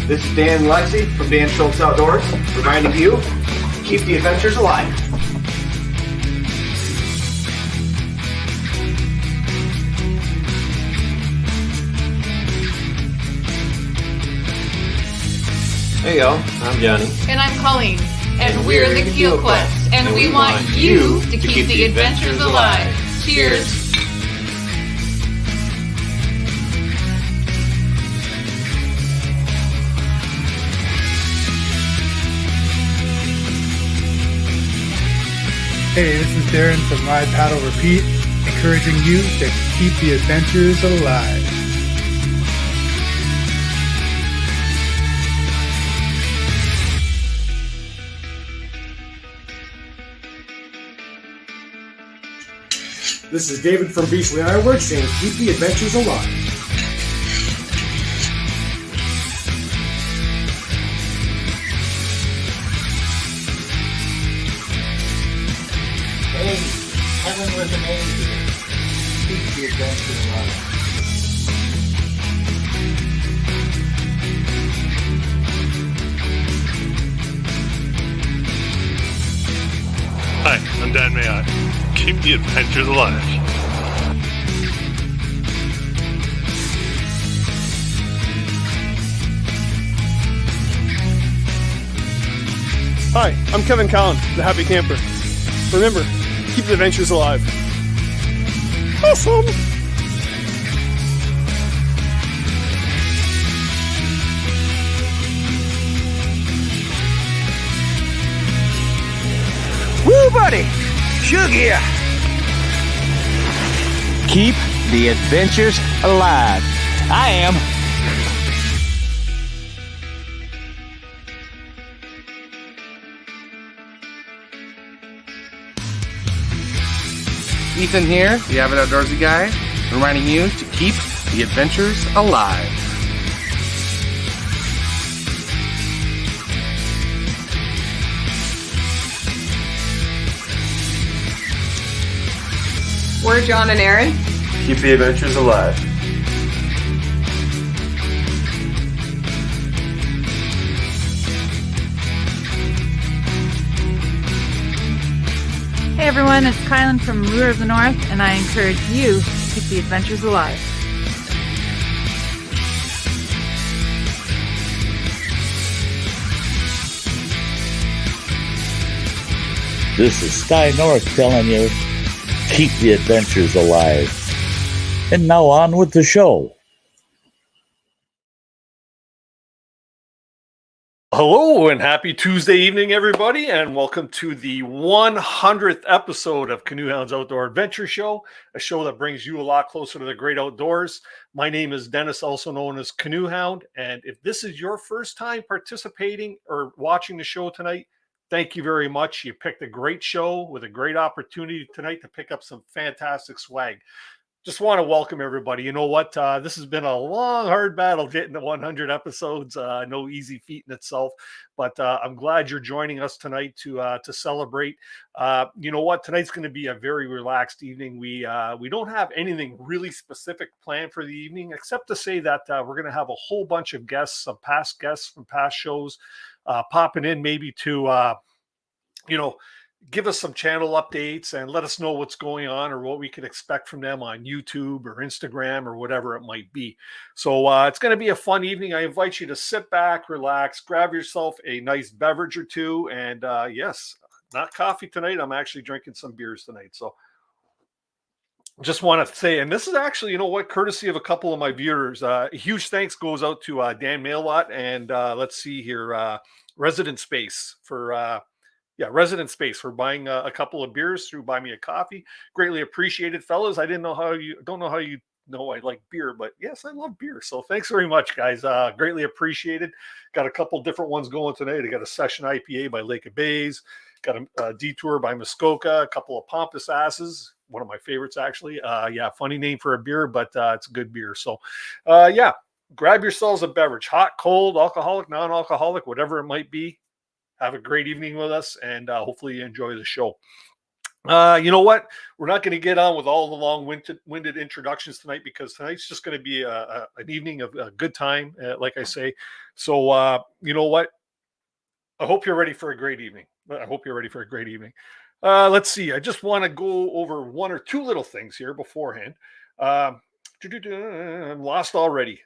This is Dan and Lexi from Dan Schultz Outdoors, reminding you, keep the adventures alive. Hey y'all, I'm Johnny. And I'm Colleen. And we're the KUEHL, and we want you to keep the adventures alive. Cheers! Hey, this is Darren from Ride Paddle Repeat, encouraging you to keep the adventures alive. This is David from Beachley Ironworks saying keep the adventures alive. Hey, Kevin with an A here. Keep the adventure alive. Hi, I'm Dan Mayotte. Keep the adventures alive. Hi, I'm Kevin Callan, the Happy Camper. Remember, keep the adventures alive. Awesome! Woo, buddy! Shug here! Keep the adventures alive. I am. Ethan here, the Avid Outdoorsy Guy, reminding you to keep the adventures alive. We're John and Aaron. Keep the adventures alive. Hey everyone, it's Callan from Canoe the North, and I encourage you to keep the adventures alive. This is Sky North telling you, keep the adventures alive. And now on with the show. Hello and happy Tuesday evening, everybody, and welcome to the 100th episode of CanoeHOUND'S Outdoor Adventure Show, a show that brings you a lot closer to the great outdoors. My name is Dennis, also known as CanoeHOUND, and if this is your first time participating or watching the show tonight, thank you very much. You picked a great show with a great opportunity tonight to pick up some fantastic swag. Just want to welcome everybody. You know what? This has been a long, hard battle getting to 100 episodes. No easy feat in itself, but I'm glad you're joining us tonight to celebrate. You know what? Tonight's going to be a very relaxed evening. We don't have anything really specific planned for the evening, except to say that we're going to have a whole bunch of guests, some past guests from past shows, popping in maybe to give us some channel updates and let us know what's going on or what we can expect from them on YouTube or Instagram or whatever it might be. So it's going to be a fun evening. I invite you to sit back, relax, grab yourself a nice beverage or two. And yes, not coffee tonight. I'm actually drinking some beers tonight. So just want to say, and this is actually, you know what, courtesy of a couple of my viewers. A huge thanks goes out to Dan Mailot and let's see here, Resident Space for Resident Space for buying a couple of beers through Buy Me a Coffee. Greatly appreciated, fellas. I don't know how you know I like beer, but yes, I love beer. So thanks very much, guys. Greatly appreciated. Got a couple different ones going tonight. I got a Session IPA by Lake of Bays. Got a Detour by Muskoka. A couple of Pompous Asses. One of my favorites, actually. Funny name for a beer, but it's a good beer. So, grab yourselves a beverage. Hot, cold, alcoholic, non-alcoholic, whatever it might be. Have a great evening with us, and hopefully you enjoy the show. You know what? We're not going to get on with all the long-winded introductions tonight because tonight's just going to be an evening of a good time, like I say. So, you know what? I hope you're ready for a great evening. Let's see. I just want to go over one or two little things here beforehand. I'm lost already.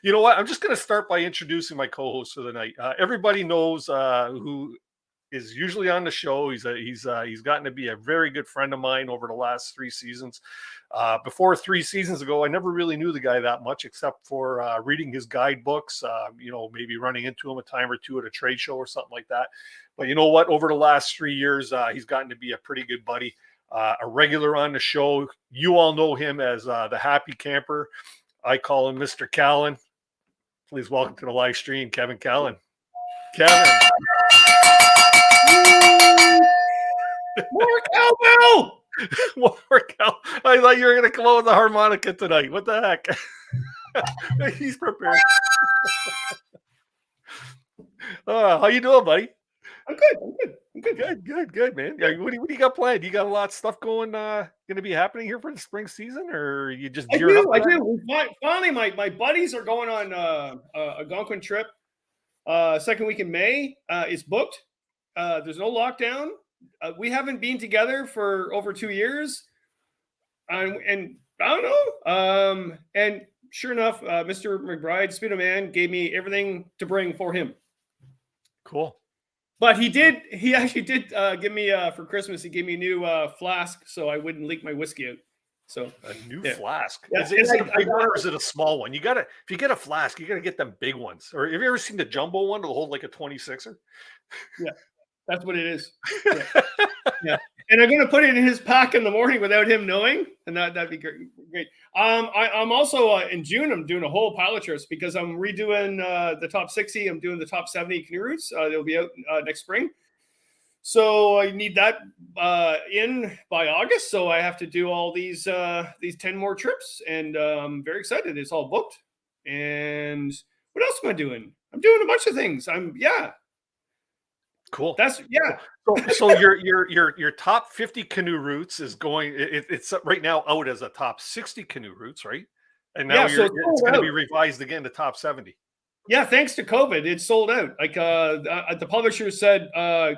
You know what? I'm just going to start by introducing my co-host for the night. Everybody knows who is usually on the show. He's gotten to be a very good friend of mine over the last 3 seasons. Before 3 seasons ago, I never really knew the guy that much, except for reading his guidebooks. Maybe running into him a time or two at a trade show or something like that. But you know what? Over the last 3 years, he's gotten to be a pretty good buddy, a regular on the show. You all know him as the Happy Camper. I call him Mr. Callan. Please welcome to the live stream, Kevin Callan. Kevin. More cowbell! More cow. I thought you were going to come out with the harmonica tonight. What the heck? He's prepared. How you doing, buddy? I'm good. Good, man. Yeah, what do you got planned? You got a lot of stuff going to be happening here for the spring season, or you just gearing up? I do. Finally, my buddies are going on a Algonquin trip. Second week in May. It's booked. There's no lockdown. We haven't been together for over 2 years. And I don't know. And sure enough, Mr. McBride, Speedo Man, gave me everything to bring for him. Cool. But he actually did give me, for Christmas, he gave me a new flask so I wouldn't leak my whiskey out. So a new flask. Yeah. Is it a big one or is it a small one? If you get a flask, you got to get them big ones. Or have you ever seen the jumbo one that'll hold like a 26er? Yeah, that's what it is. Yeah. And I'm going to put it in his pack in the morning without him knowing, and that'd be great. I'm also in June. I'm doing a whole pile of trips because I'm redoing the top 60. I'm doing the top 70 canoe routes. They'll be out next spring. So I need that in by August. So I have to do all these 10 more trips, and I'm very excited. It's all booked. And what else am I doing? I'm doing a bunch of things. Cool. Yeah. So your top 50 canoe routes is going. It's right now out as a top 60 canoe routes, right? And now it's going to be revised again to top 70. Yeah, thanks to COVID, it's sold out. Like the publisher said,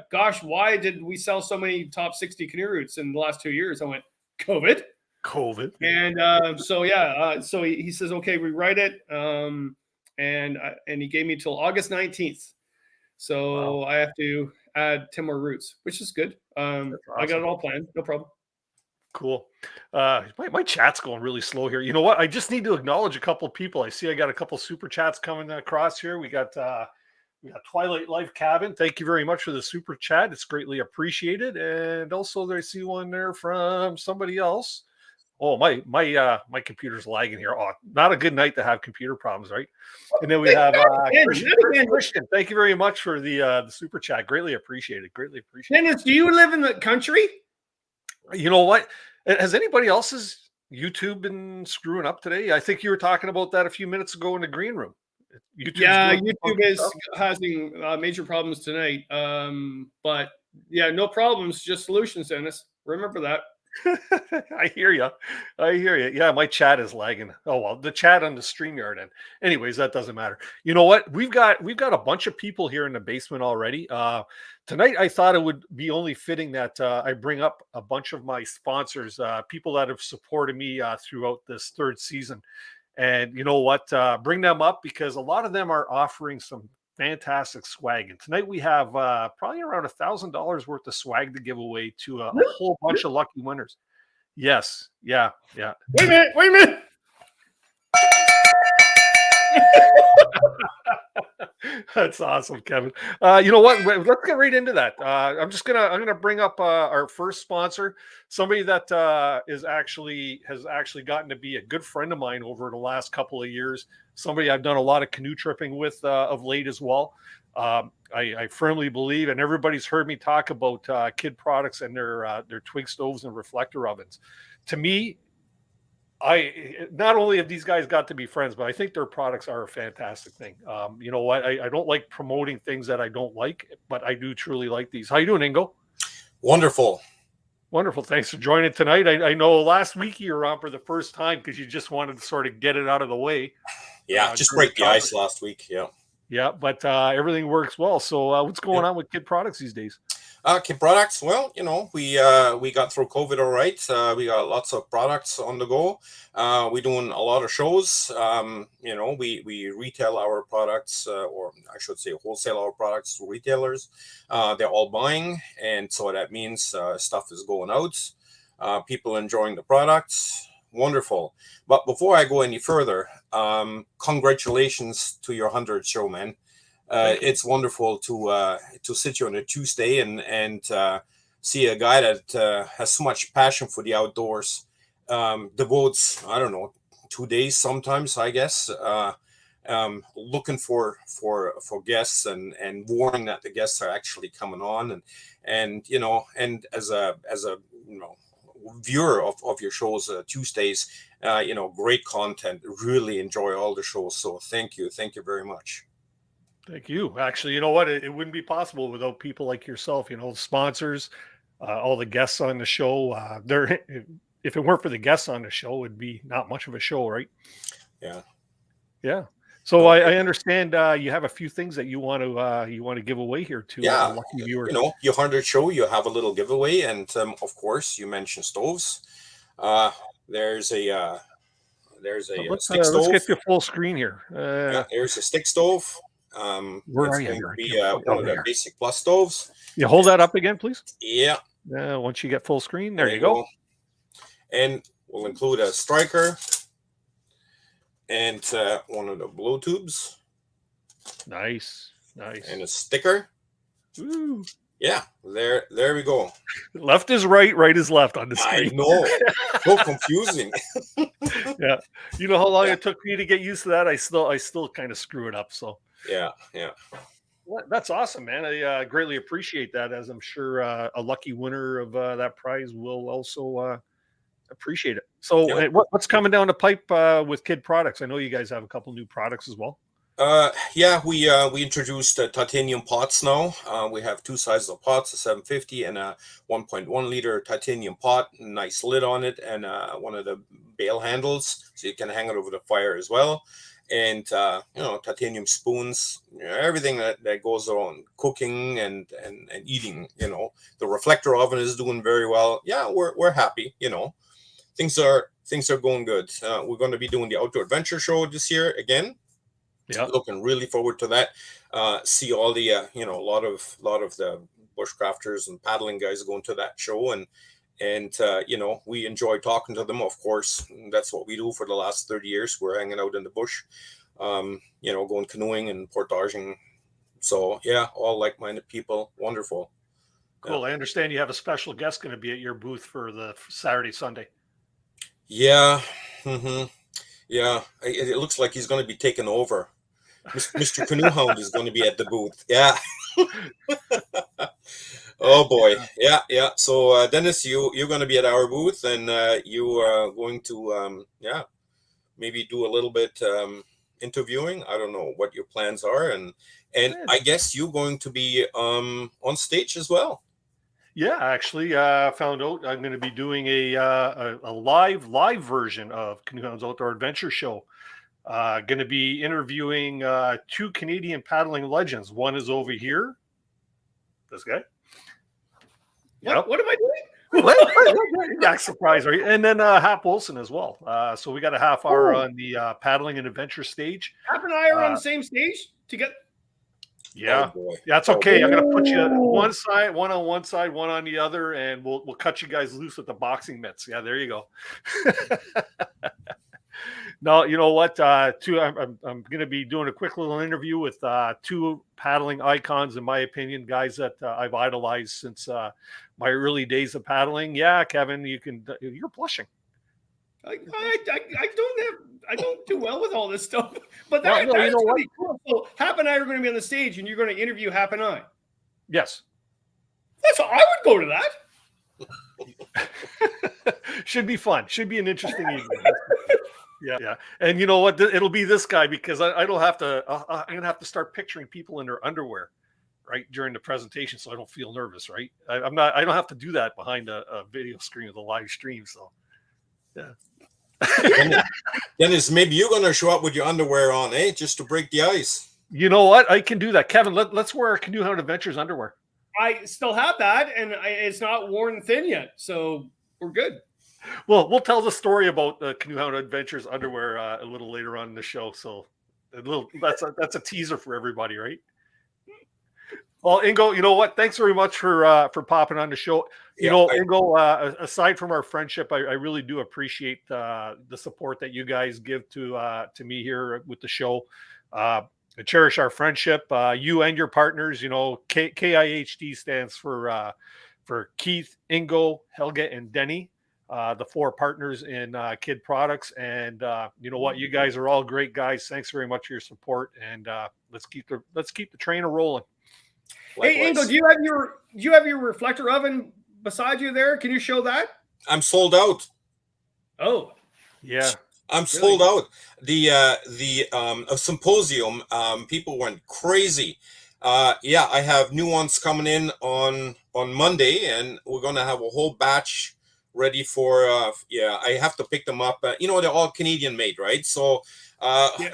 "Gosh, why did we sell so many top 60 canoe routes in the last 2 years?" I went, "COVID." And so he says, "Okay, rewrite it." And he gave me till August 19th. So wow. I have to add 10 more routes, which is good. Awesome. I got it all planned. No problem. Cool. My chat's going really slow here. You know what? I just need to acknowledge a couple of people. I see I got a couple super chats coming across here. We got Twilight Life Cabin. Thank you very much for the super chat. It's greatly appreciated. And also I see one there from somebody else. Oh, my computer's lagging here. Oh, not a good night to have computer problems, right? And then we have Christian. Thank you very much for the super chat. Greatly appreciated. Dennis, do you live in the country? You know what? Has anybody else's YouTube been screwing up today? I think you were talking about that a few minutes ago in the green room. YouTube is having major problems tonight. But yeah, no problems, just solutions, Dennis. Remember that. I hear you. Yeah, my chat is lagging. Oh well, the chat on the StreamYard end. Anyways, that doesn't matter. You know what? We've got a bunch of people here in the basement already. Tonight, I thought it would be only fitting that I bring up a bunch of my sponsors, people that have supported me throughout this 3rd season. And you know what? Bring them up because a lot of them are offering some fantastic swag. And tonight we have probably around $1,000 worth of swag to give away to a whole bunch of lucky winners. Yes. Yeah. Wait a minute. That's awesome, Kevin. You know what? Let's get right into that. I'm gonna bring up our first sponsor, somebody that has actually gotten to be a good friend of mine over the last couple of years. Somebody I've done a lot of canoe tripping with of late as well. I firmly believe, and everybody's heard me talk about KIHD Products and their twig stoves and reflector ovens. To me, I not only have these guys got to be friends, but I think their products are a fantastic thing. You know what? I don't like promoting things that I don't like, but I do truly like these. How you doing, Ingo? Wonderful. Wonderful. Thanks for joining tonight. I know last week you were on for the first time because you just wanted to sort of get it out of the way. Yeah, just break the ice last week. Yeah. Yeah, but everything works well. So what's going on with KIHD Products these days? KIHD Products, well, we got through COVID all right. We got lots of products on the go. We're doing a lot of shows. We retail our products, or I should say wholesale our products to retailers. They're all buying, and so that means stuff is going out. People enjoying the products. Wonderful. But before I go any further, congratulations to your 100th show, man. It's wonderful to sit here on a Tuesday and see a guy that has so much passion for the outdoors, devotes, I don't know, 2 days sometimes, I guess, looking for guests and warning that the guests are actually coming on, and as a viewer of your shows Tuesdays, great content, really enjoy all the shows. So thank you very much. Thank you. Actually, you know what? It wouldn't be possible without people like yourself, sponsors, all the guests on the show. If it weren't for the guests on the show, it'd be not much of a show, right? Yeah. Yeah. So I understand you have a few things that you want to give away here to lucky viewers. Your 100th show, you have a little giveaway, and of course, you mentioned stoves. There's a stick stove. Let's get you full screen here. There's a stick stove. Where are you? Going to be one of the basic plus stoves. You hold that up again, please. Yeah. Once you get full screen, there you go. And we'll include a striker and one of the blow tubes. Nice. And a sticker. Ooh. Yeah, there we go. Left is right, right is left on the screen. I know. So confusing. Yeah. You know how long it took me to get used to that? I still kind of screw it up. So yeah. Well, that's awesome, man. I greatly appreciate that, as I'm sure a lucky winner of that prize will also appreciate it. So what's coming down the pipe with KIHD Products? I know you guys have a couple new products as well. We introduced titanium pots now. We have two sizes of pots, a 750 and a 1.1 liter titanium pot, nice lid on it, and one of the bail handles, so you can hang it over the fire as well. And titanium spoons, everything that goes on cooking and eating. The reflector oven is doing very well. Yeah, we're happy. Things are going good. We're going to be doing the Outdoor Adventure Show this year again. Yeah, looking really forward to that. See all the a lot of the bushcrafters and paddling guys going to that show, and we enjoy talking to them. Of course, that's what we do for the last 30 years. We're hanging out in the bush, going canoeing and portaging. So yeah, all like-minded people. Wonderful. Cool. Yeah. I understand you have a special guest going to be at your booth for the Saturday, Sunday. Yeah. Mm-hmm. Yeah. It looks like he's going to be taking over. Mr. CANOEHOUND is going to be at the booth. Yeah. Oh boy. Yeah. So Dennis, you're going to be at our booth, and you are going to maybe do a little bit interviewing. I don't know what your plans are, and I guess you're going to be on stage as well. Yeah, actually, found out I'm going to be doing a live version of CANOEHOUND'S Outdoor Adventure Show. Going to be interviewing two Canadian paddling legends. One is over here. This guy. What am I doing? What? Yeah, surprise, right? And then Hap Wilson as well. So we got a half hour on the paddling and adventure stage. Hap and I are on the same stage together. Yeah, that's okay. I'm gonna put you one on one side, one on the other, and we'll cut you guys loose with the boxing mitts. Yeah, there you go. No, you know what? I'm going to be doing a quick little interview with two paddling icons, in my opinion, guys that I've idolized since my early days of paddling. Yeah, Kevin, you're blushing. I don't do well with all this stuff, but that's pretty cool. So Hap and I are going to be on the stage, and you're going to interview Hap and I. Yes, I would go to that. Should be fun. Should be an interesting evening. Yeah. And you know what? It'll be this guy, because I don't have to. I'm gonna have to start picturing people in their underwear. right, during the presentation, so I don't feel nervous, right? I don't have to do that behind a video screen of the live stream. So, yeah. Dennis, maybe you're gonna show up with your underwear on, eh? Just to break the ice. You know what? I can do that, Kevin. Let's wear our Canoe Hound Adventures underwear. I still have that, and it's not worn thin yet, so we're good. Well, we'll tell the story about the Canoe Hound Adventures underwear a little later on in the show. So, that's a teaser for everybody, right? Well, Ingo, you know what? Thanks very much for popping on the show. Ingo, aside from our friendship, I really do appreciate the support that you guys give to me here with the show. I cherish our friendship. You and your partners, you know, KIHD stands for Keith, Ingo, Helga, and Denny, the 4 partners in KIHD Products. And you know what? You guys are all great guys. Thanks very much for your support. And let's keep the train rolling. Likewise. Hey, Ingo, do you have your reflector oven beside you there? Can you show that? I'm sold out. Oh, yeah. I'm sold out. The symposium, people went crazy. Yeah, I have new ones coming in on Monday, and we're gonna have a whole batch ready for. I have to pick them up. You know, they're all Canadian made, right? So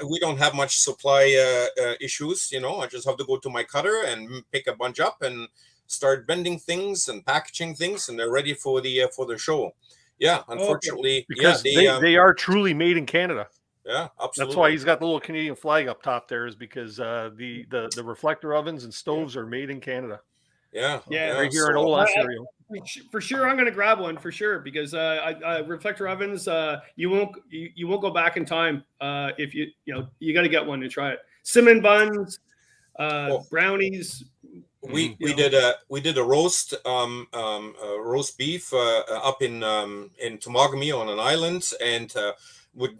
we don't have much supply issues. You know, I just have to go to my cutter and pick a bunch up and start bending things and packaging things, and they're ready for the show. Yeah, unfortunately, because they are truly made in Canada. Yeah, absolutely. That's why he's got the little Canadian flag up top there, is because the reflector ovens and stoves are made in Canada. Yeah, right here in Ola, Ontario. For sure, I'm going to grab one for sure, because reflector ovens, you won't go back in time if you got to get one to try it. Cinnamon buns, brownies. We did a roast beef up in Tomagami on an island, and with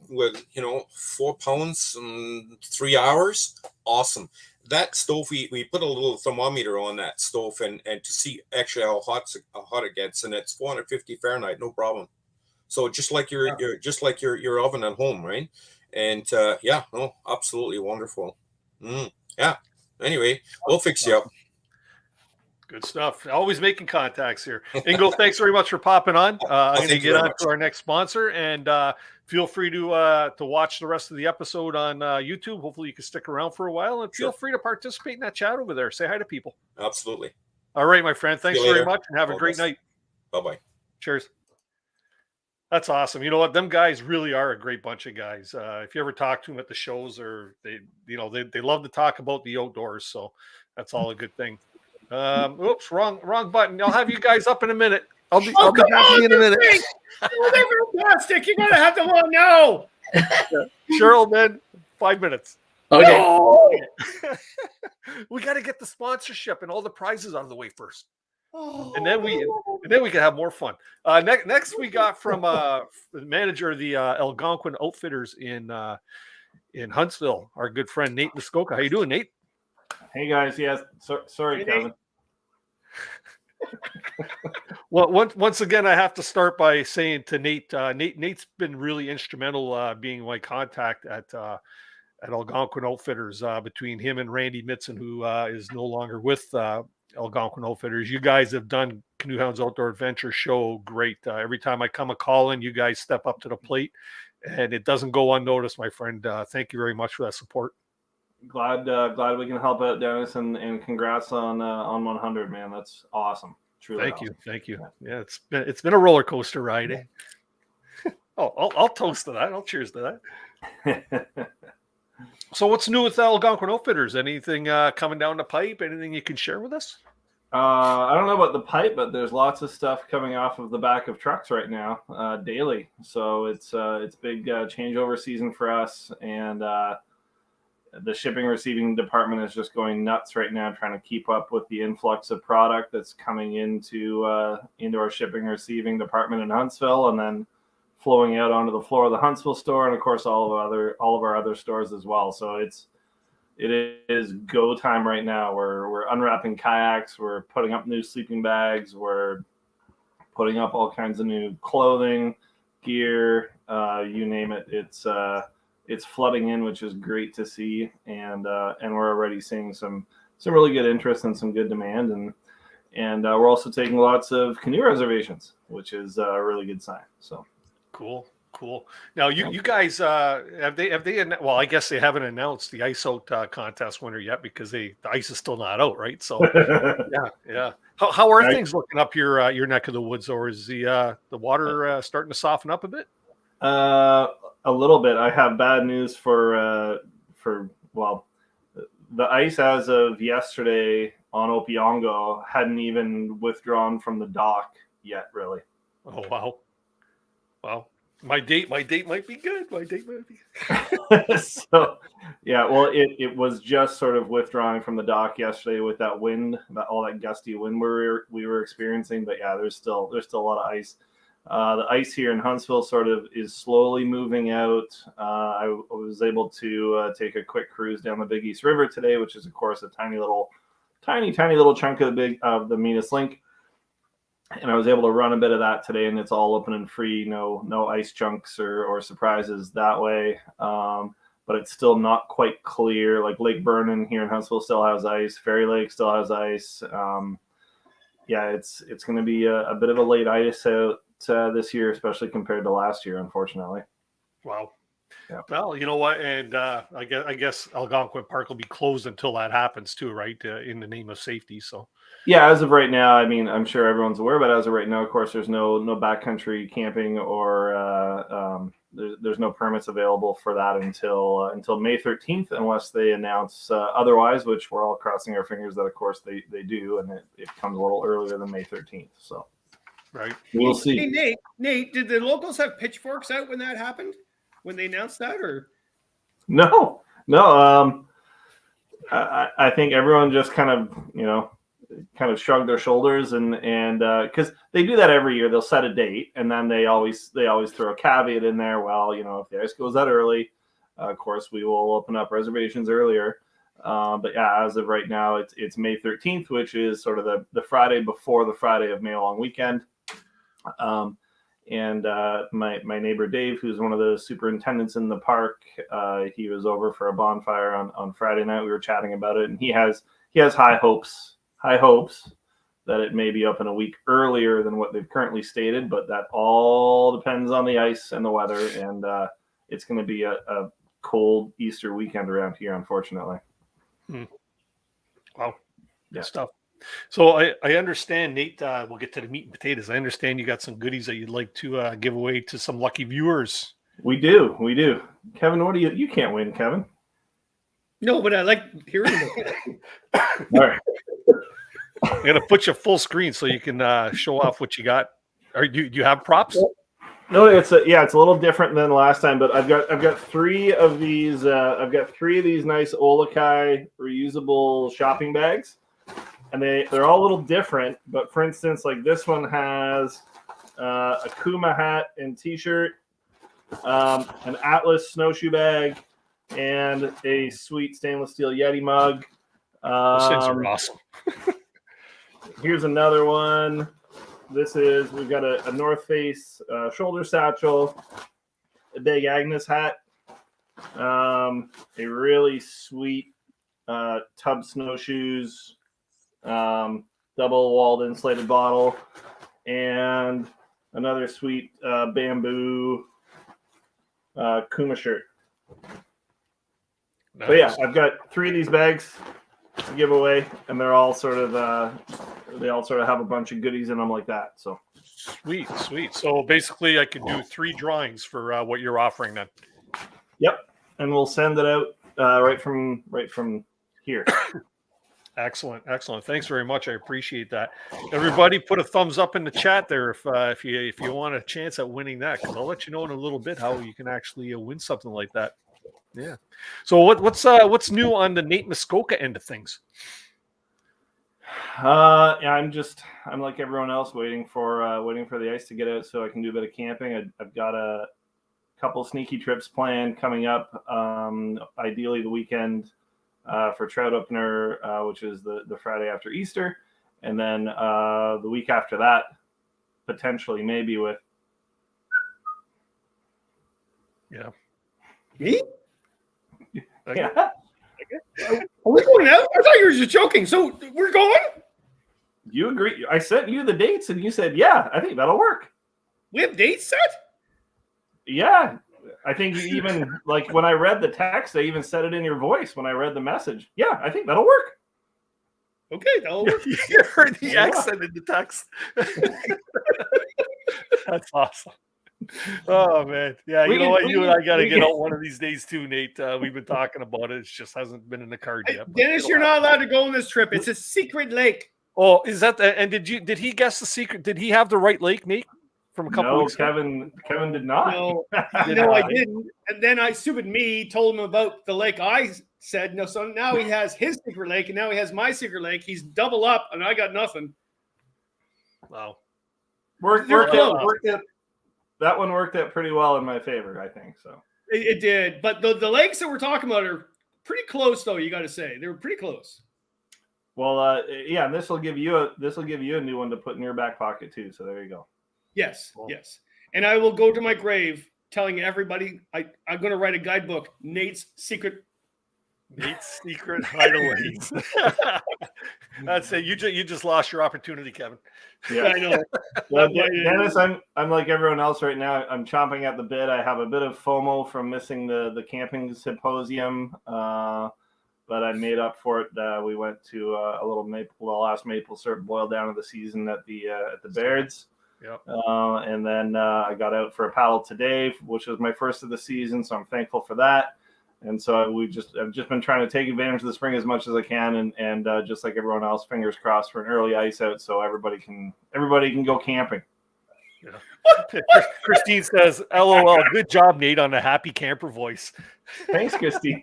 4 pounds and 3 hours. Awesome. That stove, we put a little thermometer on that stove and to see actually how hot it gets, and it's 450 Fahrenheit, no problem. So just like your oven at home, right? And absolutely wonderful. Yeah. Anyway, we'll fix you up. Good stuff. Always making contacts here. Ingo, thanks very much for popping on. I'm going to get on to our next sponsor, and feel free to watch the rest of the episode on YouTube. Hopefully you can stick around for a while, and feel free to participate in that chat over there. Say hi to people. Absolutely. All right, my friend. Thanks very much, and have a great night. Bye-bye. Cheers. That's awesome. You know what? Them guys really are a great bunch of guys. If you ever talk to them at the shows, or they love to talk about the outdoors. So that's all a good thing. Oops, wrong button. I'll have you guys up in a minute. I'll be back in a minute. They're fantastic. You're gonna have to let know. Cheryl, man, 5 minutes. Okay. No. We got to get the sponsorship and all the prizes out of the way first, and then we can have more fun. Next we got from the manager of the Algonquin Outfitters in Huntsville, our good friend Nate Muskoka. How you doing, Nate? Hey guys, yes. Sorry, Kevin. Well, once again, I have to start by saying to Nate, Nate's been really instrumental being my contact at Algonquin Outfitters. Between him and Randy Mitson, who is no longer with Algonquin Outfitters, you guys have done Canoe Hounds Outdoor Adventure show great. Every time I come a call in, you guys step up to the plate, and it doesn't go unnoticed, my friend. Thank you very much for that support. Glad we can help out, Dennis, and congrats on 100, man. That's awesome. Truly. Thank you. Yeah, it's been a roller coaster ride. Eh? I'll toast to that. I'll cheers to that. So what's new with Algonquin Outfitters? Anything coming down the pipe? Anything you can share with us? I don't know about the pipe, but there's lots of stuff coming off of the back of trucks right now, daily. So it's big changeover season for us, and the shipping receiving department is just going nuts right now, trying to keep up with the influx of product that's coming into our shipping receiving department in Huntsville, and then flowing out onto the floor of the Huntsville store, and of course all of our other stores as well. So it is go time right now. We're unwrapping kayaks, we're putting up new sleeping bags, we're putting up all kinds of new clothing, gear, you name it. It's flooding in, which is great to see, and we're already seeing some some really good interest and some good demand, and we're also taking lots of canoe reservations, which is a really good sign. So cool. Now you guys have they well, I guess they haven't announced the ice out contest winner yet because the ice is still not out, right? So yeah. How are things looking up your neck of the woods, or is the water starting to soften up a bit? A little bit. I have bad news for the ice as of yesterday on Opiongo hadn't even withdrawn from the dock yet, really. Oh wow. My date might be good. So yeah, well it was just sort of withdrawing from the dock yesterday with that wind, all that gusty wind we were experiencing. But yeah, there's still a lot of ice. The ice here in Huntsville sort of is slowly moving out. I was able to take a quick cruise down the Big East River today, which is of course a tiny little chunk of the Minas Link. And I was able to run a bit of that today, and it's all open and free. No ice chunks or surprises that way. But it's still not quite clear. Like Lake Vernon here in Huntsville still has ice. Fairy Lake still has ice. Yeah, it's going to be a bit of a late ice out this year, especially compared to last year, unfortunately. Wow. Yeah. Well, you know what, and I guess Algonquin Park will be closed until that happens too, right? In the name of safety. So. Yeah, as of right now, I mean, I'm sure everyone's aware, but as of right now, of course, there's no backcountry camping or there's no permits available for that until May 13th, unless they announce otherwise, which we're all crossing our fingers that, of course, they do, and it comes a little earlier than May 13th. So, right, we'll see. Hey, Nate, did the locals have pitchforks out when that happened? When they announced that, or no? I think everyone just kind of shrug their shoulders and because they do that every year. They'll set a date and then they always throw a caveat in there. Well, if the ice goes that early, of course we will open up reservations earlier. But yeah, as of right now, it's May 13th, which is sort of the Friday before the Friday of May long weekend. And my neighbor Dave, who's one of the superintendents in the park, he was over for a bonfire on Friday night. We were chatting about it, and he has high hopes that it may be open a week earlier than what they've currently stated, but that all depends on the ice and the weather, and it's going to be a cold Easter weekend around here, unfortunately. Wow, good Yeah. stuff. So I understand, Nate, we'll get to the meat and potatoes. I understand you got some goodies that you'd like to give away to some lucky viewers. We do. Kevin, what do you can't win, Kevin. no? But I like hearing it. All right. I'm gonna put you full screen so you can show off what you got. Do you have props? No, it's a little different than last time, but I've got three of these. I've got three of these nice Olokai reusable shopping bags, and they're all a little different. But for instance, like this one has a Kuma hat and T-shirt, an Atlas snowshoe bag, and a sweet stainless steel Yeti mug. Those things are awesome. Here's another we've got a North Face shoulder satchel, a big Agnes hat, a really sweet tub snowshoes, double walled insulated bottle, and another sweet bamboo Kuma shirt. Nice. But yeah, I've got three of these bags to give away, and they're all sort of have a bunch of goodies in them like that. So sweet. So basically, I could do 3 drawings for what you're offering then. Yep, and we'll send it out right from here. Excellent. Thanks very much. I appreciate that. Everybody, put a thumbs up in the chat there if you want a chance at winning that, because I'll let you know in a little bit how you can actually win something like that. Yeah. So what's new on the Nate Muskoka end of things? Yeah, I'm like everyone else, waiting for the ice to get out so I can do a bit of camping. I've got a couple sneaky trips planned coming up. Ideally the weekend for trout opener, which is the Friday after Easter, and then the week after that, potentially maybe with. Me? Yeah. Are we going out? I thought you were just joking. So we're going? You agree? I sent you the dates, and you said, "Yeah, I think that'll work." We have dates set? Yeah, I think you even like when I read the text, I even said it in your voice when I read the message. Yeah, I think that'll work. Okay, that'll work. You heard the accent in the text. That's awesome. Oh man, yeah. You know what? You and I got to get out one of these days too, Nate. We've been talking about it. It just hasn't been in the card yet. Dennis, you're not allowed to go on this trip. It's a secret lake. Oh, is that? And did he guess the secret? Did he have the right lake, Nate? From a couple weeks ago? Kevin did not. No, I didn't. And then stupid me, told him about the lake. I said no. So now he has his secret lake, and now he has my secret lake. He's double up, and I got nothing. Wow. Worked it. That one worked out pretty well in my favor, I think. So it did. But the lakes that we're talking about are pretty close, though. You got to say they were pretty close. Well, yeah, and this will give you a new one to put in your back pocket too. So there you go. Yes, yes. And I will go to my grave telling everybody I'm going to write a guidebook, Nate's secret hideaways. That's it. You just lost your opportunity, Kevin. Yeah, I know. Well, Dennis, I'm like everyone else right now. I'm chomping at the bit. I have a bit of FOMO from missing the camping symposium, but I made up for it. We went to a little last maple syrup boil down of the season at the Baird's. Yep. And then I got out for a paddle today, which was my first of the season, so I'm thankful for that. And so I've just been trying to take advantage of the spring as much as I can, and just like everyone else, fingers crossed for an early ice out, so everybody can go camping. Yeah. Christine says, "LOL, good job, Nate, on the happy camper voice." Thanks, Christine.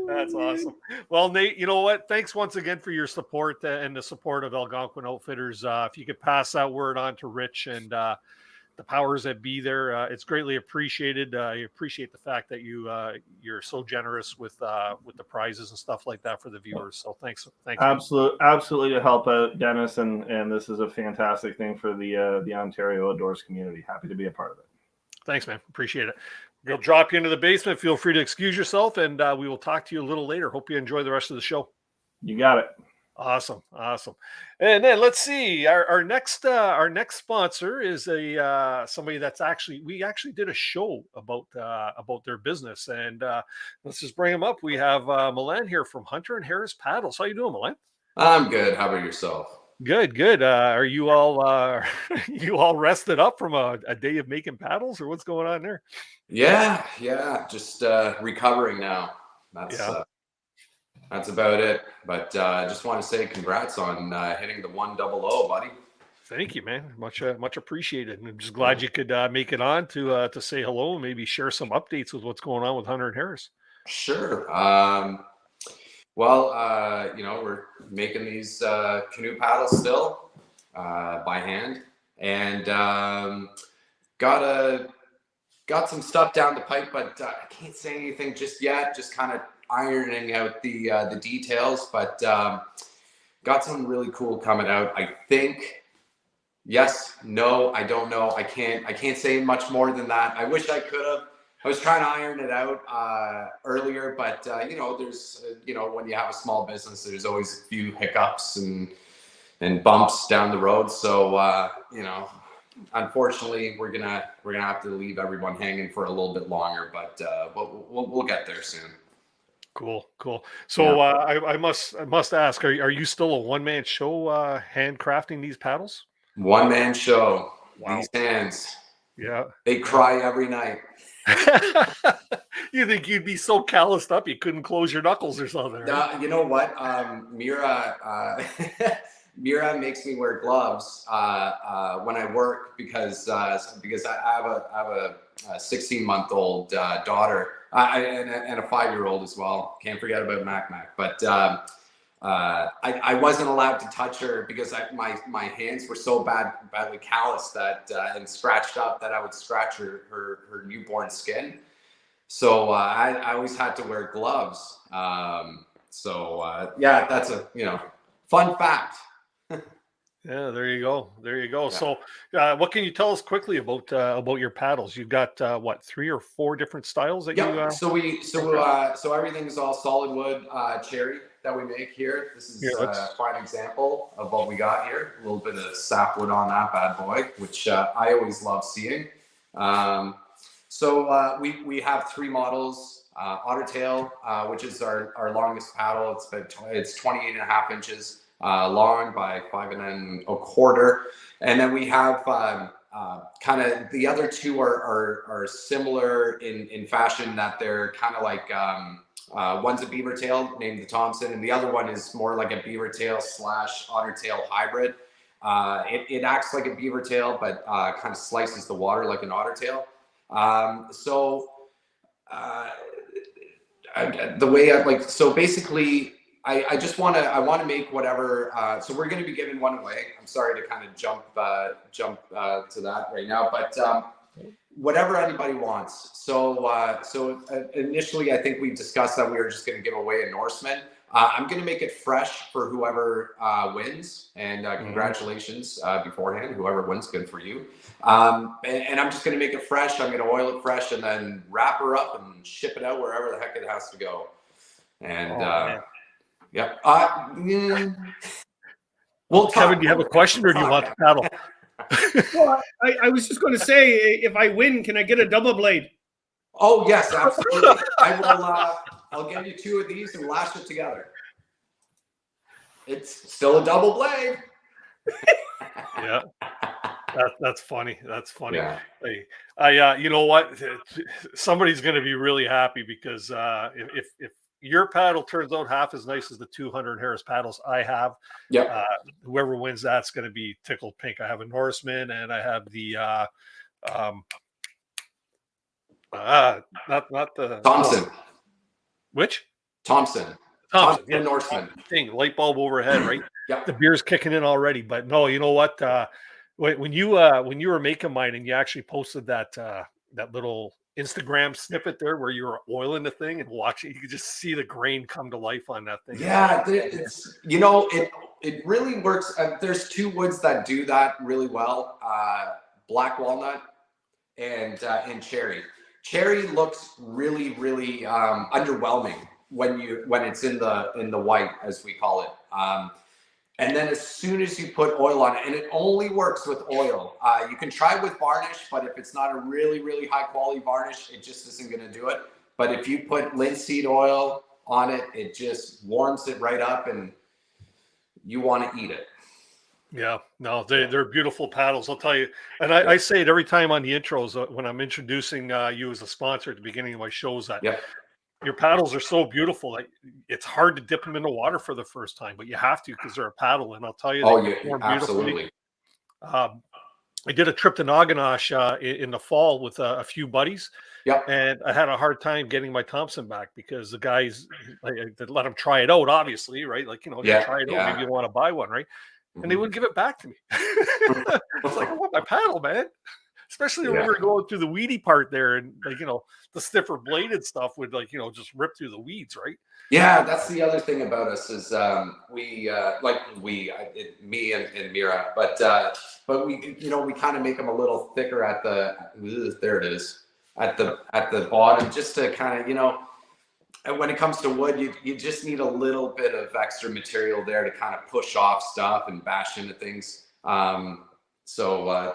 That's awesome. Well, Nate, you know what? Thanks once again for your support and the support of Algonquin Outfitters. If you could pass that word on to Rich and the powers that be there, it's greatly appreciated. I appreciate the fact that you're so generous with the prizes and stuff like that for the viewers. So thanks. Absolutely to help out, Dennis, and this is a fantastic thing for the Ontario outdoors community. Happy to be a part of it. Thanks, man. Appreciate it. We'll drop you into the basement. Feel free to excuse yourself, and we will talk to you a little later. Hope you enjoy the rest of the show. You got it. Awesome. And then let's see. Our next sponsor is somebody that's we actually did a show about their business, and let's just bring them up. We have Milan here from Hunter and Harris Paddles. How you doing, Milan? I'm good. How about yourself? Good. Are you all rested up from a day of making paddles, or what's going on there? Yeah. Just recovering now. That's about it. But I just want to say congrats on hitting the 100, buddy. Thank you, man. Much appreciated. And I'm just glad you could make it on to say hello and maybe share some updates with what's going on with Hunter and Harris. Sure. Well, we're making these canoe paddles still by hand, and got some stuff down the pipe, but I can't say anything just yet. Just kind of ironing out the details, but got something really cool coming out. I think. Yes, no, I don't know. I can't say much more than that. I wish I could have. I was trying to iron it out earlier, but there's when you have a small business, there's always a few hiccups and bumps down the road. So unfortunately, we're gonna have to leave everyone hanging for a little bit longer, but we'll get there soon. Cool. So I must ask, are you still a one-man show handcrafting these paddles? One-man show. Wow. These hands. Yeah. They cry every night. You think you'd be so calloused up you couldn't close your knuckles or something? Right? You know what? Mira makes me wear gloves when I work because I have a 16-month-old daughter and a 5-year-old as well. Can't forget about Mac. But I wasn't allowed to touch her because my hands were so badly calloused that and scratched up that I would scratch her newborn skin. So I always had to wear gloves. That's a fun fact. Yeah, there you go. There you go. Yeah. So, what can you tell us quickly about your paddles? You've got what, 3 or 4 different styles that Yeah. you? So everything's all solid wood cherry that we make here. This is a fine example of what we got here. A little bit of sapwood on that bad boy, which I always love seeing. So we have 3 models. Ottertail, which is our longest paddle. It's 28.5 inches long by 5 1/4, and then we have kind of the other 2 are similar in fashion, that they're kind of like one's a beaver tail named the Thompson, and the other one is more like a beaver tail / otter tail hybrid. It acts like a beaver tail, but kind of slices the water like an otter tail. The way so basically I just want to make whatever, so we're going to be giving one away. I'm sorry to kind of jump to that right now, but whatever anybody wants. So initially I think we discussed that we were just going to give away a Norseman. I'm going to make it fresh for whoever wins, and congratulations beforehand. Whoever wins, good for you. And I'm just going to make it fresh. I'm going to oil it fresh and then wrap her up and ship it out wherever the heck it has to go. And yeah. Well, Kevin, do you have a question, or do you want the paddle? Well, I was just going to say, if I win, can I get a double blade? Oh yes, absolutely. I will. I'll give you 2 of these and lash it together. It's still a double blade. Yeah, that's funny. That's funny. Yeah. You know what? Somebody's going to be really happy, because if your paddle turns out half as nice as the 200 Harris paddles I have, whoever wins that's going to be tickled pink. I have a Norseman, and I have the not the Thompson. Which? Thompson. Yeah, Norseman. Thing, light bulb overhead, right? Yeah. The beer's kicking in already. But no, you know what? When you were making mine, and you actually posted that little Instagram snippet there where you were oiling the thing and watching, you could just see the grain come to life on that thing. Yeah, it's it really works. There's 2 woods that do that really well: black walnut and cherry. Cherry looks really, really underwhelming when it's in the white, as we call it. And then as soon as you put oil on it, and it only works with oil. You can try with varnish, but if it's not a really, really high quality varnish, it just isn't going to do it. But if you put linseed oil on it, it just warms it right up, and you want to eat it. Yeah, no, they're beautiful paddles, I'll tell you. And I say it every time on the intros when I'm introducing you as a sponsor at the beginning of my shows, that your paddles are so beautiful that it's hard to dip them in the water for the first time, but you have to, because they're a paddle. And I'll tell you, they perform beautifully. I did a trip to Naganosh in the fall with a few buddies. And I had a hard time getting my Thompson back, because the guys, they let them try it out, obviously, right? Like, you try it out, maybe you want to buy one, right? And they wouldn't give it back to me. It's like, I want my paddle, man. Especially when we were going through the weedy part there, and the stiffer bladed stuff would just rip through the weeds, right? Yeah, that's the other thing about us is me and Mira, but we we kind of make them a little thicker at the there it is at the bottom, just to kind of and when it comes to wood, you just need a little bit of extra material there to kind of push off stuff and bash into things. So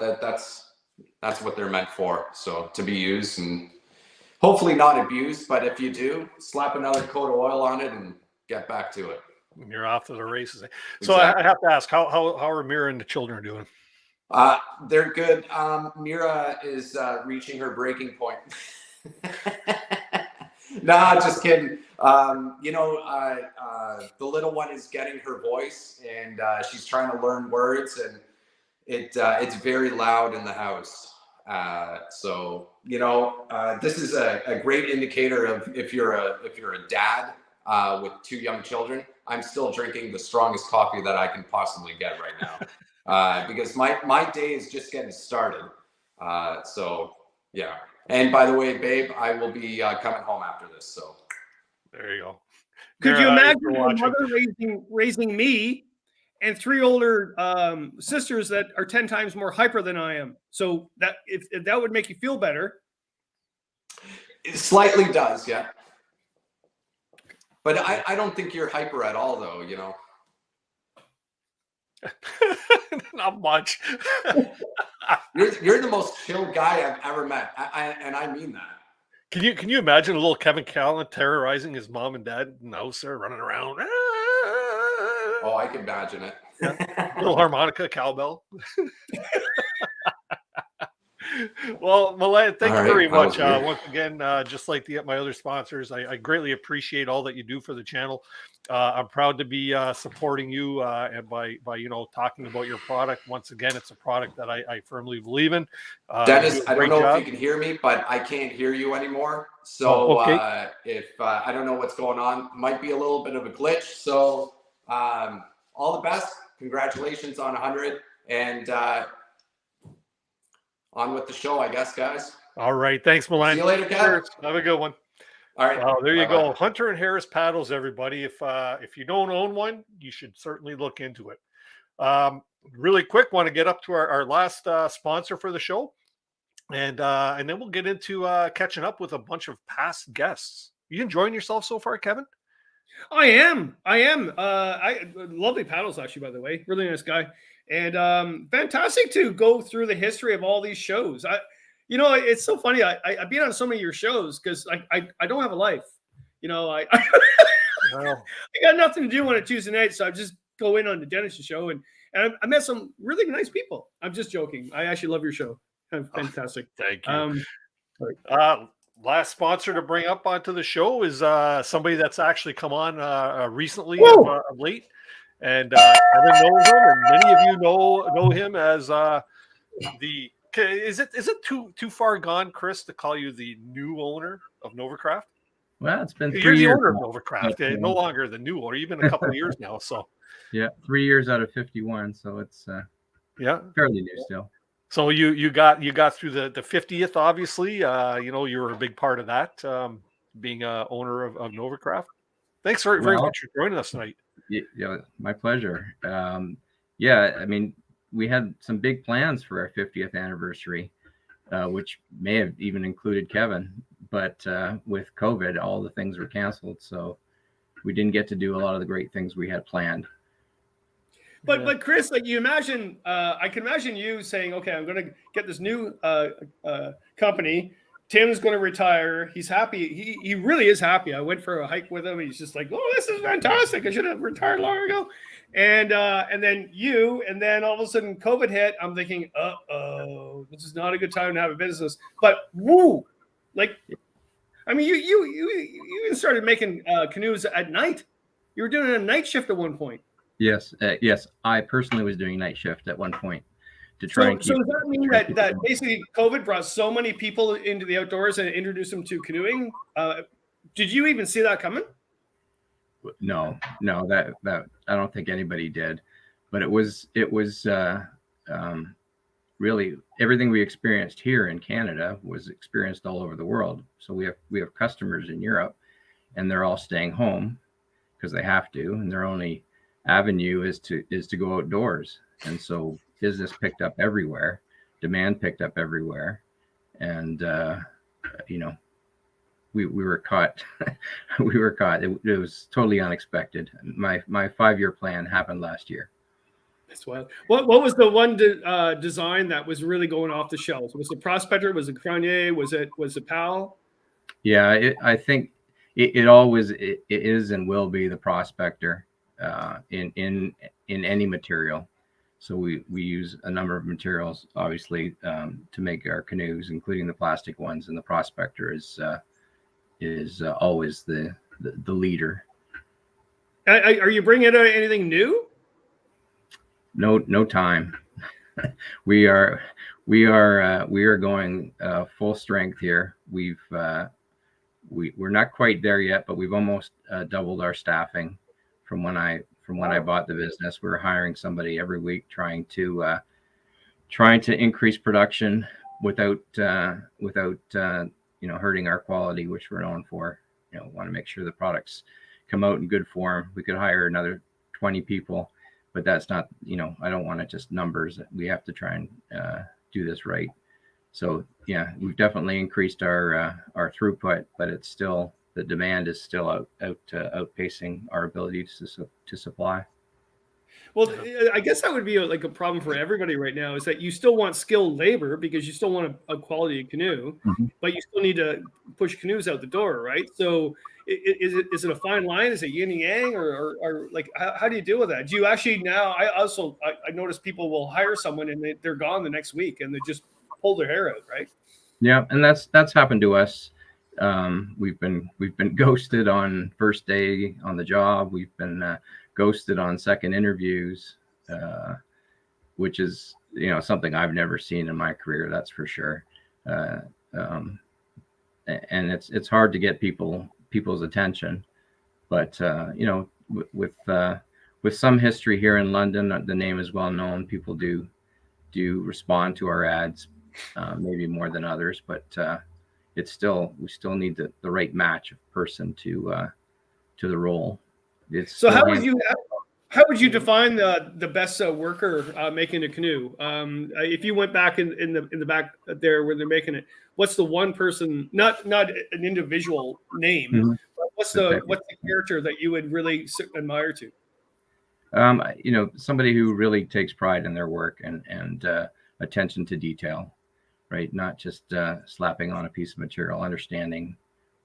that's what they're meant for. So to be used and hopefully not abused, but if you do, slap another coat of oil on it and get back to it. You're off to the races. So I have to ask, how are Mira and the children doing? They're good. Mira is reaching her breaking point. Nah, just kidding. The little one is getting her voice, and she's trying to learn words, and it's very loud in the house. So this is a great indicator of if you're a dad with 2 young children. I'm still drinking the strongest coffee that I can possibly get right now, because my day is just getting started. So yeah. And by the way, babe, I will be coming home after this. So there you go. Could you imagine your mother raising me, and 3 older sisters that are 10 times more hyper than I am. So that if that would make you feel better. It slightly does, yeah. But I don't think you're hyper at all, though, you know. Not much. You're the most chill guy I've ever met, and I mean that. Can you imagine a little Kevin Callan terrorizing his mom and dad in the house there, running around? Oh, I can imagine it. Yeah. Little harmonica, cowbell. Well, Milan, thank you very much. Once again, just like my other sponsors, I greatly appreciate all that you do for the channel. I'm proud to be supporting you and by talking about your product. Once again, it's a product that I firmly believe in. Dennis, I don't know if you can hear me, but I can't hear you anymore. So if I don't know what's going on, might be a little bit of a glitch. So all the best. Congratulations on 100 and on with the show, I guess, guys. All right. Thanks, Milan. See you later, guys. Have a good one. All right. There you go. Hunter and Harris paddles, everybody. If you don't own one, you should certainly look into it. Really quick, want to get up to our last sponsor for the show. And then we'll get into catching up with a bunch of past guests. You enjoying yourself so far, Kevin? I am. Lovely paddles, actually, by the way. Really nice guy. And fantastic to go through the history of all these shows. It's so funny. I've been on so many of your shows because I don't have a life. I got nothing to do on a Tuesday night, so I just go in on the Dennis show and I met some really nice people. I'm just joking. I actually love your show. Fantastic. Thank you. Last sponsor to bring up onto the show is somebody that's actually come on recently of late. And Kevin knows him, and many of you know him as the. Is it too far gone, Chris, to call you the new owner of Novacraft? Well, it's been 3 You're years. the owner of Novacraft, no longer the new owner. You've been a couple of years now, so. Yeah, 3 years out of 51, so it's fairly new still. So you got through the 50th, obviously. You were a big part of that, being a owner of Novacraft. Thanks very much for joining us tonight. Yeah, my pleasure. I mean, we had some big plans for our 50th anniversary, which may have even included Kevin, but with COVID, all the things were canceled, so we didn't get to do a lot of the great things we had planned. But Chris, like you imagine, I can imagine you saying, "Okay, I'm going to get this new company. Tim's going to retire. He's happy. He really is happy. I went for a hike with him. He's just like, oh, this is fantastic. I should have retired long ago." And then all of a sudden COVID hit. I'm thinking, this is not a good time to have a business. But you even started making canoes at night. You were doing a night shift at one point. Yes. I personally was doing night shift at one point. To try and keep. So does that mean that basically COVID brought so many people into the outdoors and introduced them to canoeing? Did you even see that coming? No, that I don't think anybody did. But it was really everything we experienced here in Canada was experienced all over the world. So we have customers in Europe, and they're all staying home because they have to, and their only avenue is to go outdoors, and so business picked up everywhere, demand picked up everywhere, and we were caught. We were caught. It was totally unexpected. My 5-year plan happened last year. That's wild. What was the one design that was really going off the shelves? Was it Prospector? Was it Grenier? Was it PAL? Yeah, I think it always is and will be the Prospector in any material. So we use a number of materials, obviously, to make our canoes, including the plastic ones. And the Prospector is always the leader. Are you bringing out anything new? No time. We are going full strength here. We're not quite there yet, but we've almost doubled our staffing from when I bought the business. We're hiring somebody every week, trying to increase production without hurting our quality, which we're known for. Want to make sure the products come out in good form. We could hire another 20 people, but that's not, I don't want it just numbers. We have to try and do this right. So yeah, we've definitely increased our throughput, but it's still, the demand is still outpacing our ability to supply. Well, I guess that would be like a problem for everybody right now, is that you still want skilled labor because you still want a quality canoe, but you still need to push canoes out the door, right? So is it a fine line? Is it yin and yang, or like how do you deal with that? Do you actually now? I notice people will hire someone and they're gone the next week and they just pull their hair out, right? Yeah, and that's happened to us. We've been ghosted on first day on the job. We've been ghosted on second interviews, which is something I've never seen in my career. That's for sure. And it's hard to get people's attention, but with some history here in London, the name is well known. People do respond to our ads, maybe more than others, but we still need the right match of person to the role. So how would you define the best worker making a canoe? If you went back in the back there where they're making it, what's the one person, not an individual name, but what's the character that you would really admire to? Somebody who really takes pride in their work and attention to detail, right? Not just slapping on a piece of material, understanding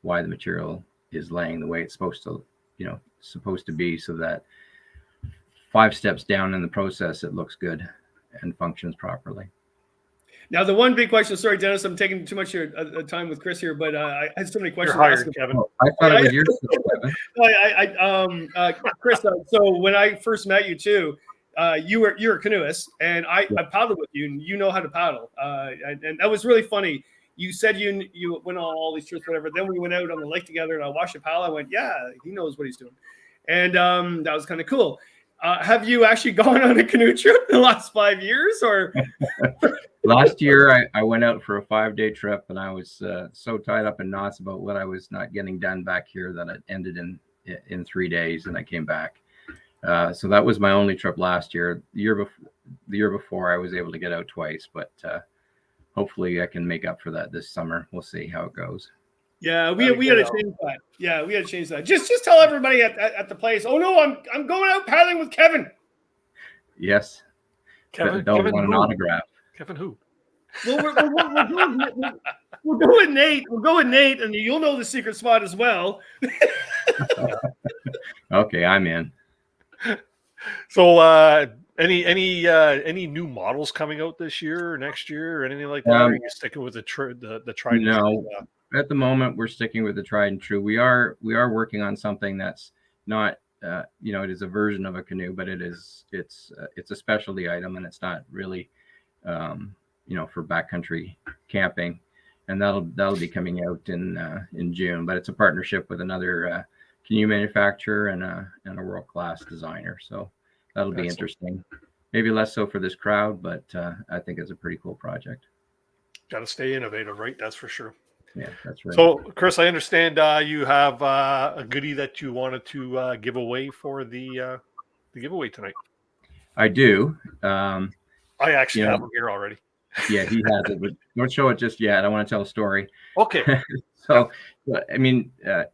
why the material is laying the way it's supposed to be, so that 5 steps down in the process, it looks good and functions properly. Now, the one big question, sorry, Dennis, I'm taking too much of your time with Chris here, but I had so many questions. You're hired, Kevin. I thought it was yours, Kevin. Chris, so when I first met you too, you're a canoeist, and I paddled with you, and you know how to paddle. And that was really funny. You said you went on all these trips, whatever. Then we went out on the lake together, and I watched you paddle. I went, yeah, he knows what he's doing. And that was kind of cool. Have you actually gone on a canoe trip in the last 5 years, or? Last year, I went out for a 5-day trip, and I was so tied up in knots about what I was not getting done back here that it ended in 3 days, and I came back. So that was my only trip last year. The year before, I was able to get out twice, but hopefully I can make up for that this summer. We'll see how it goes. Yeah, we had to change that. Yeah, we had to change that. Just tell everybody at the place. Oh no, I'm going out paddling with Kevin. Yes, Kevin want an autograph. Kevin who? Well, we'll go with Nate. We'll go with Nate, and you'll know the secret spot as well. Okay, I'm in. So, any new models coming out this year or next year or anything like that? Or are you sticking with the tried? No, at the moment we're sticking with the tried and true. We are working on something that's not, it is a version of a canoe, but it's a specialty item, and it's not really, for backcountry camping, and that'll be coming out in June. But it's a partnership with another canoe manufacturer and a world-class designer. So that'll be interesting. Maybe less so for this crowd, but I think it's a pretty cool project. Got to stay innovative, right? That's for sure. Yeah, that's right. So, Chris, I understand you have a goodie that you wanted to give away for the giveaway tonight. I do. I actually have them here already. Yeah, he has it, but don't show it just yet. I want to tell a story. Okay. So, I mean, I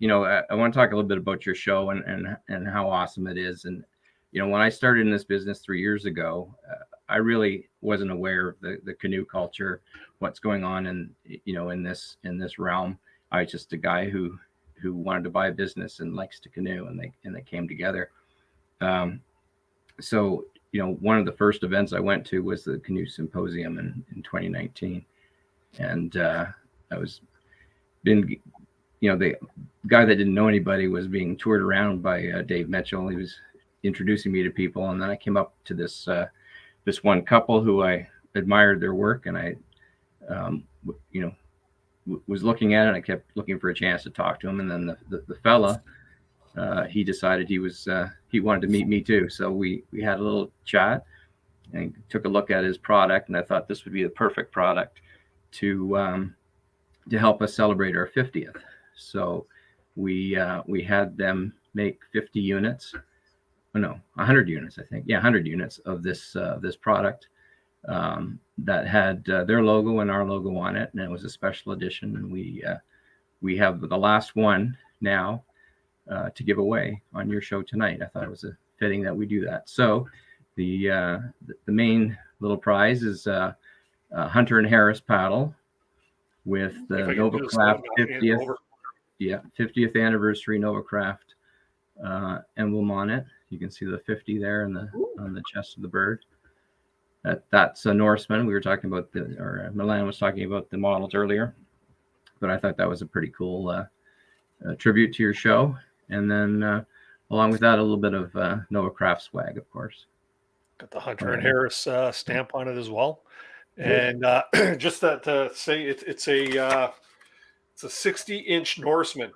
want to talk a little bit about your show and how awesome it is. And, when I started in this business 3 years ago, I really wasn't aware of the canoe culture, what's going on in this realm. I was just a guy who wanted to buy a business and likes to canoe, and they came together. So, one of the first events I went to was the Canoe Symposium in 2019. And the guy that didn't know anybody was being toured around by Dave Mitchell. He was introducing me to people. And then I came up to this one couple who I admired their work. And I, was looking at it, and I kept looking for a chance to talk to him. And then the fella, he decided he wanted to meet me too. So we had a little chat and took a look at his product, and I thought this would be the perfect product to help us celebrate our 50th. So we had them make 50 units, no, 100 units, I think. Yeah, 100 units of this this product that had their logo and our logo on it, and it was a special edition. And we have the last one now to give away on your show tonight. I thought it was fitting that we do that. So the main little prize is a Hunter and Harris paddle with the Novacraft 50th anniversary Novacraft emblem on it. You can see the 50 there on the chest of the bird. That's a Norseman. We were talking about Milan was talking about the models earlier, but I thought that was a pretty cool tribute to your show. And then along with that, a little bit of Novacraft swag, of course. Got the Hunter and Harris stamp on it as well. And just to say, it's a 60-inch Norseman,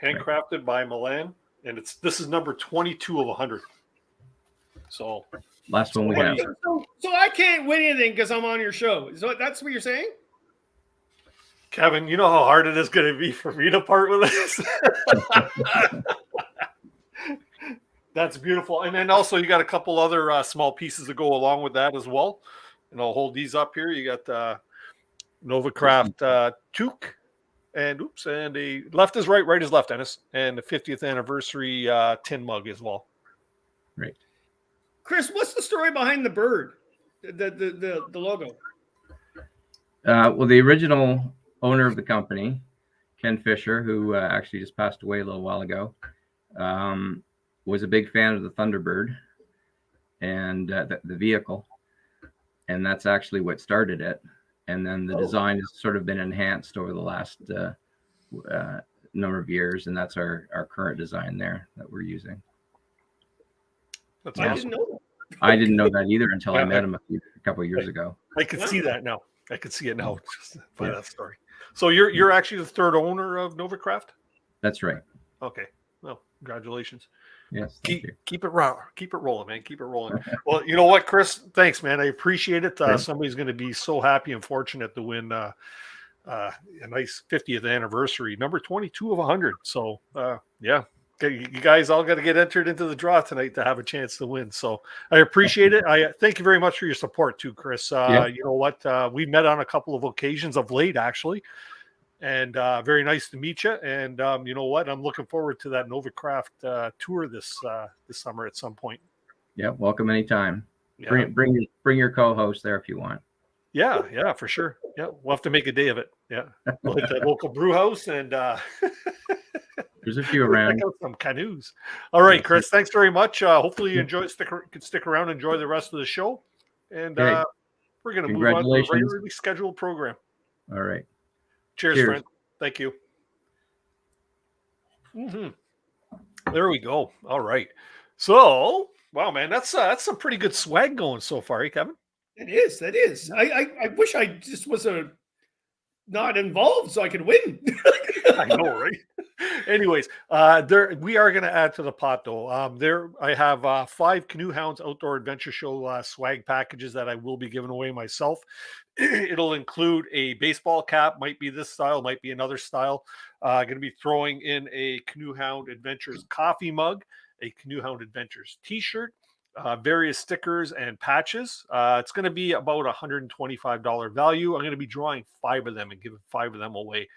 handcrafted by Milan, and this is number 22 of 100. So last one we have. So I can't win anything because I'm on your show. So that's what you're saying? Kevin, you know how hard it is going to be for me to part with this. That's beautiful. And then also you got a couple other small pieces to go along with that as well. And I'll hold these up here. You got Novacraft toque, and a left is right, right is left, Dennis, and the 50th anniversary tin mug as well. Right. Chris, what's the story behind the bird, the logo? Well, the original owner of the company, Ken Fisher, who actually just passed away a little while ago, was a big fan of the Thunderbird and the vehicle. And that's actually what started it. And then the design has sort of been enhanced over the last number of years. And that's our current design there that we're using. That's I awesome. didn't know that. I didn't know that either until I met him a couple of years ago. I could see that now. I could see it now just by that story. So you're actually the third owner of Novacraft? That's right. Okay. Well, congratulations. Yes. Keep it rolling, man. Keep it rolling. Well, you know what, Chris? Thanks, man. I appreciate it. Somebody's going to be so happy and fortunate to win a nice 50th anniversary, number 22 of 100. So, yeah, you guys all got to get entered into the draw tonight to have a chance to win. So I appreciate it. I thank you very much for your support too, Chris. You know what? We met on a couple of occasions of late, actually. And very nice to meet you. And you know what? I'm looking forward to that Novacraft tour this summer at some point. Yeah, welcome anytime. Yeah. Bring your co-host there if you want. Yeah, for sure. Yeah, we'll have to make a day of it. Yeah, we'll hit the local brew house and there's a few around. Check out some canoes. All right, Chris. Thanks very much. Hopefully you stick around, enjoy the rest of the show, and we're going to move on to a regularly scheduled program. All right. Cheers, friend. Thank you. There we go. All right. So, wow, man, that's some pretty good swag going so far, eh, Kevin? It is. That is. I wish I just was not involved so I could win. I know, right? Anyways, we are going to add to the pot though. I have 5 Canoe Hounds Outdoor Adventure Show swag packages that I will be giving away myself. It'll include a baseball cap, might be this style, might be another style. Going to be throwing in a Canoe Hound Adventures coffee mug, a Canoe Hound Adventures t-shirt, various stickers and patches. It's going to be about $125 value. I'm going to be drawing 5 of them and giving 5 of them away.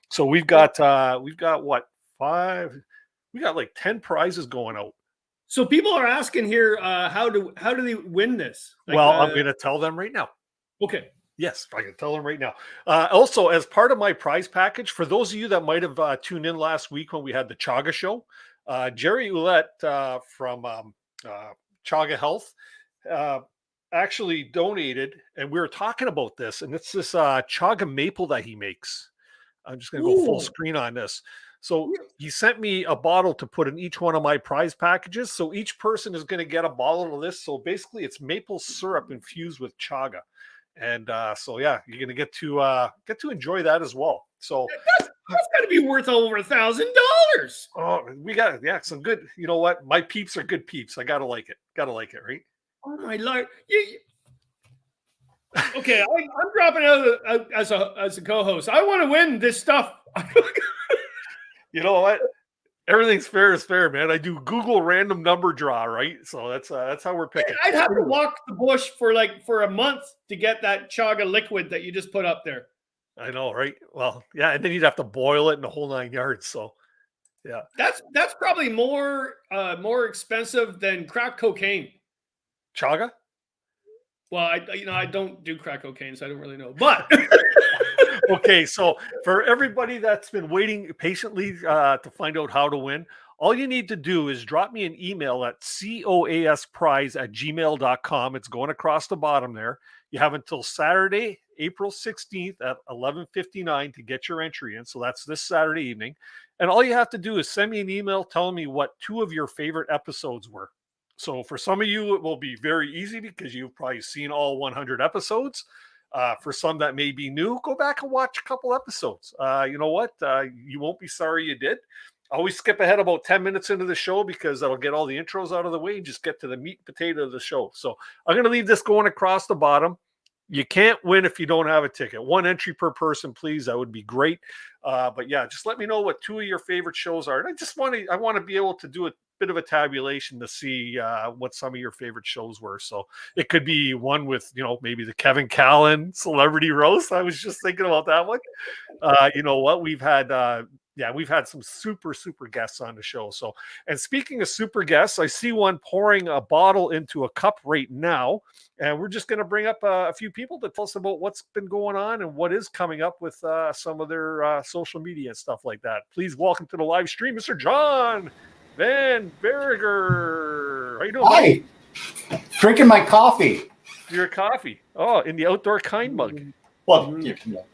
So we've got what, 5? We got like 10 prizes going out. So people are asking here, how do they win this? Like, well, I'm going to tell them right now. Okay. Yes, I can tell them right now. Also, as part of my prize package, for those of you that might have tuned in last week when we had the Chaga show, Jerry Ouellette from Chaga Health actually donated, and we were talking about this, and it's this Chaga maple that he makes. I'm just going to go full screen on this. So he sent me a bottle to put in each one of my prize packages. So each person is going to get a bottle of this. So basically it's maple syrup infused with chaga. And so, yeah, you're going to get to enjoy that as well. So that's got to be worth over $1,000. Oh, we got some good. You know what? My peeps are good peeps. I got to like it. Got to like it, right? Oh, my Lord. Okay, I'm dropping out as a co-host. I want to win this stuff. You know what? Everything's fair is fair, man. I do Google random number draw, right? So that's how we're picking. I'd have to walk the bush for a month to get that chaga liquid that you just put up there. I know, right? Well, yeah, and then you'd have to boil it in the whole 9 yards. So, yeah, that's probably more expensive than crack cocaine. Chaga? Well, I don't do crack cocaine, so I don't really know. But okay, so for everybody that's been waiting patiently to find out how to win, all you need to do is drop me an email at coasprize@gmail.com. It's going across the bottom there. You have until Saturday, April 16th at 11:59 to get your entry in. So that's this Saturday evening. And all you have to do is send me an email telling me what 2 of your favorite episodes were. So for some of you, it will be very easy because you've probably seen all 100 episodes. For some that may be new, go back and watch a couple episodes. You know what? You won't be sorry you did. Always skip ahead about 10 minutes into the show because that'll get all the intros out of the way and just get to the meat and potato of the show. So I'm going to leave this going across the bottom. You can't win if you don't have a ticket. 1 entry per person, please. That would be great. But yeah, just let me know what 2 of your favorite shows are. And I want to be able to do a bit of a tabulation to see what some of your favorite shows were. So it could be one with, maybe the Kevin Callan celebrity roast. I was just thinking about that one. You know what? We've had some super guests on the show. So, and speaking of super guests, I see one pouring a bottle into a cup right now. And we're just going to bring up a few people to tell us about what's been going on and what is coming up with some of their social media and stuff like that. Please welcome to the live stream, Mr. John Van Barriger. How you doing? Hi. Drinking my coffee. Your coffee. Oh, in the outdoor kind mug. Well,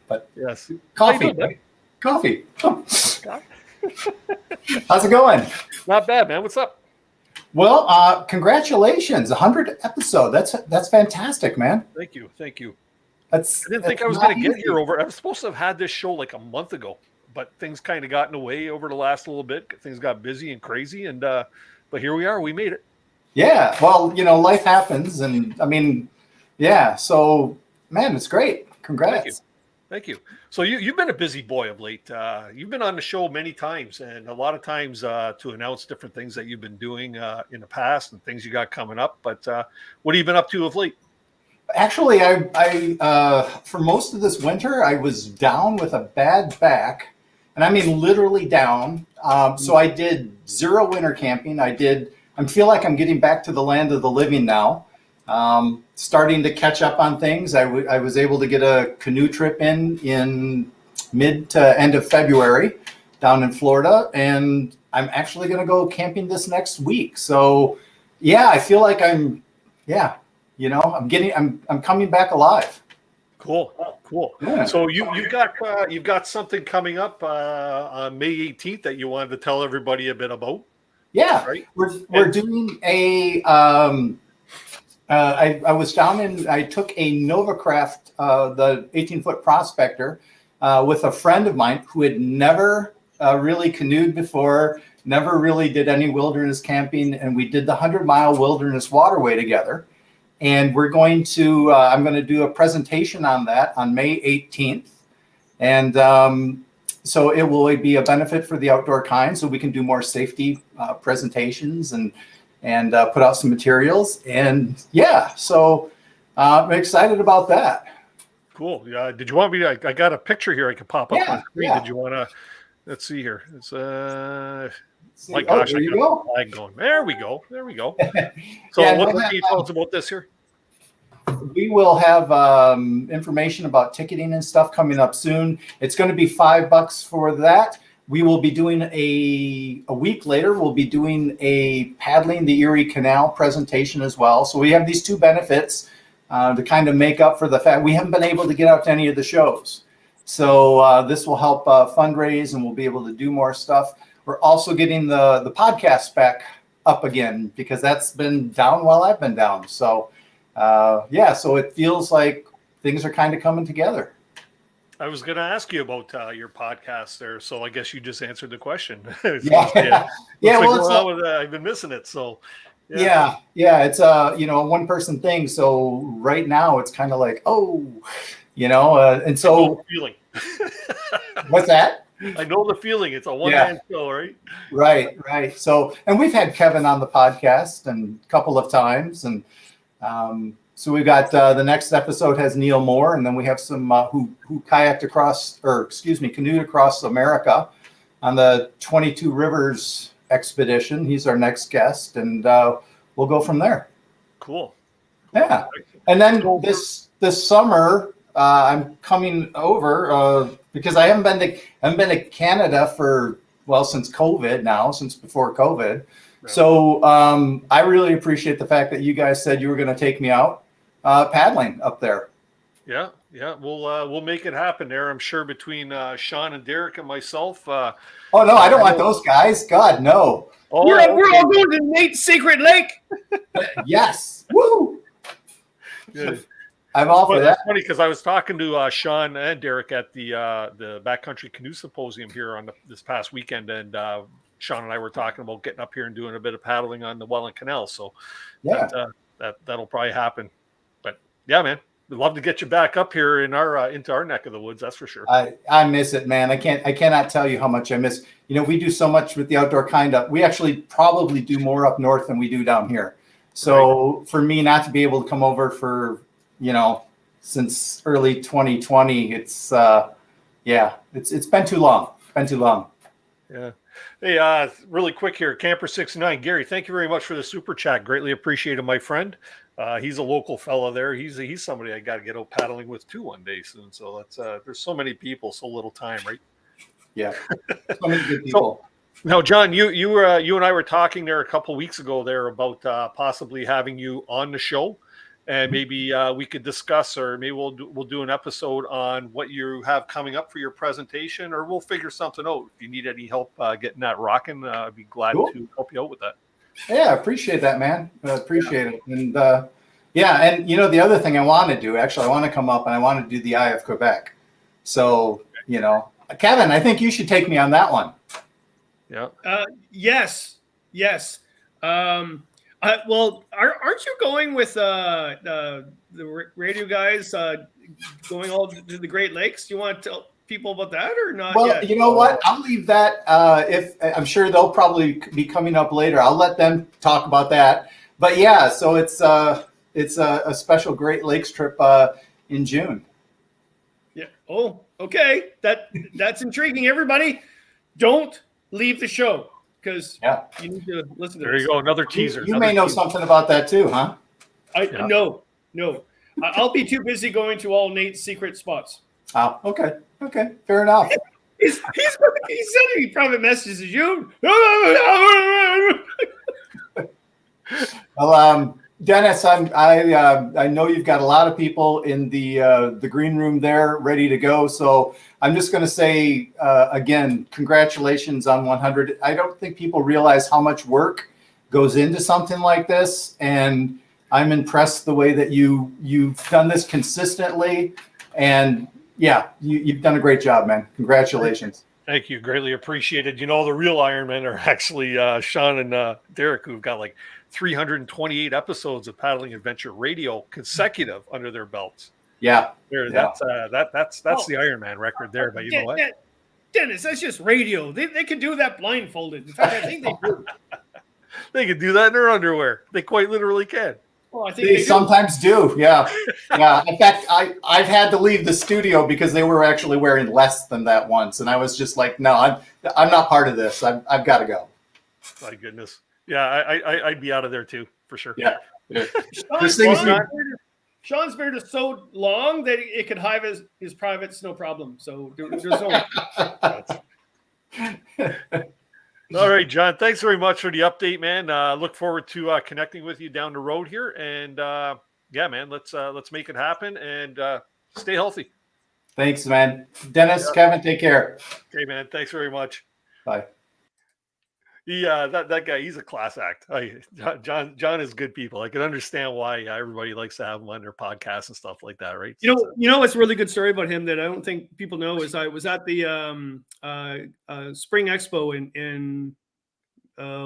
but yes. Coffee. Coffee. How's it going? Not bad, man. What's up? Well, congratulations. 100 episode. That's fantastic, man. Thank you. I didn't that's think I was going to get here I was supposed to have had this show like a month ago, but things kind of got in the way over the last little bit. Things got busy and crazy, and but here we are. We made it. Yeah. Well, life happens, and I mean, yeah. So, man, it's great. Congrats. Thank you. So you've been a busy boy of late. You've been on the show many times, and a lot of times to announce different things that you've been doing in the past and things you got coming up. But what have you been up to of late? Actually, I for most of this winter, I was down with a bad back, and I mean literally down. So I did 0 winter camping. I feel like I'm getting back to the land of the living now. Starting to catch up on things. I was able to get a canoe trip in mid to end of February down in Florida, and I'm actually going to go camping this next week. So yeah, I feel like I'm coming back alive. Cool. Yeah. So you've got something coming up on May 18th that you wanted to tell everybody a bit about. Yeah, right. We're doing a. I was down I took a Novacraft, the 18-foot Prospector, with a friend of mine who had never really canoed before, never really did any wilderness camping, and we did the 100-mile wilderness waterway together. And we're going to, I'm going to do a presentation on that on May 18th. And so it will be a benefit for the outdoor kind, so we can do more safety presentations and put out some materials. And yeah, so I'm excited about that. Cool. Yeah. Did you want me to, I got a picture here I could pop up on screen. Yeah. Did you want to, let's see here. It's my gosh, there you go. Flag going. There we go. So what can you tell us about this here? We will have information about ticketing and stuff coming up soon. It's going to be $5 for that. We will be doing a week later, we'll be doing a paddling the Erie Canal presentation as well. So we have these 2 benefits to kind of make up for the fact we haven't been able to get out to any of the shows. So this will help fundraise, and we'll be able to do more stuff. We're also getting the podcast back up again because that's been down while I've been down. So so it feels like things are kind of coming together. I was going to ask you about your podcast there, so I guess you just answered the question. I've been missing it. So yeah, it's a one-person thing. So right now it's kind of like and so feeling. What's that? I know the feeling. It's a one-man show, right? Right. So, and we've had Kevin on the podcast and a couple of times, and so we've got the next episode has Neil Moore, and then we have some who kayaked across, or excuse me, canoed across America on the 22 Rivers expedition. He's our next guest, and we'll go from there. Cool. Yeah, and then this summer I'm coming over because I haven't been to Canada since COVID now, since before COVID. Right. So I really appreciate the fact that you guys said you were going to take me out paddling up there. Yeah. We'll make it happen there. I'm sure between Sean and Derek and myself. Oh no, I don't want those guys. God no. Oh, we're all going to Nate's Secret Lake. Yes. Woo. Yeah. I'm all for that. It's funny because I was talking to Sean and Derek at the Backcountry Canoe Symposium here on this past weekend, and Sean and I were talking about getting up here and doing a bit of paddling on the Welland Canal. So yeah, that'll probably happen. But yeah, man, we'd love to get you back up here in our into our neck of the woods. That's for sure. I miss it, man. I cannot tell you how much I miss. You know, we do so much with the outdoor kind of. We actually probably do more up north than we do down here. So for me not to be able to come over for, since early 2020, it's been too long. Yeah. Hey, really quick here, Camper69, Gary, thank you very much for the super chat. Greatly appreciated, my friend. He's a local fella there. He's somebody I got to get out paddling with too one day soon. So that's there's so many people, so little time, right? Yeah, so many good people. Now, John, you and I were talking there a couple of weeks ago there about possibly having you on the show, and maybe we could discuss, or maybe we'll do an episode on what you have coming up for your presentation, or we'll figure something out. If you need any help getting that rocking, I'd be glad to help you out with that. Yeah, I appreciate that, man. Appreciate it. And and the other thing I want to do, actually, I want to come up and I want to do the Eye of Quebec. So, Kevin, I think you should take me on that one. Yeah. Yes. Well, aren't you going with the radio guys going all to the Great Lakes? Do you want to tell people about that or not? Well, yet? You know what? I'll leave that. If I'm sure they'll probably be coming up later. I'll let them talk about that. But yeah, so it's a special Great Lakes trip in June. Yeah. Oh, okay. That's intriguing. Everybody, don't leave the show because you need to listen to There you go. Another teaser. You may know something about that too, huh? No. I'll be too busy going to all Nate's secret spots. Oh, okay. Fair enough. He sent me private messages to you. Well, Dennis, I know you've got a lot of people in the green room there ready to go. So I'm just going to say again, congratulations on 100. I don't think people realize how much work goes into something like this, and I'm impressed the way that you've done this consistently. And yeah, you've done a great job, man. Congratulations. Thank you. Greatly appreciated. The real Ironmen are actually Sean and Derek, who've got like 328 episodes of Paddling Adventure Radio consecutive under their belts. Yeah. That's the Ironman record there. But you know what? Dennis, that's just radio. They can do that blindfolded. In fact, I think they do. They can do that in their underwear. They quite literally can. Well, I think they sometimes do. Yeah. In fact, I've had to leave the studio because they were actually wearing less than that once, and I was just like, no, I'm not part of this. I've got to go. My goodness. Yeah, I'd be out of there too, for sure. Yeah. Sean's beard is so long that it could hide his privates, no problem. So there's no. All right, John. Thanks very much for the update, man. Look forward to connecting with you down the road here, and yeah, man, let's make it happen and stay healthy. Thanks, man. Dennis, Kevin, take care. Okay, man. Thanks very much. Bye. That guy, he's a class act. John is good people. I can understand why everybody likes to have him on their podcasts and stuff like that, right? You know what's a really good story about him that I don't think people know is I was at the Spring Expo in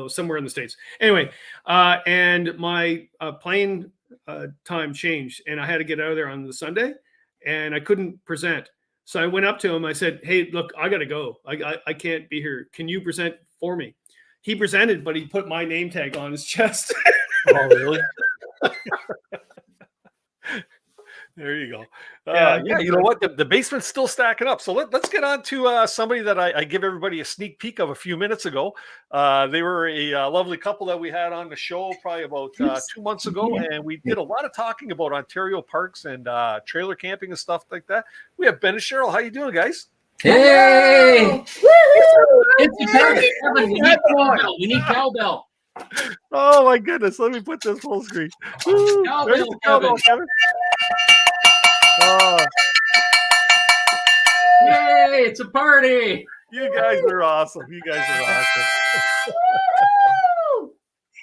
somewhere in the States. Anyway, and my plane time changed, and I had to get out of there on the Sunday, and I couldn't present. So I went up to him. I said, "Hey, look, I got to go. I can't be here. Can you present for me?" He presented, but he put my name tag on his chest. Oh, really? There you go. Yeah, you know what? The basement's still stacking up. So let's get on to somebody that I give everybody a sneak peek of a few minutes ago. They were a lovely couple that we had on the show probably about 2 months ago, and we did a lot of talking about Ontario parks and trailer camping and stuff like that. We have Ben and Cheryl. How you doing, guys? Hey! It's Kevin. We need cowbell. Oh my goodness! Let me put this full screen. There's the cowbell, Kevin. Oh. Yay! It's a party. You guys are awesome. You guys are awesome.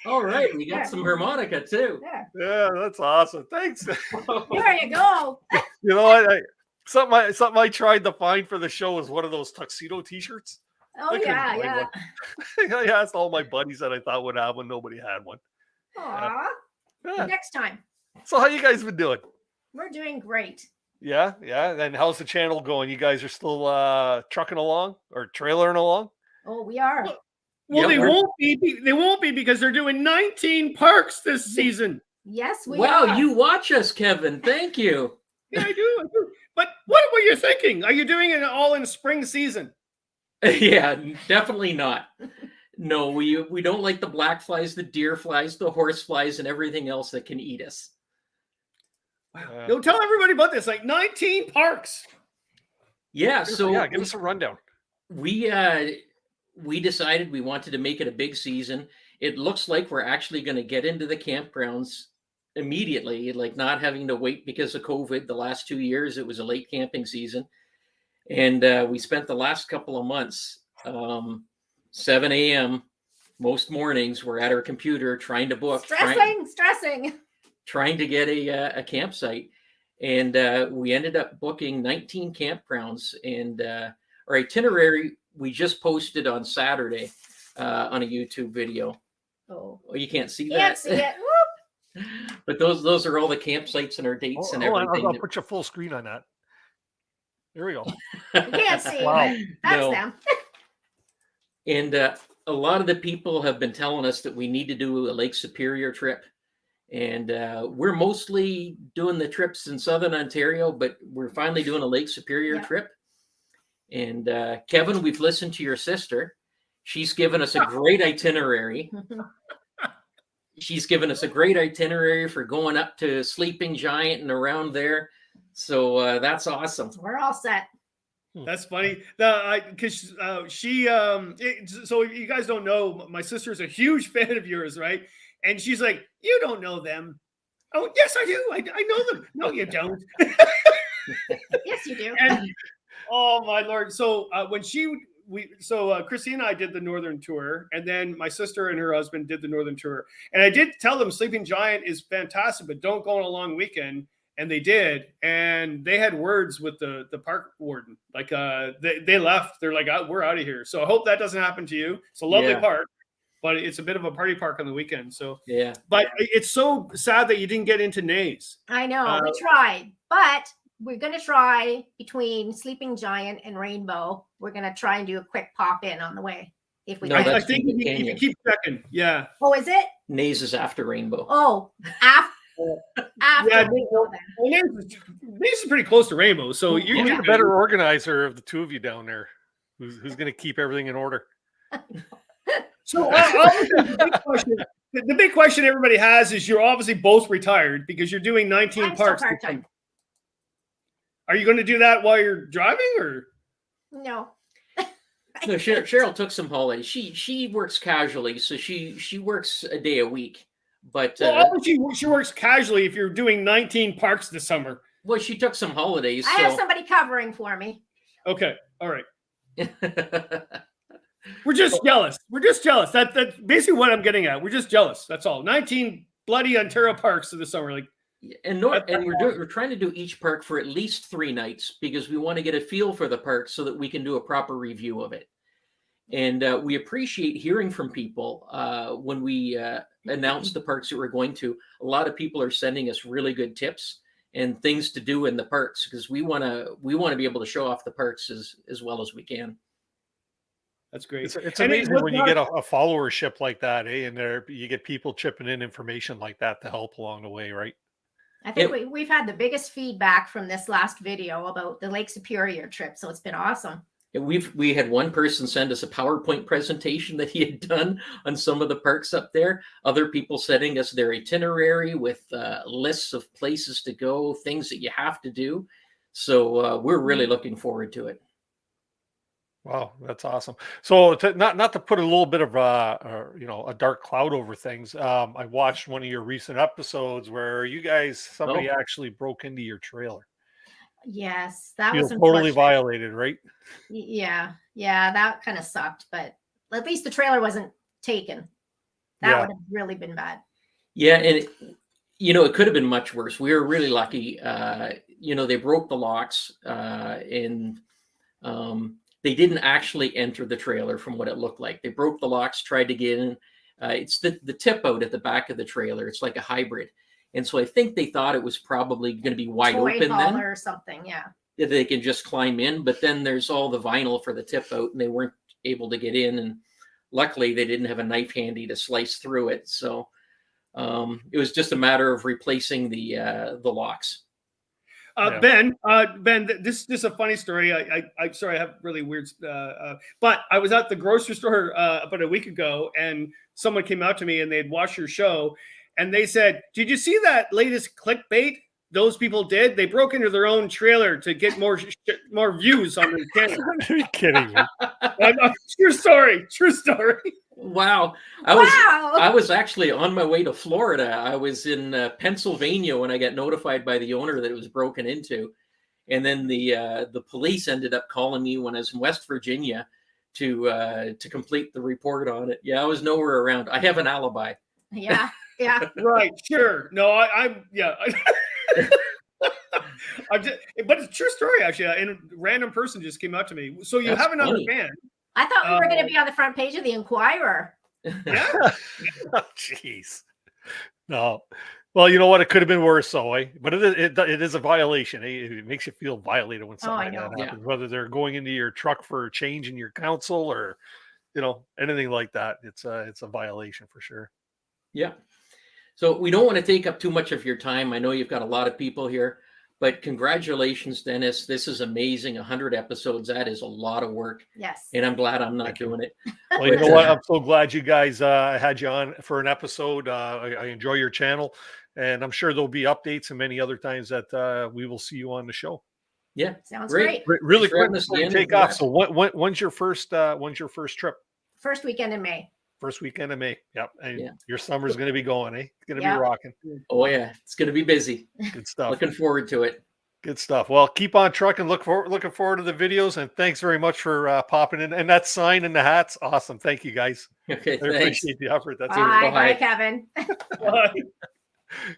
All right, we got some harmonica too. Yeah, that's awesome. Thanks. There you go. You know what? Something I tried to find for the show was one of those tuxedo T-shirts. Oh yeah. I asked all my buddies that I thought would have one. Nobody had one. Aw. Yeah. Next time. So how you guys been doing? We're doing great. Yeah. And how's the channel going? You guys are still trucking along or trailering along? Oh, we are. Well, they won't be. They won't be because they're doing 19 parks this season. Yes, we Wow, are. you watch us, Kevin. Thank you. Yeah, I do. But what were you thinking? Are you doing it all in spring season? Yeah, definitely not. No, we don't like the black flies, the deer flies, the horse flies, and everything else that can eat us. Don't tell everybody about this. Like 19 parks. Yeah. So yeah, give us a rundown. We decided we wanted to make it a big season. It looks like we're actually going to get into the campgrounds immediately, like not having to wait because of COVID. The last 2 years, it was a late camping season. And we spent the last couple of months, 7 a.m. most mornings, we're at our computer trying to book. Stressing. Trying to get a campsite. And we ended up booking 19 campgrounds. And our itinerary, we just posted on Saturday on a YouTube video. Oh, you can't see that. Can't see it. But those are all the campsites and our dates and everything. I'll put you full screen on that. There we go. You can't see. Wow. That's them. And a lot of the people have been telling us that we need to do a Lake Superior trip. And we're mostly doing the trips in Southern Ontario, but we're finally doing a Lake Superior trip. And Kevin, we've listened to your sister. She's given us a great itinerary. She's given us a great itinerary for going up to Sleeping Giant and around there. So that's awesome. We're all set. That's funny. Because she, so if you guys don't know, my sister's a huge fan of yours, right? And she's like, "You don't know them." Oh, yes, I do. I know them. No, you don't. Yes, you do. And, oh my Lord! So Christina and I did the Northern tour, and then my sister and her husband did the Northern tour. And I did tell them Sleeping Giant is fantastic, but don't go on a long weekend. And they did, and they had words with the park warden. Like they left. They're like, we're out of here. So I hope that doesn't happen to you. It's a lovely park, but it's a bit of a party park on the weekend. So yeah. But it's so sad that you didn't get into Nays. I know. We tried, but we're going to try between Sleeping Giant and Rainbow. We're going to try and do a quick pop in on the way. If we I think if you keep checking. Yeah. Oh, is it? Nays is after Rainbow. Oh, after. Yeah, Nays is pretty close to Rainbow. So you're the better organizer of the two of you down there. Who's going to keep everything in order? So the big question everybody has is you're obviously both retired because you're doing 19 parks. Are you going to do that while you're driving or? No. No, Cheryl took some holidays. She works casually, so she works a day a week. But she works casually if you're doing 19 parks this summer. Well, she took some holidays. I have somebody covering for me. Okay. All right. We're just jealous. That's basically what I'm getting at. We're just jealous. That's all. 19 bloody Ontario parks in the summer. Like, and we're trying to do each park for at least 3 nights because we want to get a feel for the park so that we can do a proper review of it. And we appreciate hearing from people when we announce the parks that we're going to. A lot of people are sending us really good tips and things to do in the parks, because we want to be able to show off the parks as well as we can. That's great. It's amazing when you get a followership like that, and there you get people chipping in information like that to help along the way, right? I think we've had the biggest feedback from this last video about the Lake Superior trip, so it's been awesome. We had one person send us a PowerPoint presentation that he had done on some of the parks up there. Other people sending us their itinerary with lists of places to go, things that you have to do. So we're really looking forward to it. Wow, that's awesome. So not to put a little bit of a dark cloud over things. I watched one of your recent episodes where you guys somebody actually broke into your trailer. Yes, that was was totally violated, right? Yeah, that kind of sucked, but at least the trailer wasn't taken. That would have really been bad. Yeah, and it could have been much worse. We were really lucky. They broke the locks, and they didn't actually enter the trailer from what it looked like. They broke the locks, tried to get in. It's the tip out at the back of the trailer. It's like a hybrid. And so I think they thought it was probably going to be wide open then, or something. Yeah. That they can just climb in, but then there's all the vinyl for the tip out, and they weren't able to get in. And luckily, they didn't have a knife handy to slice through it. So it was just a matter of replacing the locks. Ben, this is a funny story. I'm sorry, I have really weird, but I was at the grocery store about a week ago, and someone came out to me and they'd watched your show, and they said, "Did you see that latest clickbait those people did? They broke into their own trailer to get more views on their channel." Are you kidding me? True story. Wow. I was actually on my way to Florida. I was in Pennsylvania when I got notified by the owner that it was broken into. And then the police ended up calling me when I was in West Virginia to complete the report on it. Yeah, I was nowhere around. I have an alibi. Yeah. Right. Sure. No, I'm just, but it's a true story, actually. And a random person just came out to me. So you have another band. I thought we were going to be on the front page of the Inquirer. Yeah. Jeez. No. Well, you know what? It could have been worse, though. But it is a violation. It makes you feel violated when something like that happens. Yeah. Whether they're going into your truck for a change in your council or, anything like that. It's a violation for sure. Yeah. So we don't want to take up too much of your time. I know you've got a lot of people here, but congratulations, Dennis. This is amazing. 100 episodes. That is a lot of work. Yes. And I'm glad I'm not doing it. Well, you know what? I'm so glad you guys had you on for an episode. I enjoy your channel, and I'm sure there'll be updates and many other times that we will see you on the show. Yeah. Sounds great. Really quick before you take off. So when's your first trip? First weekend in May. First weekend of May. Yep. And your summer's going to be going, eh? It's going to be rocking. Oh, yeah. It's going to be busy. Good stuff. Looking forward to it. Good stuff. Well, keep on trucking. Looking forward to the videos. And thanks very much for popping in. And that sign and the hats. Awesome. Thank you, guys. Okay. I appreciate the effort. That's Bye, Kevin. Bye.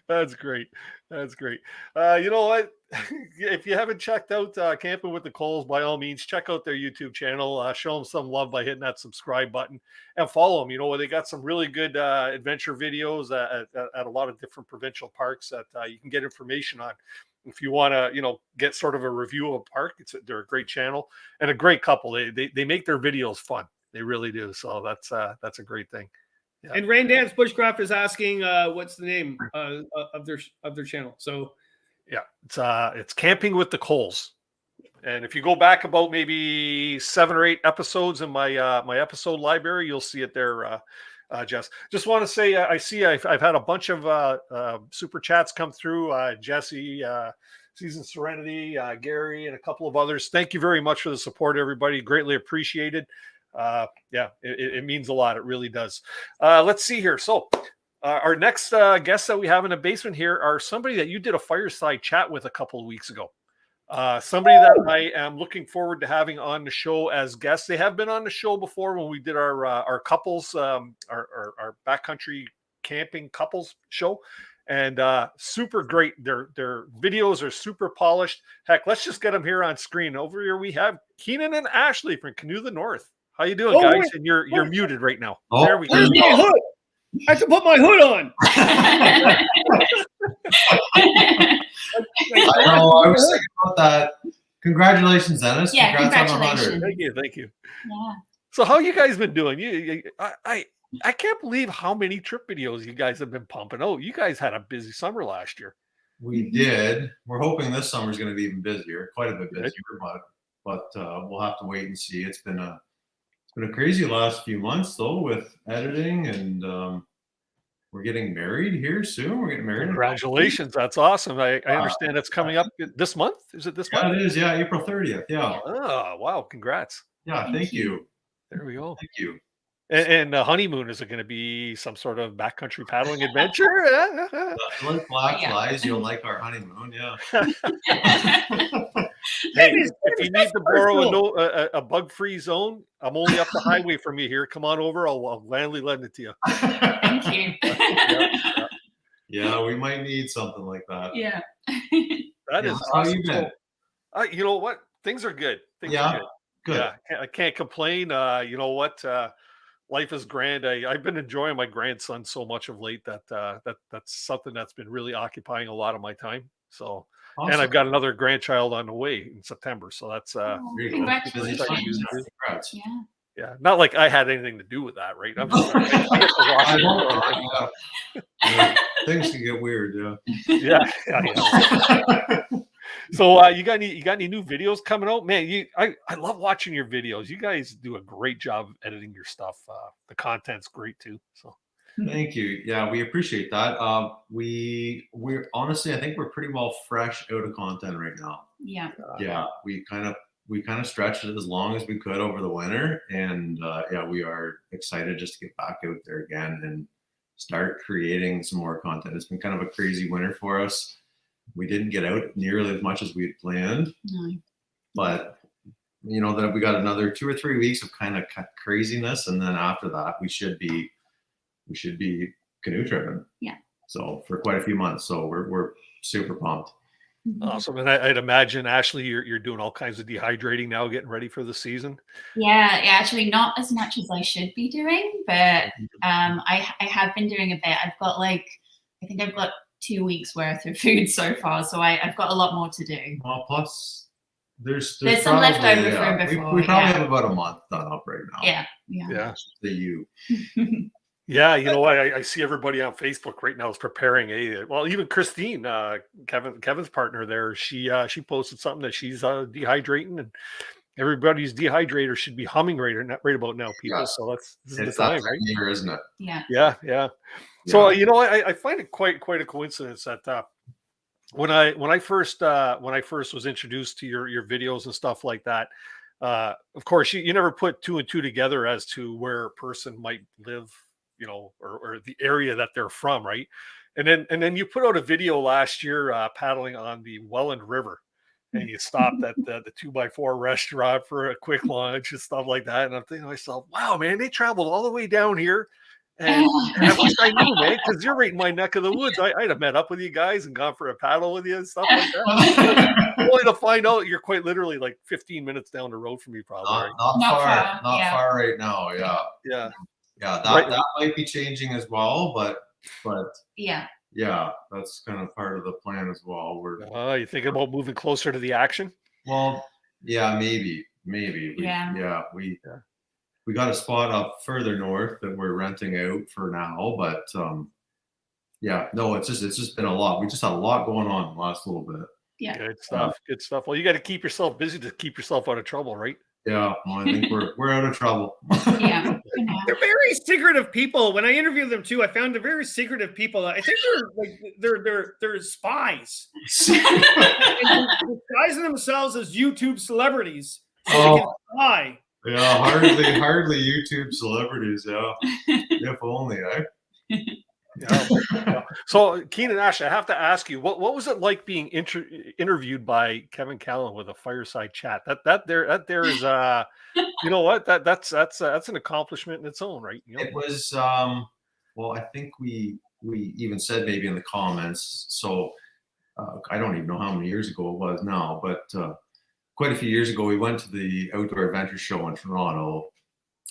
That's great. You know what? If you haven't checked out Camping with the Coles, by all means, check out their YouTube channel. Show them some love by hitting that subscribe button and follow them. They got some really good adventure videos at a lot of different provincial parks that you can get information on. If you want to, get sort of a review of a park, they're a great channel and a great couple. They make their videos fun. They really do. So that's a great thing. Yeah. And Rain Dance Bushcraft is asking, what's the name of their channel? So, yeah, it's Camping with the Coles. And if you go back about maybe 7 or 8 episodes in my my episode library, you'll see it there. Jess, just want to say I see I've had a bunch of super chats come through. Jesse, Season Serenity, Gary, and a couple of others. Thank you very much for the support, everybody. Greatly appreciated. It means a lot. It really does. Let's see here. So our next guests that we have in the basement here are somebody that you did a fireside chat with a couple of weeks ago. Somebody that I am looking forward to having on the show as guests. They have been on the show before when we did our couples, our backcountry camping couples show, and super great. Their videos are super polished. Heck, let's just get them here on screen. Over here we have Keenan and Ashley from Canoe the North. How you doing, guys? Wait. And you're muted right now. Oh, there we go. Where's my hood? I have to put my hood on. I was thinking about that. Congratulations, Dennis. Yeah, Congrats on the 100. congratulations. Thank you. Yeah. So how you guys been doing? I can't believe how many trip videos you guys have been pumping out. You guys had a busy summer last year. We did. We're hoping this summer is going to be even busier, quite a bit busier, but we'll have to wait and see. It's been a crazy last few months though, with editing, and we're getting married here soon. We're getting married. Congratulations. That's awesome. I understand that's coming up this month. Is it this month? Yeah, it is. Yeah, April 30th. Yeah. Oh, wow. Congrats. Yeah, thank you. There we go. Thank you. And the honeymoon, is it going to be some sort of backcountry paddling adventure? Like black flies, you'll like our honeymoon. Yeah. Hey, if you need to borrow a bug-free zone, I'm only up the highway from you here. Come on over. I'll gladly lend it to you. Thank you. Yeah, we might need something like that. Yeah. That is How awesome. you been? You know what? Things are good. Things are good. Good. Yeah, I can't complain. You know what? Life is grand. I've been enjoying my grandson so much of late that that's something that's been really occupying a lot of my time. So, Awesome. And I've got another grandchild on the way in September. So that's congratulations. Congrats. Yeah. Yeah, not like I had anything to do with that, right? I'm just things can get weird. Yeah. So you got any new videos coming out? Man, I love watching your videos. You guys do a great job editing your stuff. The content's great too. So thank you. Yeah, we appreciate that. We're honestly, I think we're pretty well fresh out of content right now. Yeah. Yeah, we kind of stretched it as long as we could over the winter, and we are excited just to get back out there again and start creating some more content. It's been kind of a crazy winter for us. We didn't get out nearly as much as we had planned, but you know that we got another 2 or 3 weeks of kind of craziness, and then after that we should be canoe tripping. Yeah. So for quite a few months, so we're super pumped. Awesome. And I'd imagine, Ashley, you're doing all kinds of dehydrating now, getting ready for the season. Yeah, actually not as much as I should be doing, but I have been doing a bit. I've got I think I've got 2 weeks worth of food so far, so I've got a lot more to do. Well, plus there's some left over from before. We probably have about a month done up right now. Yeah. Yeah, you know what? I see everybody on Facebook right now is preparing even Christine, Kevin's partner there. She posted something that she's dehydrating, and everybody's dehydrator should be humming right about now, people. So this is the time, right? Year, isn't it? Yeah. So you know, I find it quite a coincidence that when I first was introduced to your videos and stuff like that, of course you never put 2 and 2 together as to where a person might live, you know, or the area that they're from, right? And then you put out a video last year paddling on the Welland River, and you stopped at the 2x4 restaurant for a quick lunch and stuff like that. And I'm thinking to myself, wow, man, they traveled all the way down here. And I wish I knew, man, because you're right in my neck of the woods. I'd have met up with you guys and gone for a paddle with you and stuff like that. Only to find out you're quite literally like 15 minutes down the road from me, probably. Not far right now. Yeah. That might be changing as well, but yeah, that's kind of part of the plan as well. You thinking about moving closer to the action? Well, yeah, maybe. We got a spot up further north that we're renting out for now, but it's just been a lot. We just had a lot going on the last little bit. Yeah. Good stuff. Well, you got to keep yourself busy to keep yourself out of trouble, right? Yeah, well, I think we're out of trouble. Yeah. They're very secretive people. When I interviewed them too, I found they're very secretive people. I think they're spies. And disguising themselves as YouTube celebrities so they can spy. Yeah, hardly YouTube celebrities. Yeah, if only. Yeah. So, Keenan and Ashley, I have to ask you, what was it like being interviewed by Kevin Callan with a fireside chat? That there is you know what, that's an accomplishment in its own right. You know? It was well, I think we even said maybe in the comments. So I don't even know how many years ago it was now, but quite a few years ago, we went to the Outdoor Adventure Show in Toronto.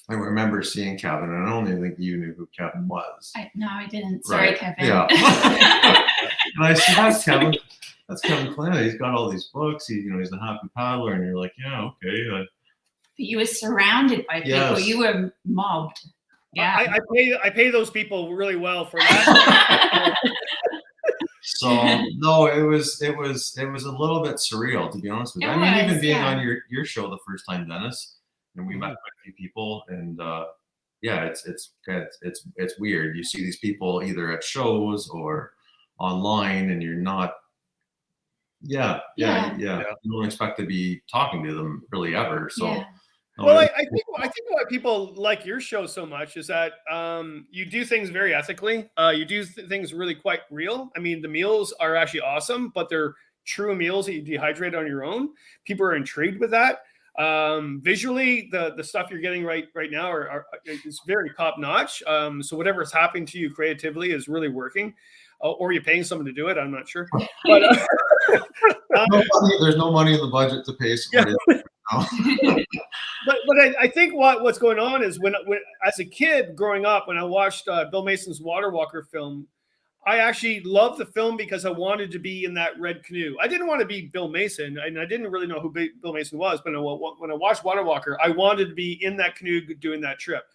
I remember seeing Kevin, and I don't even think you knew who Kevin was. No, I didn't. Sorry, right. Kevin. Yeah. And I said, "That's Kevin." that's Kevin Clan. He's got all these books. He's a happy paddler, and you're like, yeah, okay. But you were surrounded by people. Yes. You were mobbed. Yeah. I pay those people really well for that. So no, it was a little bit surreal, to be honest with you. I mean, even being on your show the first time, Dennis, and we met quite a few people, and it's weird. You see these people either at shows or online, and you're not. Yeah. You don't expect to be talking to them really ever. So. Yeah. Well, I think why people like your show so much is that you do things very ethically. You do things really quite real. I mean, the meals are actually awesome, but they're true meals that you dehydrate on your own. People are intrigued with that. Visually, the stuff you're getting right now is very top notch. So whatever is happening to you creatively is really working. Or you're paying someone to do it. I'm not sure. But there's no money in the budget to pay somebody. Yeah. But I think what's going on is when as a kid growing up, when I watched Bill Mason's Water Walker film, I actually loved the film because I wanted to be in that red canoe. I didn't want to be Bill Mason, and I didn't really know who Bill Mason was. But when I watched Water Walker, I wanted to be in that canoe doing that trip.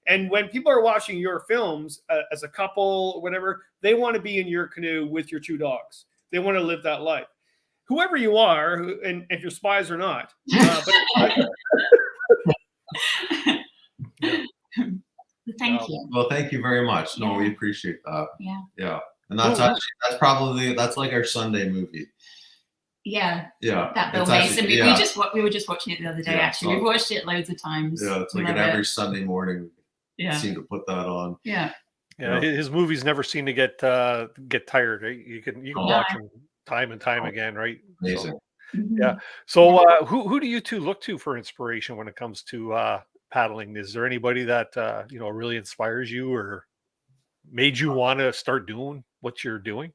And when people are watching your films as a couple or whatever, they want to be in your canoe with your two dogs. They want to live that life. Whoever you are, and if you're spies or not. Thank you. Well, thank you very much. No, we appreciate that. Yeah. And that's like our Sunday movie. Yeah. Yeah. That Bill Mason. We were just watching it the other day. Actually, we've watched it loads of times. Yeah, it's like every Sunday morning. Yeah. Seem to put that on. Yeah. Yeah. His movies never seem to get tired. Right? You can watch them time and time again, right? Amazing. So, yeah. So who do you two look to for inspiration when it comes to paddling? Is there anybody that really inspires you or made you want to start doing what you're doing?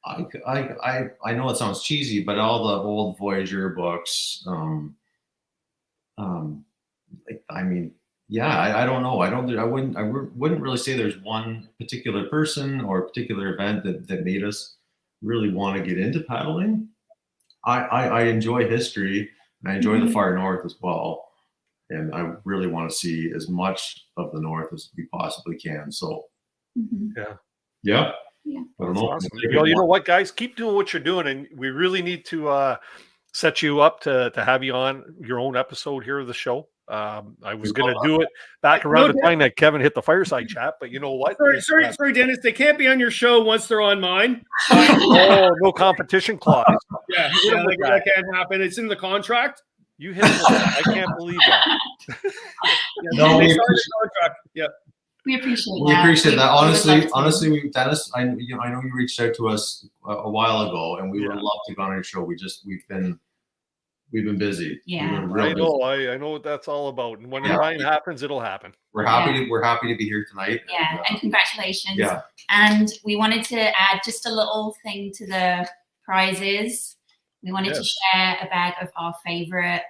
I know it sounds cheesy, but all the old Voyageur books, I don't know. I wouldn't really say there's one particular person or a particular event that made us really want to get into paddling. I enjoy history, and I enjoy the far north as well, and I really want to see as much of the north as we possibly can. So, yeah. I don't know. Awesome. Well, you know what, guys, keep doing what you're doing, and we really need to set you up to have you on your own episode here of the show. I was going to do it back around the time that Kevin hit the fireside chat, but you know what? Sorry, Dennis. They can't be on your show once they're on mine. No competition clause. That can't happen. It's in the contract. You hit it. I can't believe that. Yeah. We appreciate that. We appreciate that. Honestly, Dennis, I know you reached out to us a while ago, and we would love to go on your show. We've been busy. Yeah, I know what that's all about. And when the time happens, it'll happen. We're happy to be here tonight. Yeah, and congratulations. Yeah. And we wanted to add just a little thing to the prizes. We wanted to share a bag of our favorite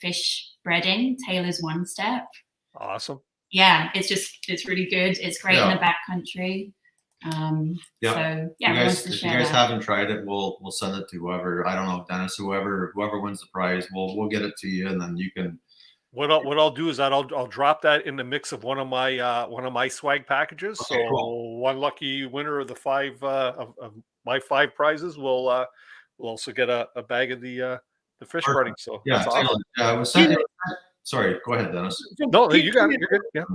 fish breading, Taylor's One Step. Awesome. Yeah, it's really good. It's great in the backcountry. So if you guys haven't tried it, we'll send it to whoever. I don't know, Dennis, whoever wins the prize, we'll get it to you, and then you can. What I'll do is that I'll drop that in the mix of one of my swag packages. Okay, so one lucky winner of the five of my 5 prizes will also get a bag of the fish breading. So yeah, that's awesome. Sorry, go ahead, Dennis. No, you got it. You're good. Yeah.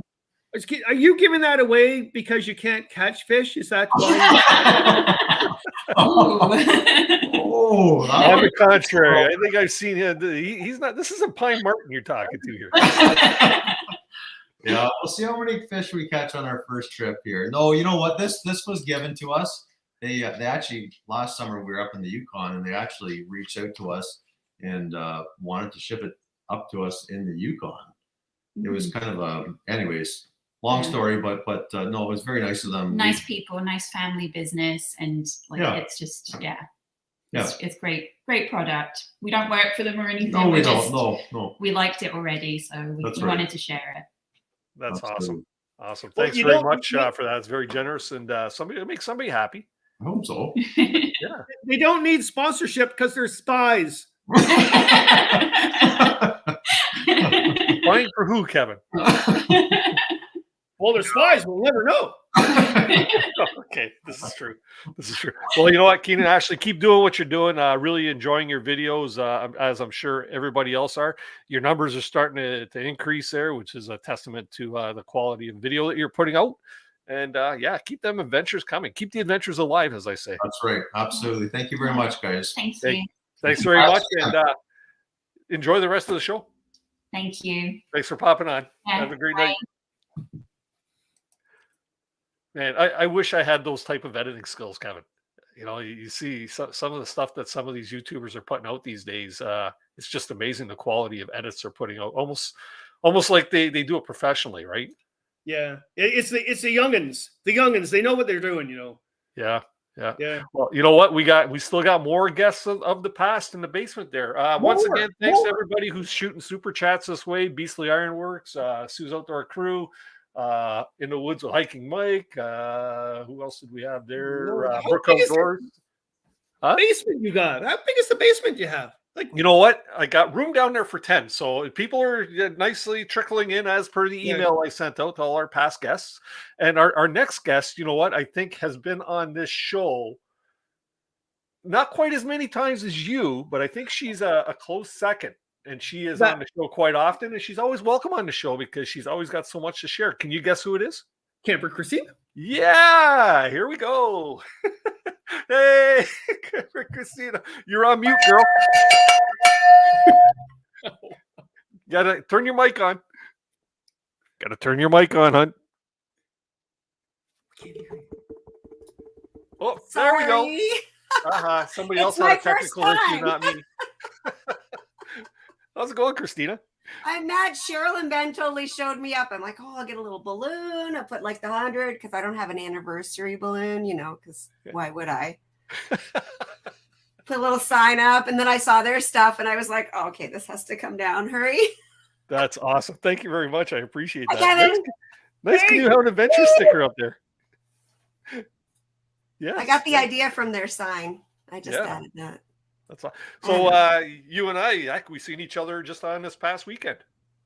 Are you giving that away because you can't catch fish? Is that why? On the contrary, I think I've seen him. He's not. This isn't Pine Martin you're talking to here. Yeah, we'll see how many fish we catch on our first trip here. No, you know what? This was given to us. They actually last summer we were up in the Yukon, and they actually reached out to us and wanted to ship it up to us in the Yukon. It was kind of anyways, long story, but no, it was very nice of them. Nice people, nice family business, and it's just it's great product. We don't work for them or anything. No, we don't. No. We liked it already, so we wanted to share it. That's awesome. Awesome. Thanks very much for that. It's very generous, and it makes somebody happy. I hope so. Yeah. They don't need sponsorship because they're spies. Spying for who, Kevin? Well, they're spies. We'll never know. Okay, this is true. This is true. Well, you know what, Keenan, Ashley, keep doing what you're doing. Really enjoying your videos, as I'm sure everybody else are. Your numbers are starting to increase there, which is a testament to the quality of video that you're putting out. And yeah, keep them adventures coming. Keep the adventures alive, as I say. That's right. Absolutely. Thank you very much, guys. Thanks. Thanks very much, and enjoy the rest of the show. Thank you. Thanks for popping on. Yeah, Have a great bye. night. Man, I wish I had those type of editing skills, Kevin. You know, you see some of the stuff that some of these YouTubers are putting out these days. It's just amazing the quality of edits they're putting out. Almost like they do it professionally, right? Yeah, it's the youngins. The youngins, they know what they're doing. You know. Yeah. Yeah. Well, you know what? We still got more guests of the past in the basement there. Once again, thanks to everybody who's shooting super chats this way. Beastly Ironworks, Sue's Outdoor Crew, In the Woods with Hiking Mike. Who else did we have there? Brook Outdoors. Basement you got? How big is the basement you have? Like, you know what? I got room down there for 10. So people are nicely trickling in as per the email I sent out to all our past guests. And our next guest, you know what, I think has been on this show not quite as many times as you, but I think she's a close second. And she is on the show quite often. And she's always welcome on the show because she's always got so much to share. Can you guess who it is? Camper Christina. Yeah, here we go. Hey, Christina, you're on mute, girl. Gotta turn your mic on. Gotta turn your mic on, hon. Oh, there we go. Somebody else had a technical issue, not me. How's it going, Christina? I'm mad. Cheryl and Ben totally showed me up. I'm like, oh, I'll get a little balloon. I'll put like the 100 because I don't have an anniversary balloon, you know, because why would I? Put a little sign up, and then I saw their stuff, and I was like, oh, okay, this has to come down. Hurry. That's awesome. Thank you very much. I appreciate that. Kevin. Nice Canoehound Adventure sticker up there. Yeah. I got the idea from their sign. I just added that. That's all. So you and I, we seen each other just on this past weekend.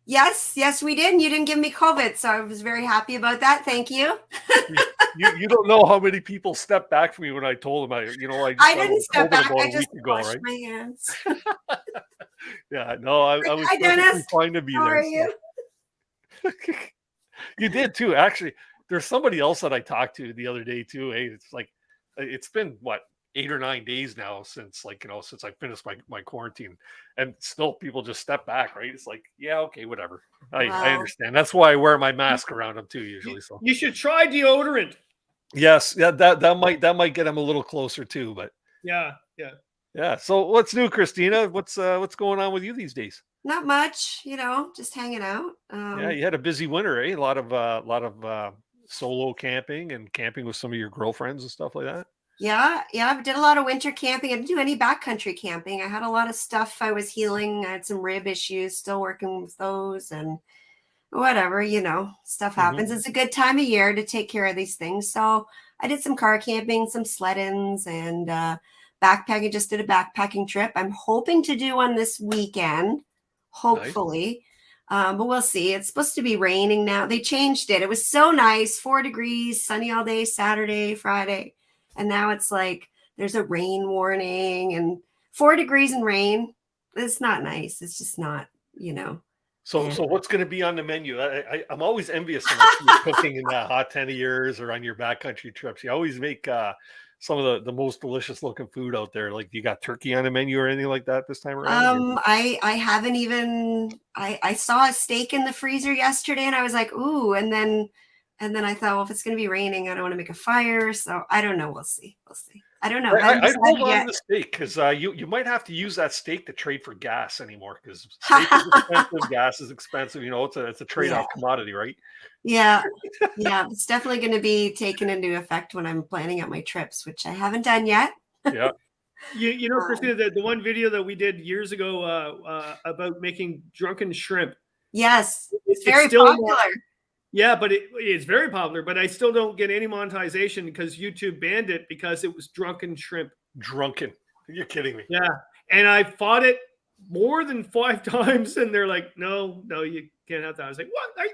Yes, we did. And you didn't give me COVID, so I was very happy about that. Thank you. you don't know how many people stepped back from me when I told them I didn't step back. I just washed my hands. Yeah, no, I was perfectly fine to be How there. are you? So. You did too. Actually, there's somebody else that I talked to the other day too. Hey, it's like it's been what 8 or 9 days now since since I finished my quarantine, and still people just step back, right? It's like, yeah, okay, whatever. I understand. That's why I wear my mask around them too usually. So you should try deodorant. yes, yeah, that might get them a little closer too. But Yeah. So what's new, Christina? What's going on with you these days? Not much, just hanging out. Yeah, you had a busy winter, eh? A lot of solo camping and camping with some of your girlfriends and stuff like that. Yeah. I did a lot of winter camping. I didn't do any backcountry camping. I had a lot of stuff I was healing. I had some rib issues, still working with those, and whatever, stuff happens. It's a good time of year to take care of these things. So I did some car camping, some sled-ins, and backpacking. Just did a backpacking trip. I'm hoping to do one this weekend, hopefully. Nice. But we'll see. It's supposed to be raining now. They changed it. It was so nice, 4 degrees, sunny all day, Saturday, Friday. And now it's like there's a rain warning and 4 degrees and rain. It's not nice. It's just not, So what's going to be on the menu? I'm always envious of you're cooking in that hot tent of yours or on your backcountry trips. You always make some of the most delicious looking food out there. Like, you got turkey on the menu or anything like that this time around? I haven't even. I saw a steak in the freezer yesterday, and I was like, ooh, and then I thought, well, if it's going to be raining, I don't want to make a fire. So I don't know. We'll see. I don't know. I'd hold on to the steak because you might have to use that steak to trade for gas anymore because steak is expensive, gas is expensive. It's a trade-off commodity, right? Yeah. It's definitely going to be taken into effect when I'm planning out my trips, which I haven't done yet. Yeah. Christina, the one video that we did years ago about making drunken shrimp. Yes, it's very popular. Yeah, but it's very popular, but I still don't get any monetization because YouTube banned it because it was drunken shrimp. Drunken. You're kidding me. Yeah. And I fought it more than 5 times, and they're like, no, you can't have that. I was like, what?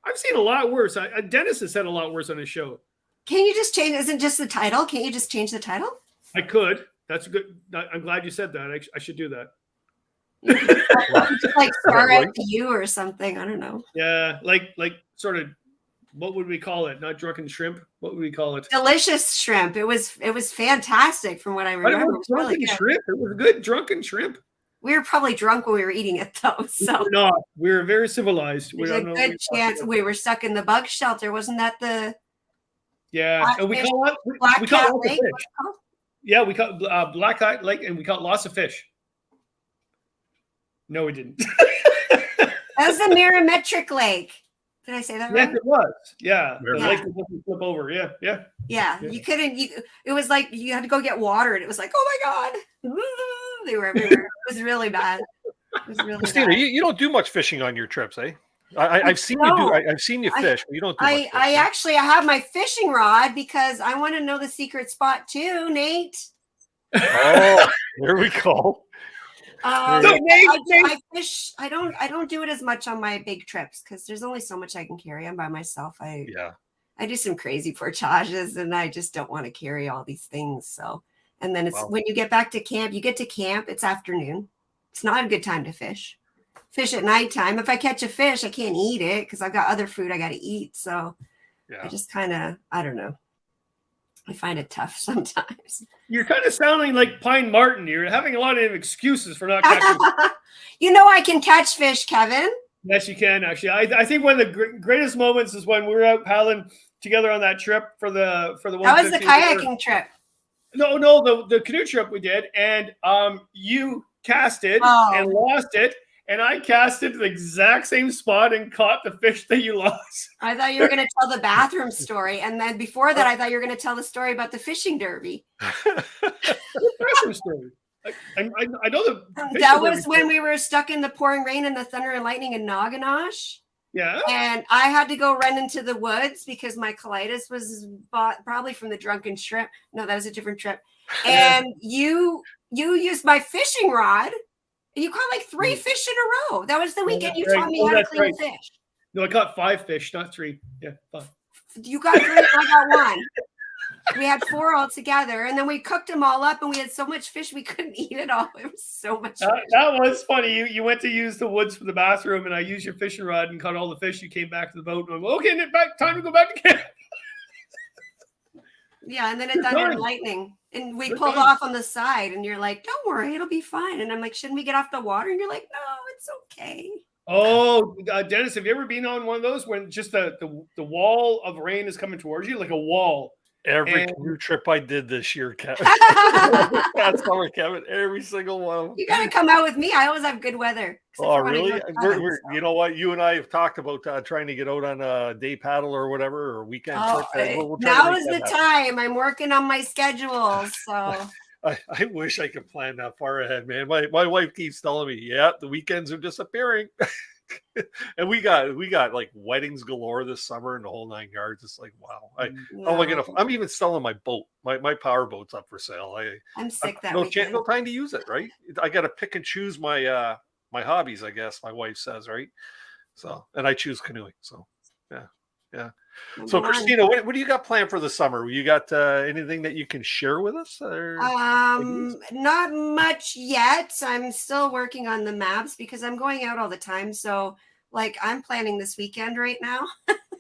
I've seen a lot worse. Dennis has said a lot worse on his show. Can you just change? Isn't just the title? Can't you just change the title? I could. That's good. I'm glad you said that. I should do that. Just like star out to you or something. I don't know. Yeah, like sort of. What would we call it? Not drunken shrimp. What would we call it? Delicious shrimp. It was fantastic from what I remember. It was really good. Shrimp. It was good drunken shrimp. We were probably drunk when we were eating it though. So we were not. We were very civilized. There's a good chance we were stuck in the bug shelter. Wasn't that the? Yeah, and we caught lots of fish. Yeah, we caught Black Cat Lake, and we caught lots of fish. No, we didn't. That was the Mirametric Lake. Did I say that right? Yes, it was. Yeah, the lake doesn't flip over. Yeah. You couldn't. It was like you had to go get water, and it was like, oh my god, they were everywhere. It was really bad. It was really Christina, bad. you don't do much fishing on your trips, eh? I've seen you do. I've seen you fish, but you don't do much. I actually have my fishing rod because I want to know the secret spot too, Nate. Oh, there we go. I fish. I don't do it as much on my big trips because there's only so much I can carry. I'm by myself. I do some crazy portages, and I just don't want to carry all these things. So, and then it's when you get back to camp, it's afternoon. It's not a good time to fish. Fish at nighttime. If I catch a fish, I can't eat it because I've got other food I got to eat. So I just kind of, I don't know. I find it tough sometimes. You're kind of sounding like Pine Martin. You're having a lot of excuses for not catching. You know, I can catch fish, Kevin. Yes, you can actually. I think one of the greatest moments is when we were out paddling together on that trip for the one. That was the kayaking trip. No, the canoe trip we did, and you casted and lost it. And I casted to the exact same spot and caught the fish that you lost. I thought you were going to tell the bathroom story. And then before that, I thought you were going to tell the story about the fishing derby. Bathroom story. I know the that was when we were stuck in the pouring rain and the thunder and lightning in Naganosh. Yeah. And I had to go run into the woods because my colitis was probably from the drunken shrimp. No, that was a different trip. And you used my fishing rod. You caught like 3 fish in a row. That was the weekend you taught me how to clean fish. No, I caught 5 fish, not 3. Yeah, 5. You got 3, I got 1. We had 4 altogether, and then we cooked them all up, and we had so much fish we couldn't eat it all. It was so much fish. That was funny. You went to use the woods for the bathroom, and I used your fishing rod and caught all the fish. You came back to the boat, and I'm like, okay, time to go back to camp. Yeah, and then it thundered and lightning. And we pulled off on the side, and you're like, don't worry, it'll be fine. And I'm like, shouldn't we get off the water? And you're like, no, it's okay. Oh, Dennis, have you ever been on one of those when just the wall of rain is coming towards you, like a wall? Every canoe trip I did this year, Kevin. That's summer, Kevin. Every single one of them. You got to come out with me. I always have good weather. Oh, really? You know what? You and I have talked about trying to get out on a day paddle or whatever, or weekend trip. Now is the time. I'm working on my schedule. So I wish I could plan that far ahead, man. My wife keeps telling me, yeah, the weekends are disappearing. And we got like weddings galore this summer and the whole 9 yards. It's like, wow. I'm even selling my boat. My power boat's up for sale. I'm sick that no time to use it, right? I got to pick and choose my my hobbies, I guess my wife says, right? So, and I choose canoeing. So yeah. So Christina, what do you got planned for the summer? You got anything that you can share with us? Or not much yet. I'm still working on the maps because I'm going out all the time. So like I'm planning this weekend right now.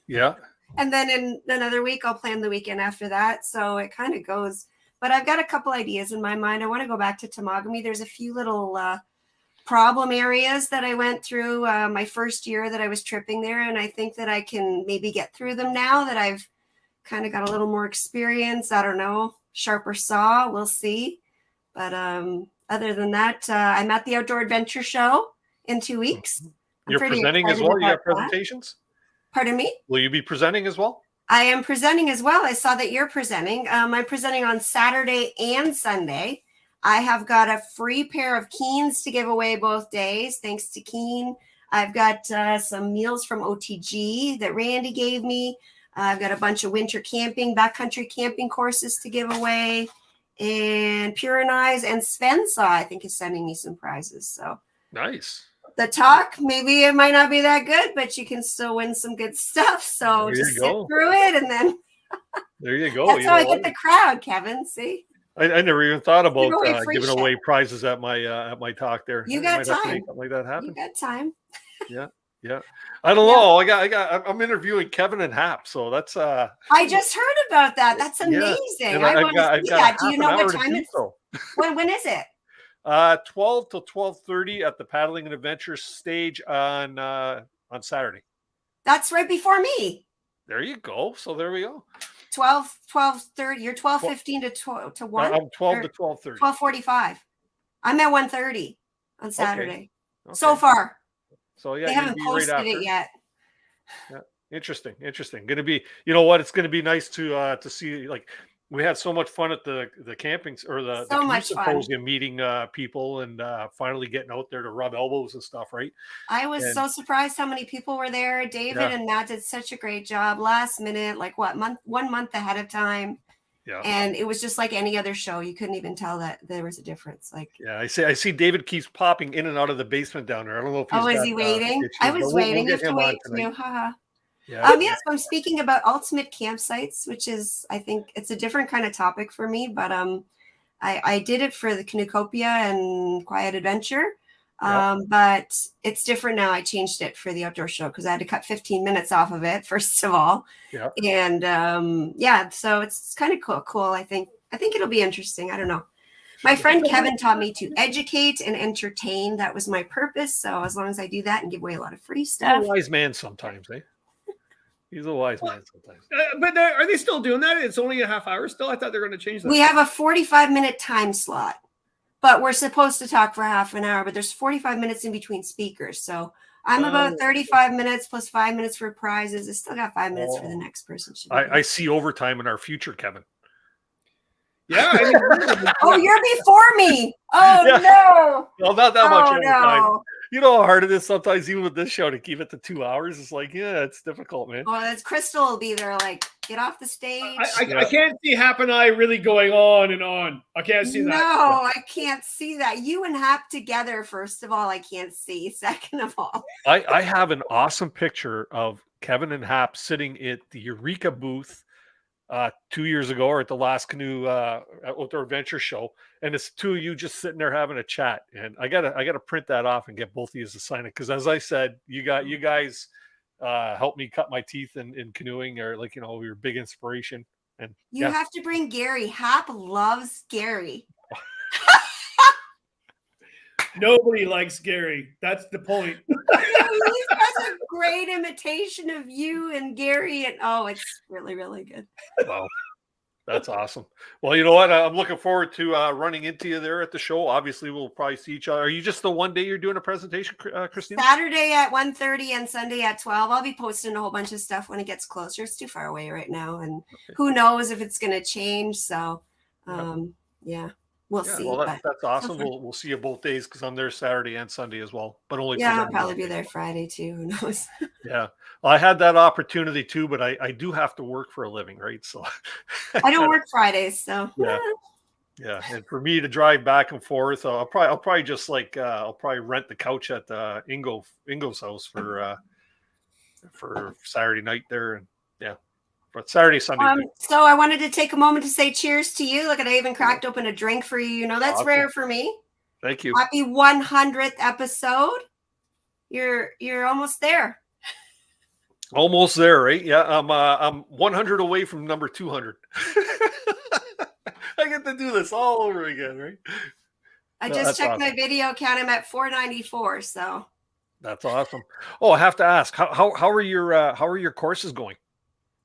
Yeah. And then in another week, I'll plan the weekend after that. So it kind of goes, but I've got a couple ideas in my mind. I want to go back to Temagami. There's a few little problem areas that I went through my first year that I was tripping there. And I think that I can maybe get through them now that I've kind of got a little more experience. I don't know, sharper saw, we'll see. But other than that, I'm at the Outdoor Adventure Show in 2 weeks. You're presenting as well? You have presentations? Pardon me? Will you be presenting as well? I am presenting as well. I saw that you're presenting. I'm presenting on Saturday and Sunday. I have got a free pair of Keens to give away both days, thanks to Keen. I've got some meals from OTG that Randy gave me. I've got a bunch of winter camping, backcountry camping courses to give away. And Pure and Eyes and Svensa, I think, is sending me some prizes. So nice. The talk, maybe it might not be that good, but you can still win some good stuff. So there just sit through it, and then there you go. That's how I get the crowd, Kevin. See, I never even thought about free giving shit. away prizes at my talk there. You I got might have to time. make something like that happen. You got time. Yeah. I don't know. I'm interviewing Kevin and Hap, so that's I just heard about that. That's amazing. And I want to see that. Do you know what time it's? So. When is it? 12 till 12:30 at the Paddling and Adventure stage on Saturday. That's right before me. There you go. So there we go. 12:30. You're 12:15 to 1. I'm 12 to 12:30. 12:45. I'm at 1:30 on Saturday. Okay. So far. So yeah, they haven't posted it yet. Yeah, interesting. Going to be, you know what? It's going to be nice to see. Like, we had so much fun at the campings or the symposium, meeting people and finally getting out there to rub elbows and stuff. Right. I was so surprised how many people were there. David and Matt did such a great job. Last minute, like 1 month ahead of time. Yeah. And it was just like any other show. You couldn't even tell that there was a difference. Like, yeah, I see David keeps popping in and out of the basement down there. I don't know if he's is he waiting? I was waiting. You have to wait too. Haha. Yeah. Yes, I'm speaking about ultimate campsites, which is, I think it's a different kind of topic for me, but I did it for the Canucopia and Quiet Adventure. But it's different now. I changed it for the outdoor show because I had to cut 15 minutes off of it, first of all. Yeah. And so it's kind of cool. I think it'll be interesting. I don't know. My friend Kevin taught me to educate and entertain. That was my purpose. So as long as I do that and give away a lot of free stuff. He's a wise man sometimes, eh? He's a wise man sometimes. But are they still doing that? It's only a half hour still? I thought they were going to change that. We have a 45-minute time slot. But we're supposed to talk for half an hour, but there's 45 minutes in between speakers. So I'm about 35 minutes plus 5 minutes for prizes. I still got 5 minutes for the next person. I see overtime in our future, Kevin. Yeah. Oh, you're before me. Oh, no. Well, not that much overtime. No. You know how hard it is sometimes, even with this show, to keep it to 2 hours. It's like, it's difficult, man. Oh, that's Crystal will be there, like, get off the stage. I can't see Hap and I really going on and on. I can't see that. No, I can't see that. You and Hap together, first of all, I can't see. Second of all. I have an awesome picture of Kevin and Hap sitting at the Eureka booth 2 years ago, or at the last Canoe Outdoor Adventure show, and it's two of you just sitting there having a chat. And I gotta print that off and get both of you to sign it, because as I said, you guys helped me cut my teeth in canoeing, or like, we were big inspiration. And you have to bring Gary. Hap loves Gary. Nobody likes Gary. That's the point. He's such a great imitation of you and Gary, and it's really, really good. Wow, that's awesome. Well, you know what? I'm looking forward to running into you there at the show. Obviously, we'll probably see each other. Are you just the one day you're doing a presentation, Christina? Saturday at 1:30 and Sunday at 12. I'll be posting a whole bunch of stuff when it gets closer. It's too far away right now, and who knows if it's going to change. So, yeah. We'll see. Well, that's awesome. We'll see you both days, because I'm there Saturday and Sunday as well. But only I'll probably be there Friday too. Who knows? Yeah. Well, I had that opportunity too, but I do have to work for a living, right? So I don't work Fridays, so yeah. And for me to drive back and forth, I'll probably just I'll probably rent the couch at Ingo's house for Saturday night there, and but Saturday, Sunday. So I wanted to take a moment to say cheers to you. Look, I even cracked open a drink for you. That's awesome. Rare for me. Thank you. Happy 100th episode. You're almost there. Almost there, right? Yeah, I'm 100 away from number 200. I get to do this all over again, right? I just checked my video count. I'm at 494. So that's awesome. Oh, I have to ask, how are your courses going?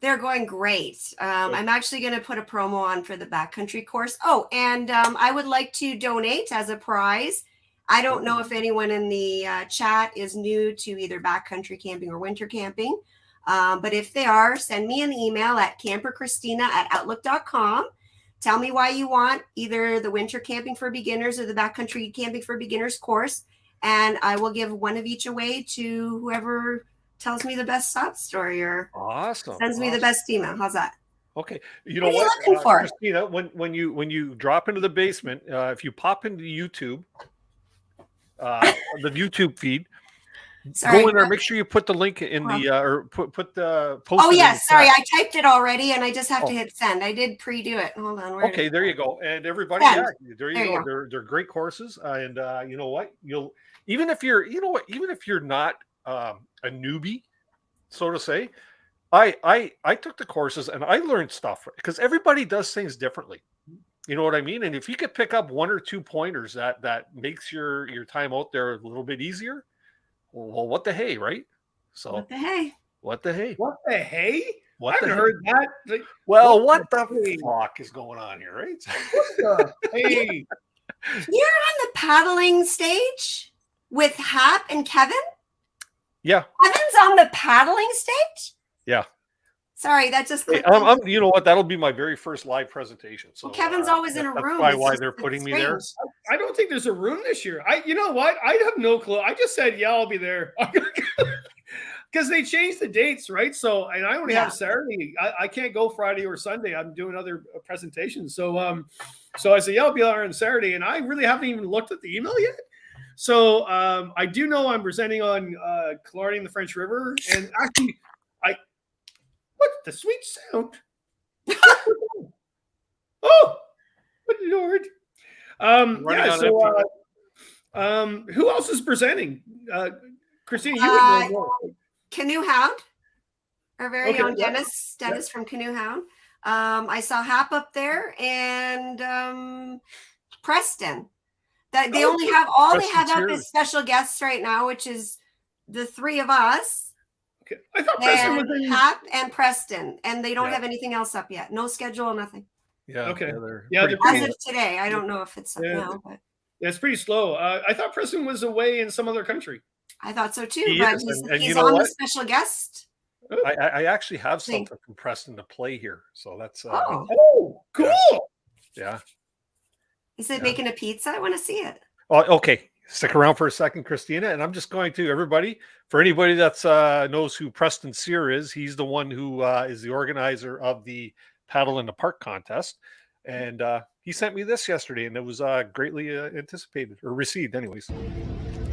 They're going great. I'm actually going to put a promo on for the backcountry course. Oh, and I would like to donate as a prize. I don't know if anyone in the chat is new to either backcountry camping or winter camping. But if they are, send me an email at camperchristina@outlook.com. Tell me why you want either the winter camping for beginners or the backcountry camping for beginners course. and I will give one of each away to whoever tells me the best sob story or sends me the best email. How's that? Okay, you know What are you what, looking for? Christina, when you drop into the basement, if you pop into YouTube, the YouTube feed, Sorry, go in there. what? Make sure you put the link in the or put the post. Oh it in yes, the sorry, chat. I typed it already, and I just have to hit send. I did pre-do it. Hold on. Okay, there you go. And everybody, Send. yeah, there you go. They're great courses, and you know what? You'll even if you're not a newbie, so to say. I took the courses and I learned stuff because everybody does things differently. You know what I mean? And if you could pick up 1 or 2 pointers that makes your time out there a little bit easier, well, what the hey, right? So what the hey? What the hey? What I haven't heard that. Like, well, what the fuck is going on here, right? What the hey? You're on the paddling stage with Hap and Kevin? Yeah. Kevin's on the paddling stage? Yeah. Sorry, that just Hey, clicked. you know what? That'll be my very first live presentation. So Well, Kevin's always in a that's room. probably It's why just- they're it's putting me there. strange. I don't think there's a room this year. You know what? I have no clue. I just said, yeah, I'll be there. Because they changed the dates, right? So, and I only have Saturday. I can't go Friday or Sunday. I'm doing other presentations. So, so I said, yeah, I'll be there on Saturday. And I really haven't even looked at the email yet. So I do know I'm presenting on clarting the French River. And actually, what's the sweet sound? Oh, good Lord. Yeah, so who else is presenting? Christina, you would know more. Canoe Hound, our very Okay, own yeah. Dennis from Canoe Hound. I saw Hap up there and Preston. That they only have they have up as special guests right now, which is the 3 of us. Okay. I thought Preston was in Hap and Preston, and they don't have anything else up yet. No schedule, nothing. Yeah. Okay. Yeah, they're As of today, I don't know if it's up now, but yeah, it's pretty slow. I thought Preston was away in some other country. I thought so too. He But is, he's, and he's you know on what? the special guest. I actually have something from Preston to play here, so that's oh, cool. Yeah. Is it making a pizza? I want to see it. Oh, okay. Stick around for a second, Christina, and I'm just going to everybody. For anybody that's knows who Preston Sear is, he's the one who is the organizer of the Paddle in the Park contest, and he sent me this yesterday, and it was greatly anticipated or received, anyways.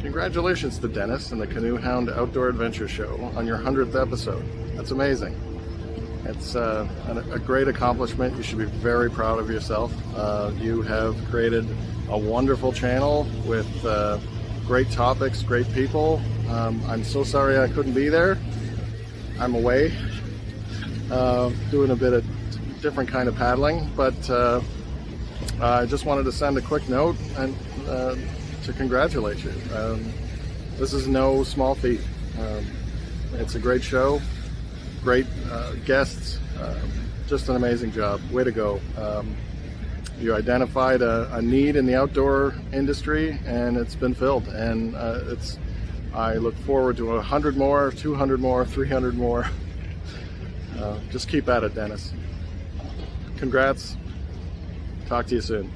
Congratulations to Dennis and the Canoe Hound Outdoor Adventure Show on your 100th episode. That's amazing. It's a great accomplishment. You should be very proud of yourself. You have created a wonderful channel with great topics, great people. I'm so sorry I couldn't be there. I'm away doing a bit of different kind of paddling, but I just wanted to send a quick note and to congratulate you. This is no small feat. It's a great show, great guests, just an amazing job. Way to go. You identified a need in the outdoor industry, and it's been filled. And I look forward to 100 more, 200 more, 300 more. Just keep at it, Dennis. Congrats. Talk to you soon.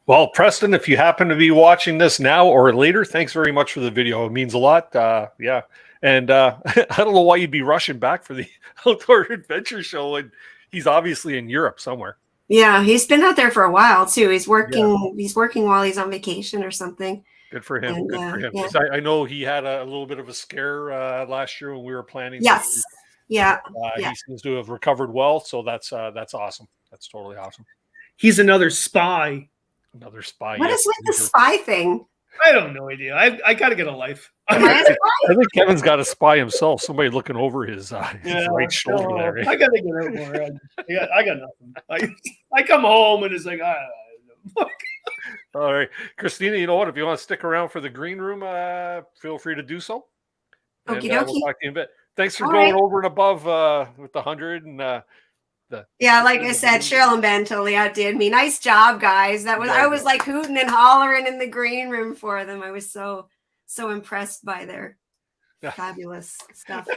Well, Preston, if you happen to be watching this now or later, thanks very much for the video. It means a lot. Yeah. And I don't know why you'd be rushing back for the Outdoor Adventure Show. And he's obviously in Europe somewhere. Yeah, he's been out there for a while too. He's working. He's working while he's on vacation or something. Good for him. And, Good for him. yeah. 'Cause I know he had a little bit of a scare last year when we were planning. Yes. Yeah. He seems to have recovered well. So that's awesome. That's totally awesome. He's another spy. Another spy. What yes. is with the spy thing? I don't know idea. I got to get a life. I think Kevin's got a spy himself. Somebody looking over his right shoulder there. Right? I got to get out more. I got nothing. I come home and it's like, all right, Christina, you know what? If you want to stick around for the green room, feel free to do so. And Okie we'll dokie. talk to you in a bit. Thanks for All going right. over and above with the 100 and Yeah, like I said, Cheryl and Ben totally outdid me. Nice job, guys. I was like hooting and hollering in the green room for them. I was so impressed by their fabulous stuff.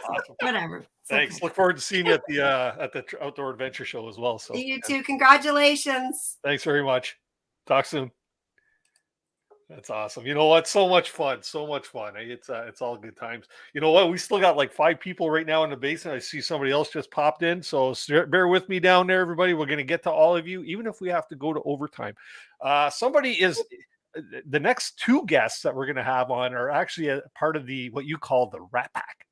Whatever. It's Thanks. okay. Look forward to seeing you at the Outdoor Adventure Show as well. So You too. Congratulations. thanks very much. Talk soon. That's awesome. You know what? So much fun. So much fun. It's all good times. You know what? We still got like 5 people right now in the basement. I see somebody else just popped in. So bear with me down there, everybody. We're going to get to all of you, even if we have to go to overtime. Somebody is the next 2 guests that we're going to have on are actually a part of the what you call the Rat Pack.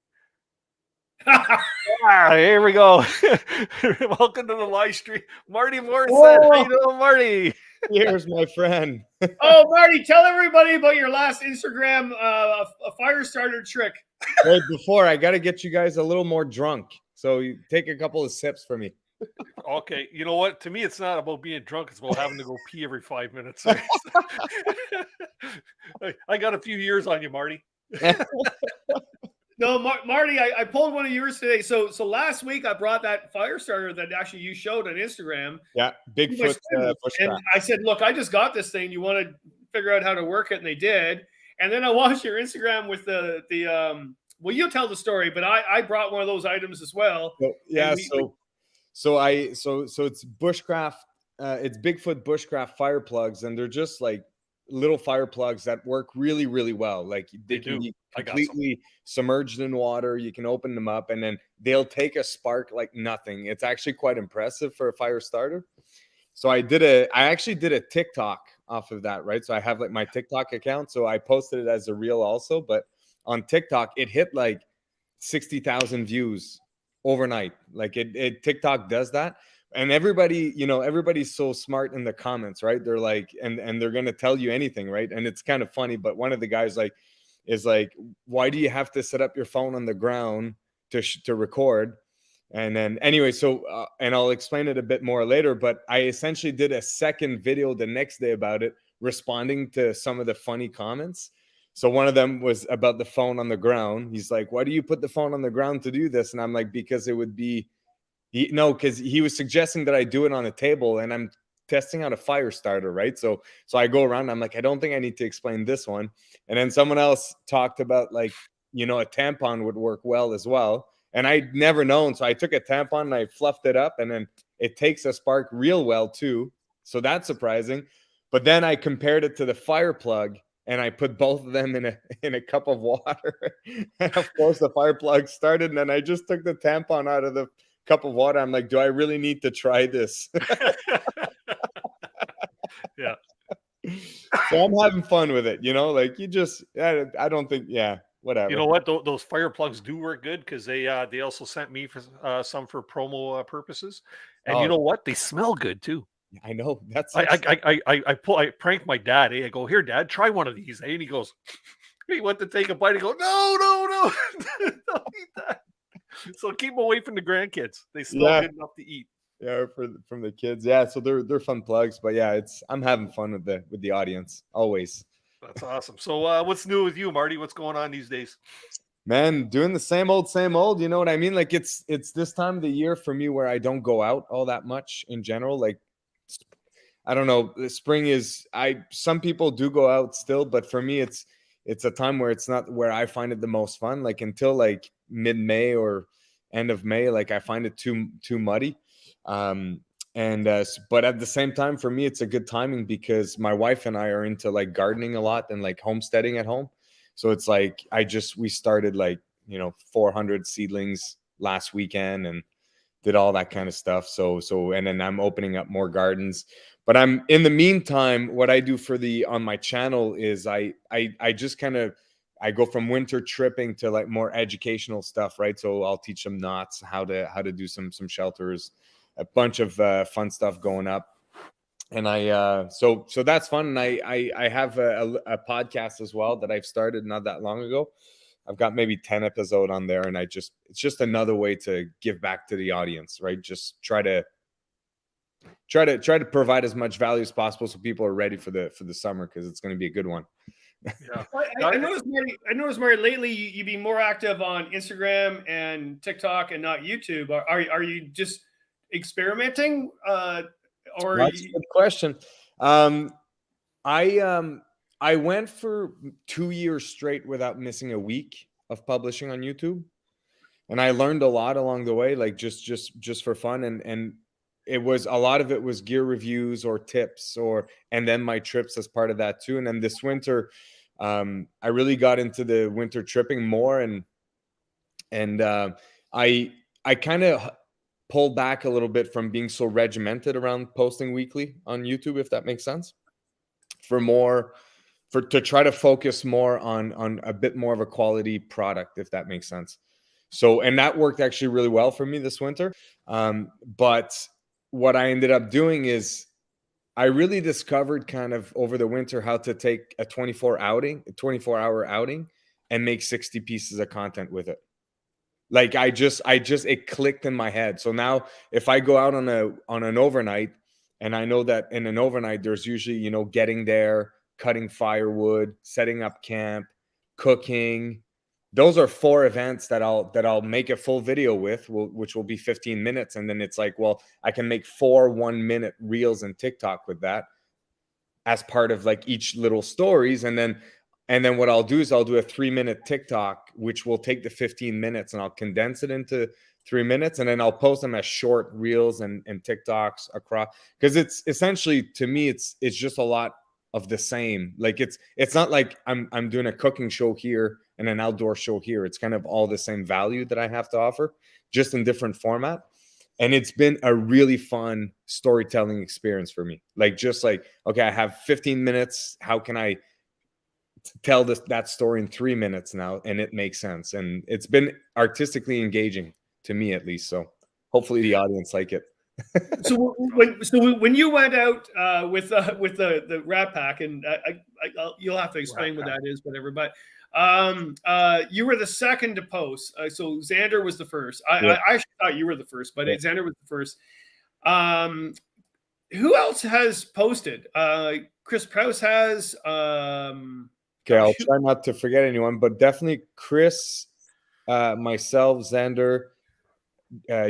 Here we go. Welcome to the live stream, Marty Morrisette. How you doing, Marty? Here's my friend. Oh, Marty, tell everybody about your last Instagram a fire starter trick. Wait, before I got to get you guys a little more drunk, so you take a couple of sips for me. Okay, you know what? To me, it's not about being drunk. It's about having to go pee every 5 minutes. I got a few years on you, Marty. No, Marty, I pulled one of yours today. So last week I brought that fire starter that actually you showed on Instagram. Yeah, Bigfoot and bushcraft. I said, look, I just got this thing. You want to figure out how to work it, and they did. And then I watched your Instagram with the well, you'll tell the story, but I brought one of those items as well. So, yeah, so it's bushcraft. It's Bigfoot bushcraft fire plugs, and they're just like little fire plugs that work really, really well. Like they can be completely submerged in water. You can open them up and then they'll take a spark like nothing. It's actually quite impressive for a fire starter. So I actually did a TikTok off of that, right? So I have like my TikTok account. So I posted it as a reel also, but on TikTok, it hit like 60,000 views overnight. Like it TikTok does that. And everybody, everybody's so smart in the comments, right? They're like, and they're going to tell you anything, right? And it's kind of funny, but one of the guys is like, why do you have to set up your phone on the ground to record? And then anyway, so, and I'll explain it a bit more later, but I essentially did a second video the next day about it, responding to some of the funny comments. So one of them was about the phone on the ground. He's like, why do you put the phone on the ground to do this? And I'm like, because it would be, because he was suggesting that I do it on a table, and I'm testing out a fire starter, right? So I go around, I'm like, I don't think I need to explain this one. And then someone else talked about like, a tampon would work well as well. And I'd never known. So I took a tampon and I fluffed it up, and then it takes a spark real well too. So that's surprising. But then I compared it to the fire plug, and I put both of them in a cup of water. And of course the fire plug started, and then I just took the tampon out of the cup of water. I'm like, do I really need to try this? Yeah. So I'm having fun with it, like you just, I don't think, whatever. You know what? Those fire plugs do work good, because they also sent me for some for promo purposes. And you know what? They smell good too. I know. That's I pranked my dad. I go, here, Dad, try one of these. And he goes, he went to take a bite. I go, no, don't eat that. So keep them away from the grandkids. They smell good enough to eat. Yeah, from the kids. Yeah, so they're fun plugs, but yeah, I'm having fun with the audience always. That's awesome. So what's new with you, Marty? What's going on these days? Man, doing the same old, you know what I mean? Like it's this time of the year for me where I don't go out all that much in general. Like I don't know, the spring is some people do go out still, but for me it's a time where it's not where I find it the most fun. Like until like mid-May or end of May, like I find it too muddy. But at the same time, for me, it's a good timing because my wife and I are into like gardening a lot and like homesteading at home. So it's like we started like 400 seedlings last weekend and did all that kind of stuff. So and then I'm opening up more gardens. But I'm in the meantime, what I do on my channel is I just kind of I go from winter tripping to like more educational stuff, right? So I'll teach them knots, how to do some shelters, a bunch of fun stuff going up. And so that's fun. And I have a podcast as well that I've started not that long ago. I've got maybe 10 episodes on there, and it's just another way to give back to the audience, right? Just try to provide as much value as possible so people are ready for the summer, because it's going to be a good one. Yeah. I noticed, Marty, lately you've been more active on Instagram and TikTok and not YouTube. Are you just experimenting? Or that's a good question. I went for 2 years straight without missing a week of publishing on YouTube, and I learned a lot along the way, like just for fun. And it was a lot of it was gear reviews or tips, and then my trips as part of that too. And then this winter, I really got into the winter tripping more, and I kind of pulled back a little bit from being so regimented around posting weekly on YouTube, if that makes sense, to try to focus more on a bit more of a quality product, if that makes sense. So, and that worked actually really well for me this winter. But what I ended up doing is I really discovered kind of over the winter how to take a 24-hour outing and make 60 pieces of content with it. Like it clicked in my head. So now if I go out on an overnight, and I know that in an overnight, there's usually, getting there, cutting firewood, setting up camp, cooking. Those are 4 events that I'll make a full video with, which will be 15 minutes. And then it's like, well, I can make 4 1-minute reels and TikTok with that as part of like each little stories. And then what I'll do is I'll do a 3-minute TikTok, which will take the 15 minutes and I'll condense it into 3 minutes. And then I'll post them as short reels and TikToks across, because it's essentially, to me, it's just a lot of the same. Like it's not like I'm doing a cooking show here and an outdoor show here. It's kind of all the same value that I have to offer, just in different format. And it's been a really fun storytelling experience for me. Like, just like, okay, I have 15 minutes. How can I tell that story in 3 minutes now? And it makes sense. And it's been artistically engaging to me, at least. So hopefully the audience like it. So when you went out with the Rat Pack, and you'll have to explain what that is, whatever. But you were the second to post. So Xander was the first. I actually thought you were the first, but Xander was the first. Who else has posted? Chris Prouse has. Okay, I'll try not to forget anyone, but definitely Chris, myself, Xander,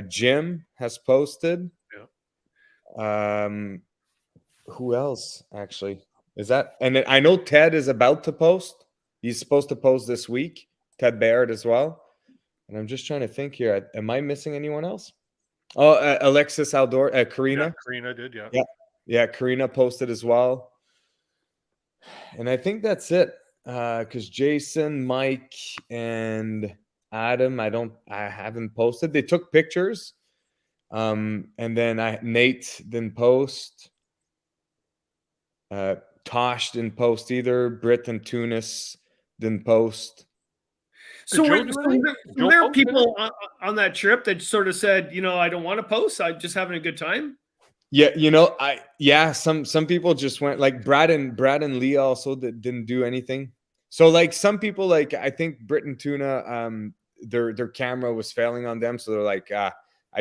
Jim has posted. Who else actually is that? And then I know Ted is about to post. He's supposed to post this week. Ted Barrett as well. And I'm just trying to think here. Am I missing anyone else? Oh, Alexis Outdoor, Karina. Yeah, Karina did, yeah. Karina posted as well. And I think that's it. Because Jason, Mike, and Adam, I haven't posted. They took pictures. And then Nate didn't post. Tosh didn't post either. Britt and Tunis didn't post. So there are people on that trip that sort of said, I don't want to post. I'm just having a good time. Yeah, some people just went, like Brad and Leah also didn't do anything. So like some people, like I think Britt and Tuna, their camera was failing on them, so they're like, I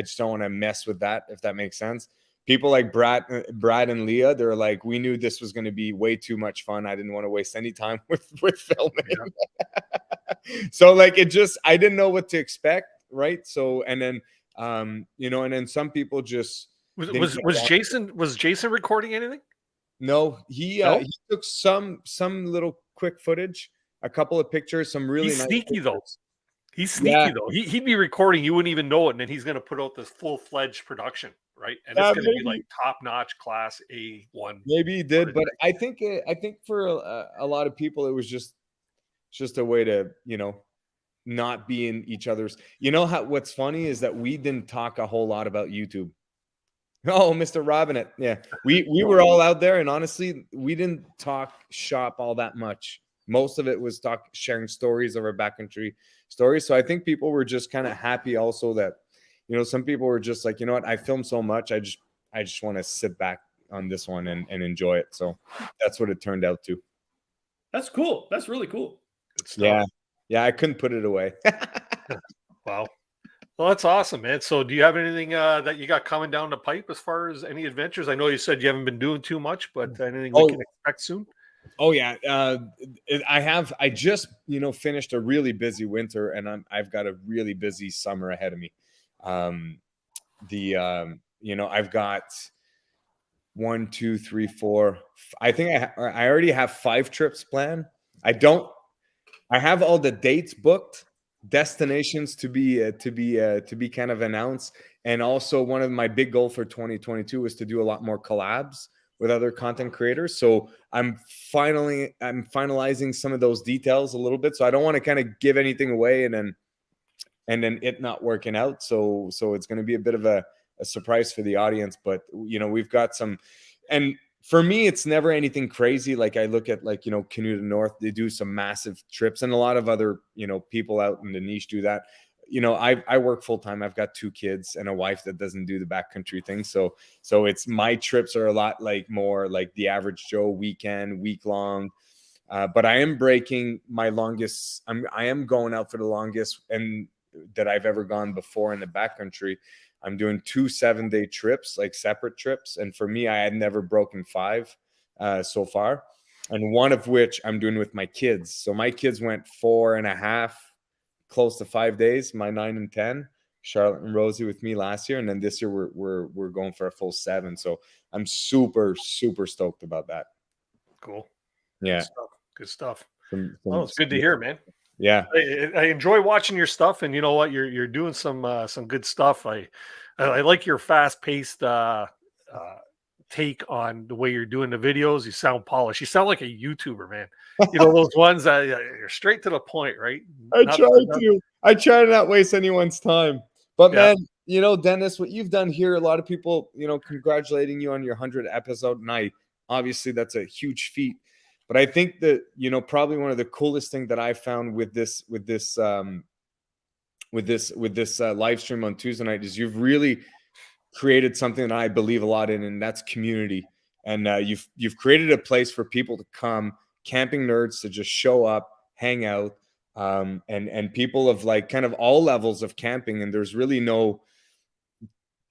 just don't want to mess with that, if that makes sense. People like Brad and Leah, they're like, we knew this was going to be way too much fun. I didn't want to waste any time with filming. Yeah. So like I didn't know what to expect, right? So and then and then some people just was Jason recording anything? No, he took some little quick footage, a couple of pictures, some really He's nice sneaky pictures. though. He's sneaky though. He'd be recording, you wouldn't even know it, and then he's going to put out this full-fledged production, right? And it's going to be like top-notch class A1. Maybe he did, but I think for a lot of people it was just a way to not be in each other's. What's funny is that we didn't talk a whole lot about YouTube. Oh, Mr. Robinette. Yeah. We were all out there, and honestly, we didn't talk shop all that much. Most of it was sharing stories of our backcountry stories. So I think people were just kind of happy also that, some people were just like, you know what, I filmed so much. I just want to sit back on this one and enjoy it. So that's what it turned out to. That's cool. That's really cool. Yeah. Yeah. I couldn't put it away. Wow. Well, that's awesome, man. So do you have anything that you got coming down the pipe as far as any adventures? I know you said you haven't been doing too much, but anything we can expect soon? Oh yeah. I just, finished a really busy winter, and I've got a really busy summer ahead of me. I've got 1, 2, 3, 4. I think I already have 5 trips planned. I have all the dates booked, destinations to be kind of announced. And also one of my big goal for 2022 is to do a lot more collabs with other content creators. So I'm finalizing some of those details a little bit. So I don't want to kind of give anything away and then it not working out. So it's going to be a bit of a surprise for the audience. But we've got some, and for me, it's never anything crazy. Like I look at Canoe the North, they do some massive trips, and a lot of other people out in the niche do that. I work full time. I've got 2 kids and a wife that doesn't do the backcountry thing. So it's my trips are a lot more like the average Joe weekend, week long. But I am breaking my longest. I am going out for the longest and that I've ever gone before in the backcountry. I'm doing 2 7-day trips, like separate trips. And for me, I had never broken 5 so far. And one of which I'm doing with my kids. So my kids went 4.5, close to 5 days, my 9 and 10, Charlotte and Rosie with me last year. And then this year we're going for a full 7. So I'm super, super stoked about that. Cool. Yeah. Good stuff. Well, it's good to hear, man. Yeah, I enjoy watching your stuff, and you know what, you're doing some good stuff. I like your fast paced take on the way you're doing the videos. You sound polished. You sound like a YouTuber, man. Those ones that you're straight to the point, right? I try to not waste anyone's time. But man, Dennis, what you've done here, a lot of people, congratulating you on your 100th episode. And obviously that's a huge feat. But I think that, probably one of the coolest thing that I found with this live stream on Tuesday night is you've really created something that I believe a lot in, and that's community. And you've created a place for people to come, camping nerds to just show up, hang out, and people of like kind of all levels of camping. And there's really no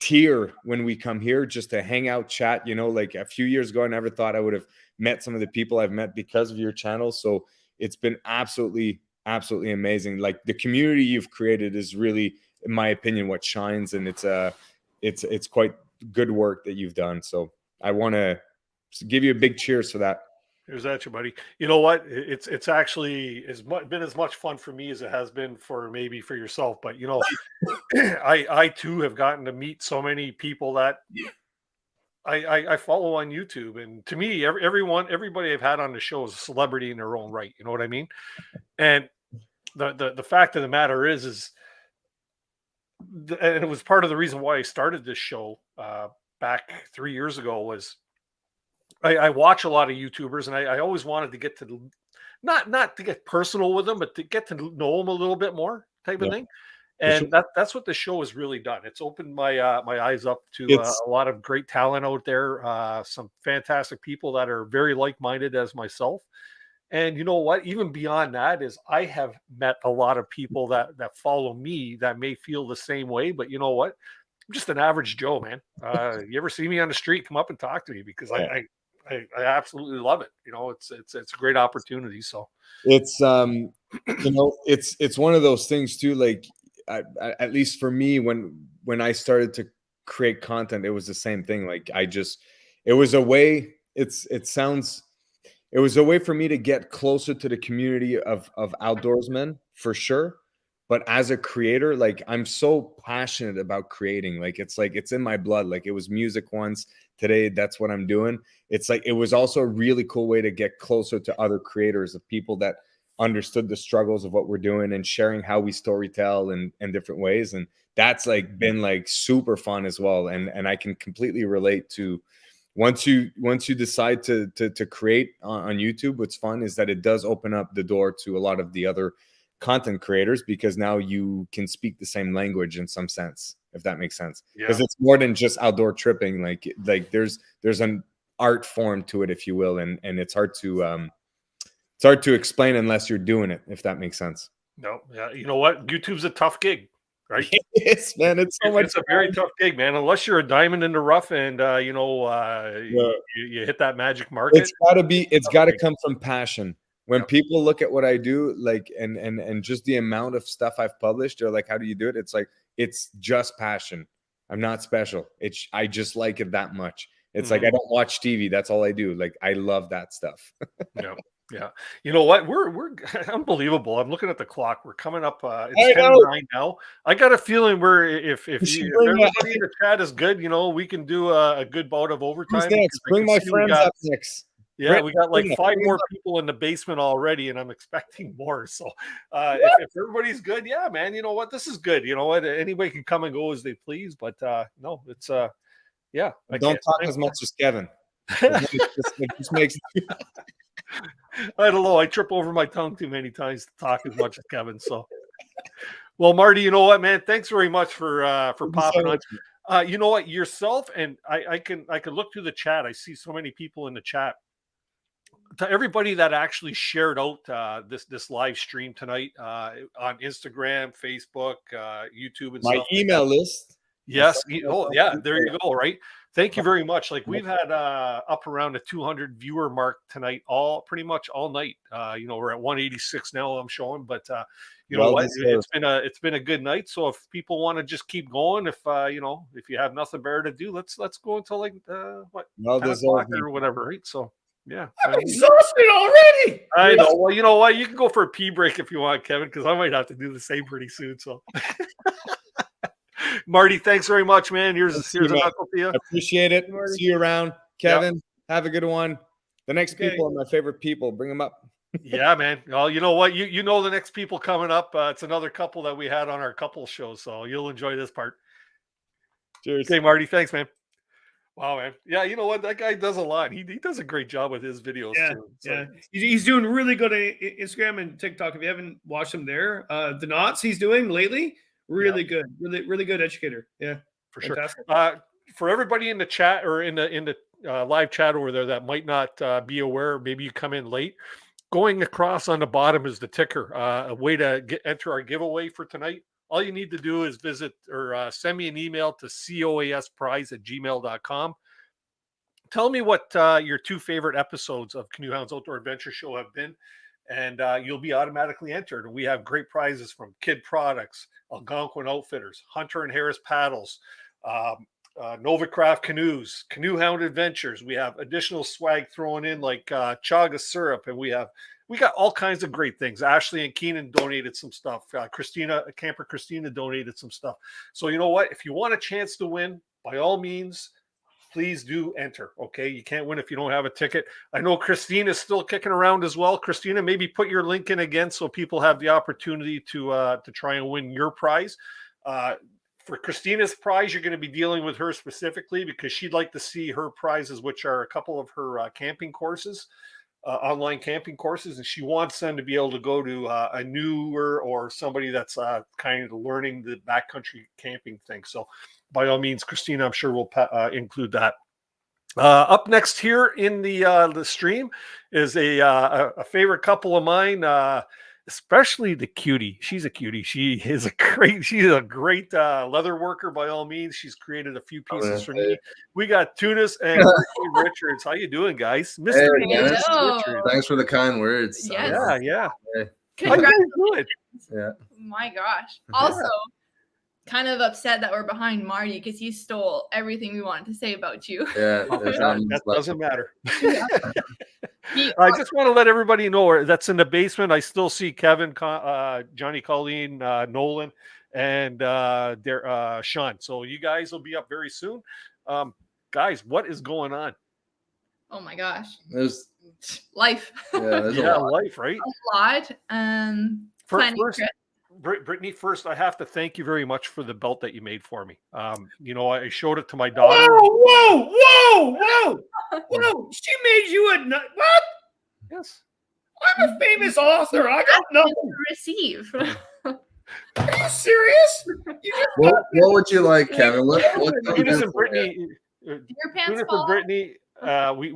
tier when we come here just to hang out, chat. Like a few years ago, I never thought I would have met some of the people I've met because of your channel. So it's been absolutely amazing. Like the community you've created is really, in my opinion, what shines, and it's quite good work that you've done. So I want to give you a big cheers for that. Here's at you, buddy. You know what? It's actually been as much fun for me as it has been for yourself. But I too have gotten to meet so many people that I follow on YouTube, and to me, everybody I've had on the show is a celebrity in their own right. You know what I mean? And the fact of the matter is, and it was part of the reason why I started this show back 3 years ago was. I watch a lot of YouTubers, and I always wanted to get to not to get personal with them, but to get to know them a little bit more type of thing. And that's what the show has really done. It's opened my eyes up to a lot of great talent out there, some fantastic people that are very like-minded as myself. And you know what? Even beyond that is I have met a lot of people that follow me that may feel the same way, but you know what? I'm just an average Joe, man. You ever see me on the street, come up and talk to me, because I absolutely love it. It's a great opportunity. So it's it's one of those things too. Like at least for me, when I started to create content, it was the same thing. Like it was a way. It was a way for me to get closer to the community of outdoorsmen, for sure. But as a creator, like I'm so passionate about creating. Like it's in my blood. Like it was music once. Today, that's what I'm doing. It's like it was also a really cool way to get closer to other creators, of people that understood the struggles of what we're doing and sharing how we storytell in different ways. And that's like been like super fun as well. And I can completely relate to once you decide to create on YouTube. What's fun is that it does open up the door to a lot of the other content creators, because now you can speak the same language in some sense, if that makes sense. Because it's more than just outdoor tripping. Like there's an art form to it, if you will, and it's hard to explain unless you're doing it, if that makes sense. No, yeah, you know what? YouTube's a tough gig, right? Yes, man. It's a very tough gig, man. Unless you're a diamond in the rough and you hit that magic market. It's got to come from passion. When people look at what I do, like, and just the amount of stuff I've published, they're like, how do you do it? It's like, it's just passion. I'm not special. I just like it that much. It's like, I don't watch TV. That's all I do. Like, I love that stuff. Yeah. Yeah, you know what? We're unbelievable. I'm looking at the clock. We're coming up. I It's know. 10:09 now. I got a feeling we're if We should if bring, everybody in the chat is good, we can do a good bout of overtime. Who's next? because I Bring can my see we friends got- up next. Yeah, Bring- we got like bring 5 them more up. people in the basement already, and I'm expecting more. So if everybody's good, yeah, man, you know what? This is good. You know what? Anybody can come and go as they please, but no, it's yeah. I Don't can't- talk as much as Kevin. It just makes I don't know. I trip over my tongue too many times to talk as much as Kevin. So, well, Marty, you know what, man? Thanks very much for popping on. You know what, yourself and I can look through the chat. I see so many people in the chat. To everybody that actually shared out this live stream tonight on Instagram, Facebook, YouTube, and my stuff. email list. Yes. Oh, yeah. There you go. Right. Thank you very much. Like we've had up around a 200 viewer mark tonight, pretty much all night. We're at 186 now. I'm showing, but you know Well what? deserved. It's been a good night. So if people want to just keep going, if you have nothing better to do, let's go until like what Well 10 deserved, o'clock man. or whatever. Right. So yeah. I'm exhausted already. I know. Well, you know what? You can go for a pee break if you want, Kevin, because I might have to do the same pretty soon. So. Marty, thanks very much, man. Here's a knuckle to you. I appreciate it. See you around. Kevin, have a good one. The next people are my favorite people. Bring them up. Yeah, man. Well, you know what? You know the next people coming up. It's another couple that we had on our couple show, so you'll enjoy this part. Cheers. Okay, Marty. Thanks, man. Wow, man. Yeah, you know what? That guy does a lot. He does a great job with his videos too. So. Yeah, he's doing really good on Instagram and TikTok. If you haven't watched him there, the knots he's doing lately, really good, really good educator. Yeah, for fantastic. Sure. For everybody in the chat or in the live chat over there that might not be aware, maybe you come in late. Going across on the bottom is the ticker, a way to enter our giveaway for tonight. All you need to do is visit or send me an email to coesprize@gmail.com. Tell me what your 2 favorite episodes of Canoe Hounds Outdoor Adventure Show have been, and you'll be automatically entered. And we have great prizes from KIHD Products, Algonquin Outfitters, Hunter and Harris Paddles, Novacraft Canoes, Canoe Hound Adventures. We have additional swag thrown in like chaga syrup, and we got all kinds of great things. Ashley and Keenan donated some stuff. Camper Christina donated some stuff. So you know what? If you want a chance to win, by all means, please do enter. Okay, you can't win if you don't have a ticket. I know Christina is still kicking around as well. Christina, maybe put your link in again so people have the opportunity to try and win your prize. For Christina's prize, you're going to be dealing with her specifically because she'd like to see her prizes, which are a couple of her camping courses, online camping courses, and she wants them to be able to go to a newer or somebody that's kind of learning the backcountry camping thing. So by all means, Christina, I'm sure we'll include that. Up next here in the stream is a favorite couple of mine, especially the cutie. She's a cutie. She's a great leather worker by all means. She's created a few pieces for me. We got Tunis and Richards. How you doing, guys? Mr. Dennis. Richards. Thanks for the kind words. Yes. Yeah. Congratulations. Yeah. My gosh. Also, kind of upset that we're behind Marty because he stole everything we wanted to say about you. Yeah. That doesn't matter. I just want to let everybody know that's in the basement. I still see Kevin, Johnny, Colleen, Nolan, and Sean. So you guys will be up very soon. Guys, what is going on? Oh my gosh. There's life. Yeah, life, right? A lot. Planning trip. Brittany, first, I have to thank you very much for the belt that you made for me. I showed it to my daughter. Whoa! She made you a nut. What? Yes. I'm a famous author. I don't know. Receive. Are you serious? What would you like, Kevin? Tunis and Brittany. Your pants Tunis fall and Brittany.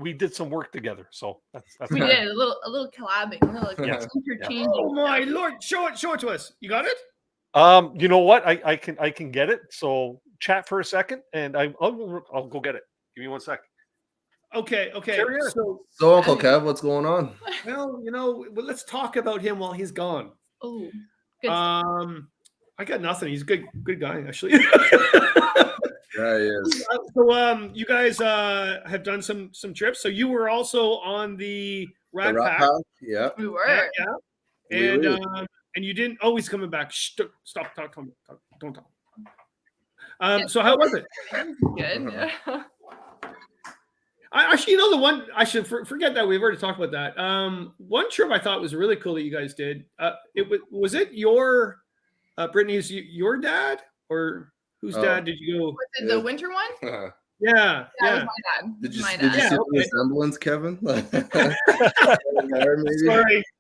We did some work together, so that's we did a little collabing, a little interchanging. Oh my lord! Show it to us. You got it? You know what? I can get it. So chat for a second, and I'll go get it. Give me 1 second. Okay. So Uncle Kev, what's going on? Well, let's talk about him while he's gone. Oh, good. I got nothing. He's a good guy, actually. Yeah, he is. So, you guys have done some trips. So you were also on the Rat Rat Pack. Pack, yeah. We were. Yeah. Oui, And oui. and you didn't always coming back. Stop, talk, don't talk. So how was it? Good. Yeah. I actually, the one I should forget that we've already talked about that. One trip I thought was really cool that you guys did. Was it your Brittany's your dad, or whose dad did you go? Was it the winter one? Yeah. It was my dad. Did you My see dad. the resemblance, Kevin?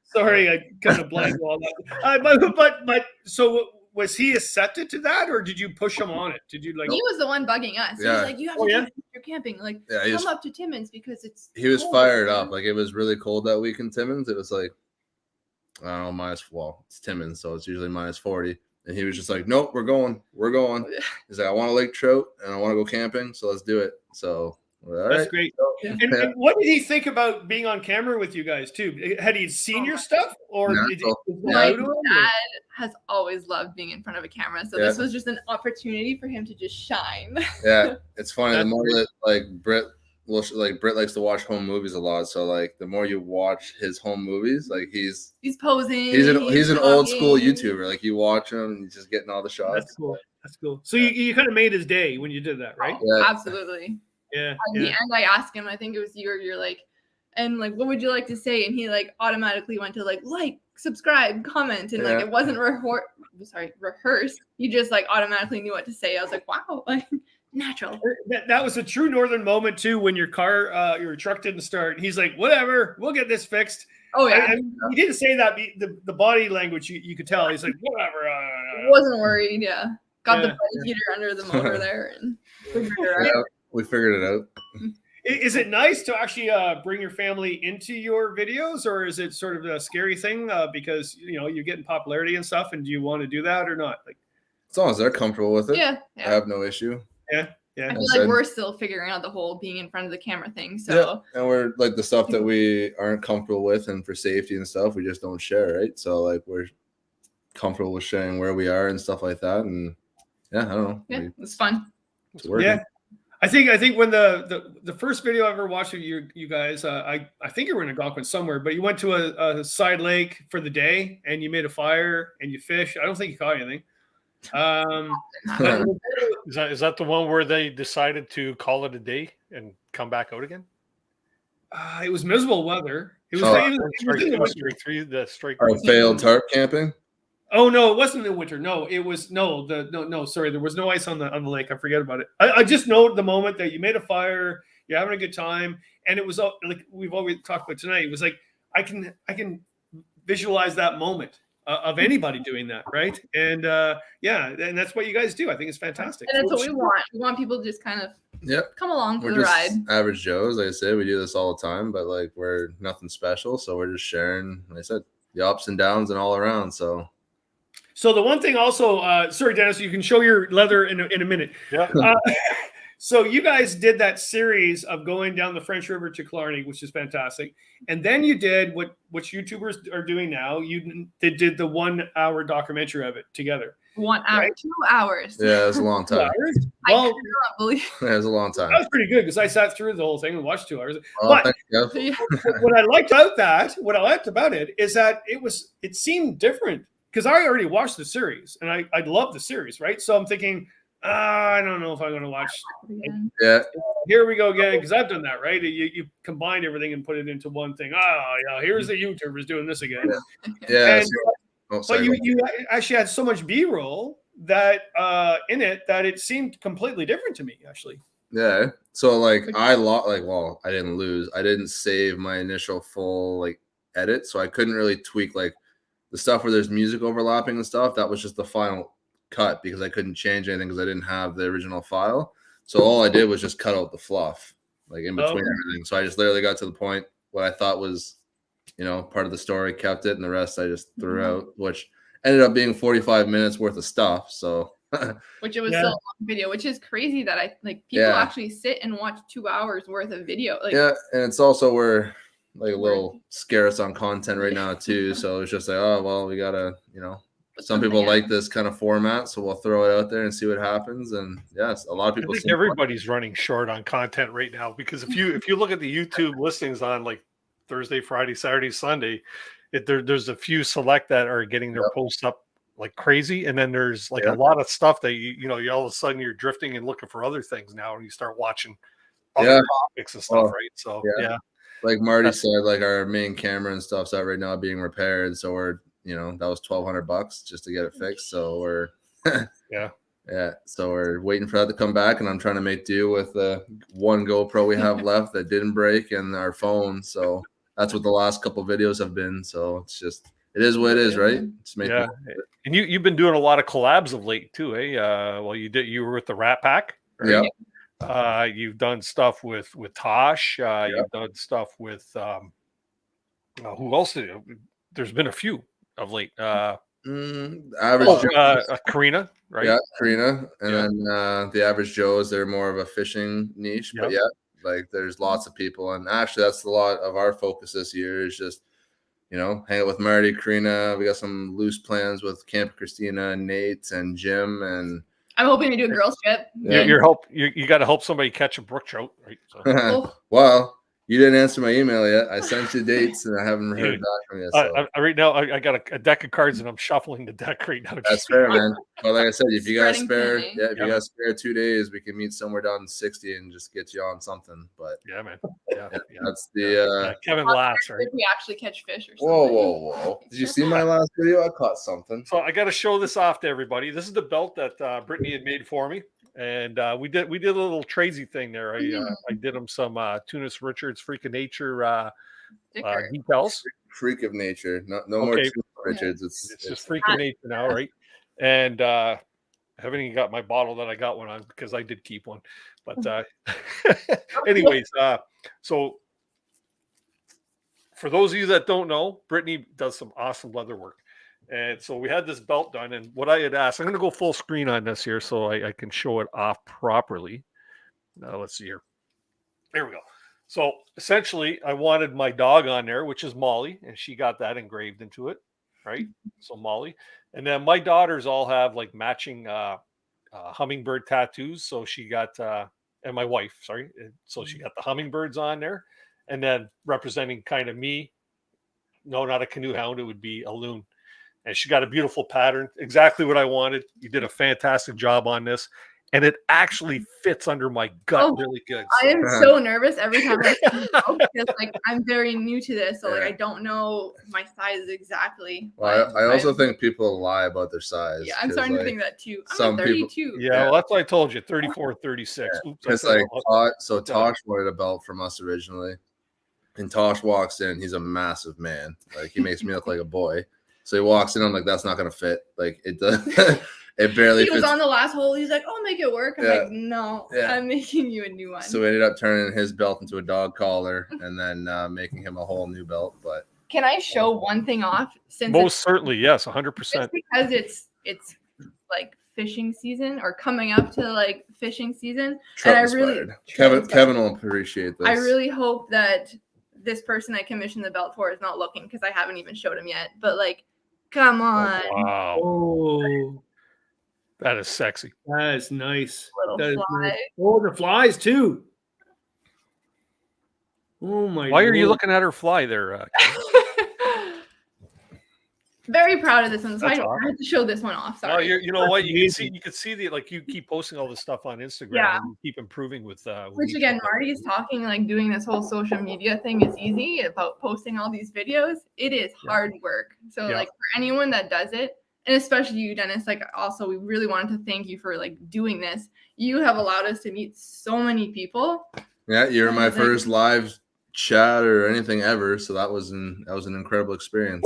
Sorry, I kind of blanked all that. But so was he accepted to that, or did you push him on it? Did you like? He was the one bugging us. He Yeah. was like, "You have to do your camping. Like, Yeah, he come was- up to Timmins because it's." He was cold." fired up. Like, it was really cold that week in Timmins. It was like, I don't know, it's Timmins, so it's usually -40. And he was just like, nope, we're going. He's like, I want a lake trout and I want to go camping, so let's do it. So all That's right. great. And what did he think about being on camera with you guys too? Had he seen your stuff, or did he? My dad has always loved being in front of a camera, so this was just an opportunity for him to just shine. Yeah, it's funny. The more that Britt likes to watch home movies a lot, so like the more you watch his home movies, like he's posing. He's an old school talking. YouTuber. Like you watch him, and he's just getting all the shots. That's cool. That's cool. So you kind of made his day when you did that, right? Yeah. Absolutely. Yeah. At the end, I asked him. I think it was you're like, and like, what would you like to say? And he like automatically went to like, subscribe, comment, and like it wasn't rehearsed. He just like automatically knew what to say. I was like, wow, like natural. That was a true northern moment too, when your truck didn't start. He's like, whatever, we'll get this fixed. Oh yeah. And he didn't say that. The body language you could tell. He's like, whatever. Wasn't worried. Yeah. Got the Yeah. body heater under the motor there and figured it out. Yeah, we figured it out. Is it nice to actually bring your family into your videos, or is it sort of a scary thing because you're getting popularity and stuff? And do you want to do that or not? Like, As long as they're comfortable with it, Yeah. I have no issue. Yeah. I feel like we're still figuring out the whole being in front of the camera thing. So And we're like the stuff that we aren't comfortable with, and for safety and stuff, we just don't share, right? So like we're comfortable with sharing where we are and stuff like that, and yeah, I don't know. yeah, it's fun. It's working. Yeah. I think when the first video I ever watched of you guys, I think you were in Algonquin somewhere, but you went to a side lake for the day and you made a fire and you fished. I don't think you caught anything. Is that the one where they decided to call it a day and come back out again? It was miserable weather. It was, Oh, it was strike. Our failed tarp camping. Oh no, it wasn't in winter. No, it was no. Sorry, there was no ice on the lake. I forget about it. I just know the moment that you made a fire, you're having a good time, and it was like we've always talked about tonight. It was like I can visualize that moment of anybody doing that, right? And and that's what you guys do. I think it's fantastic. And that's what we want. We want people to just kind of come along for We're the just ride. average Joes, like I said. We do this all the time, but like we're nothing special, so we're just sharing. Like I said, the ups and downs and all around. So the one thing also, sorry, Dennis, you can show your leather in a minute. Yeah. So you guys did that series of going down the French River to Killarney, which is fantastic. And then you did what YouTubers are doing now. They did the 1 hour documentary of it together. 1 hour, Right? 2 hours. yeah, it's a long 2 time. hours? I Well, cannot believe. Yeah, it's a long time. that was pretty good because I sat through the whole thing and watched 2 hours. Oh, But thanks, Kev. what I liked about it is that it seemed different because I already watched the series and I love the series, right? So I'm thinking, I don't know if I'm going to watch. Yeah. Here we go again, because I've done that, right? You combine everything and put it into one thing. Oh, yeah, here's the YouTubers doing this again. Yeah. And, but you actually had so much B-roll that in it that it seemed completely different to me, actually. Yeah. So like I didn't lose. I didn't save my initial full edit, so I couldn't really tweak like the stuff where there's music overlapping and stuff. That was just the final cut because I couldn't change anything because I didn't have the original file. So all I did was just cut out the fluff, like in between everything. So I just literally got to the point what I thought was, part of the story, kept it, and the rest I just threw out, which ended up being 45 minutes worth of stuff. So which it was still a long video, which is crazy that people actually sit and watch 2 hours worth of video. And it's also where like a little scarce on content right now too. So it's just like, oh well, we gotta, some people like this kind of format, so we'll throw it out there and see what happens. And yes, a lot of people. I think everybody's running short on content right now because if you look at the YouTube listings on like Thursday, Friday, Saturday, Sunday. There's a few select that are getting their posts up like crazy, and then there's like a lot of stuff that you all of a sudden you're drifting and looking for other things now, and you start watching other topics and stuff, right? So like Marty said, like our main camera and stuff's out right now being repaired, so we're that was $1,200 just to get it fixed. So we're so we're waiting for that to come back, and I'm trying to make do with the one GoPro we have left that didn't break and our phone. So that's what the last couple videos have been. So it's just it is what it is, right? And you've been doing a lot of collabs of late too, eh? Well, you were with the Rat Pack, right? You've done stuff with Tosh. You've done stuff with who else? There's been a few of late. Average Karina, right? Yeah, Karina, and then the Average Joes. They're more of a fishing niche, but like there's lots of people, and actually that's a lot of our focus this year is just hang out with Marty, Karina. We got some loose plans with Camp Christina and Nate and Jim, and I'm hoping to do a girls trip. You got to help somebody catch a brook trout, right? So. Well, you didn't answer my email yet. I sent you dates, and I haven't heard back from you. So. Right now, I got a deck of cards, and I'm shuffling the deck right now. That's fair, man. But like I said, if you got a spare, if you got a spare 2 days, we can meet somewhere down in 60 and just get you on something. But man, that's the Kevin laughs, right? Did we actually catch fish or something? Whoa! Did you see my last video? I caught something. So I got to show this off to everybody. This is the belt that Brittany had made for me. And we did a little crazy thing there. I did him some Tunis Richards Freak of Nature decals. Freak of Nature, no more Tunis Richards. It's just Freak of Nature now, right? And I haven't even got my bottle that I got one on because I did keep one. But anyways, so for those of you that don't know, Brittany does some awesome leather work. And so we had this belt done, and what I had asked, I'm going to go full screen on this here so I can show it off properly. Now let's see here. There we go. So essentially, I wanted my dog on there, which is Molly, and she got that engraved into it, right? So Molly. And then my daughters all have like matching hummingbird tattoos. So she got, and my wife, sorry. So she got the hummingbirds on there. And then representing kind of me, no, not a canoe hound, it would be a loon. And she got a beautiful pattern, exactly what I wanted. You did a fantastic job on this, and it actually fits under my gut really good. I am so nervous every time I come out because like I'm very new to this, so like I don't know my size exactly. Well, I also think people lie about their size. Yeah, I'm starting to think that too. I'm 32. Well, that's what I told you, 34, 36. It's like Tosh wanted a belt from us originally, and Tosh walks in. He's a massive man. Like he makes me look like a boy. So he walks in, I'm like, that's not going to fit. Like, it does. It barely fits. He was on the last hole. He's like, I'll make it work. I'm like, no, I'm making you a new one. So we ended up turning his belt into a dog collar and then making him a whole new belt. But can I show one thing off? Most certainly, yes, 100%. Because it's like fishing season or coming up to like fishing season. And I really, Kevin will appreciate this. I really hope that this person I commissioned the belt for is not looking because I haven't even showed him yet. But like, come on. Wow. Oh, that is sexy. That is nice. Little fly. Nice. Oh, the flies too. Oh my! Why are you looking at her fly there? Very proud of this one. So I had to show this one off. Sorry. You know what? You can see the like you keep posting all this stuff on Instagram. Yeah. And you keep improving with which again, Marty's talking like doing this whole social media thing is easy about posting all these videos. It is hard work. So like for anyone that does it, and especially you, Dennis, like also we really wanted to thank you for like doing this. You have allowed us to meet so many people. Yeah, you're my first live chat or anything ever, so that was an incredible experience.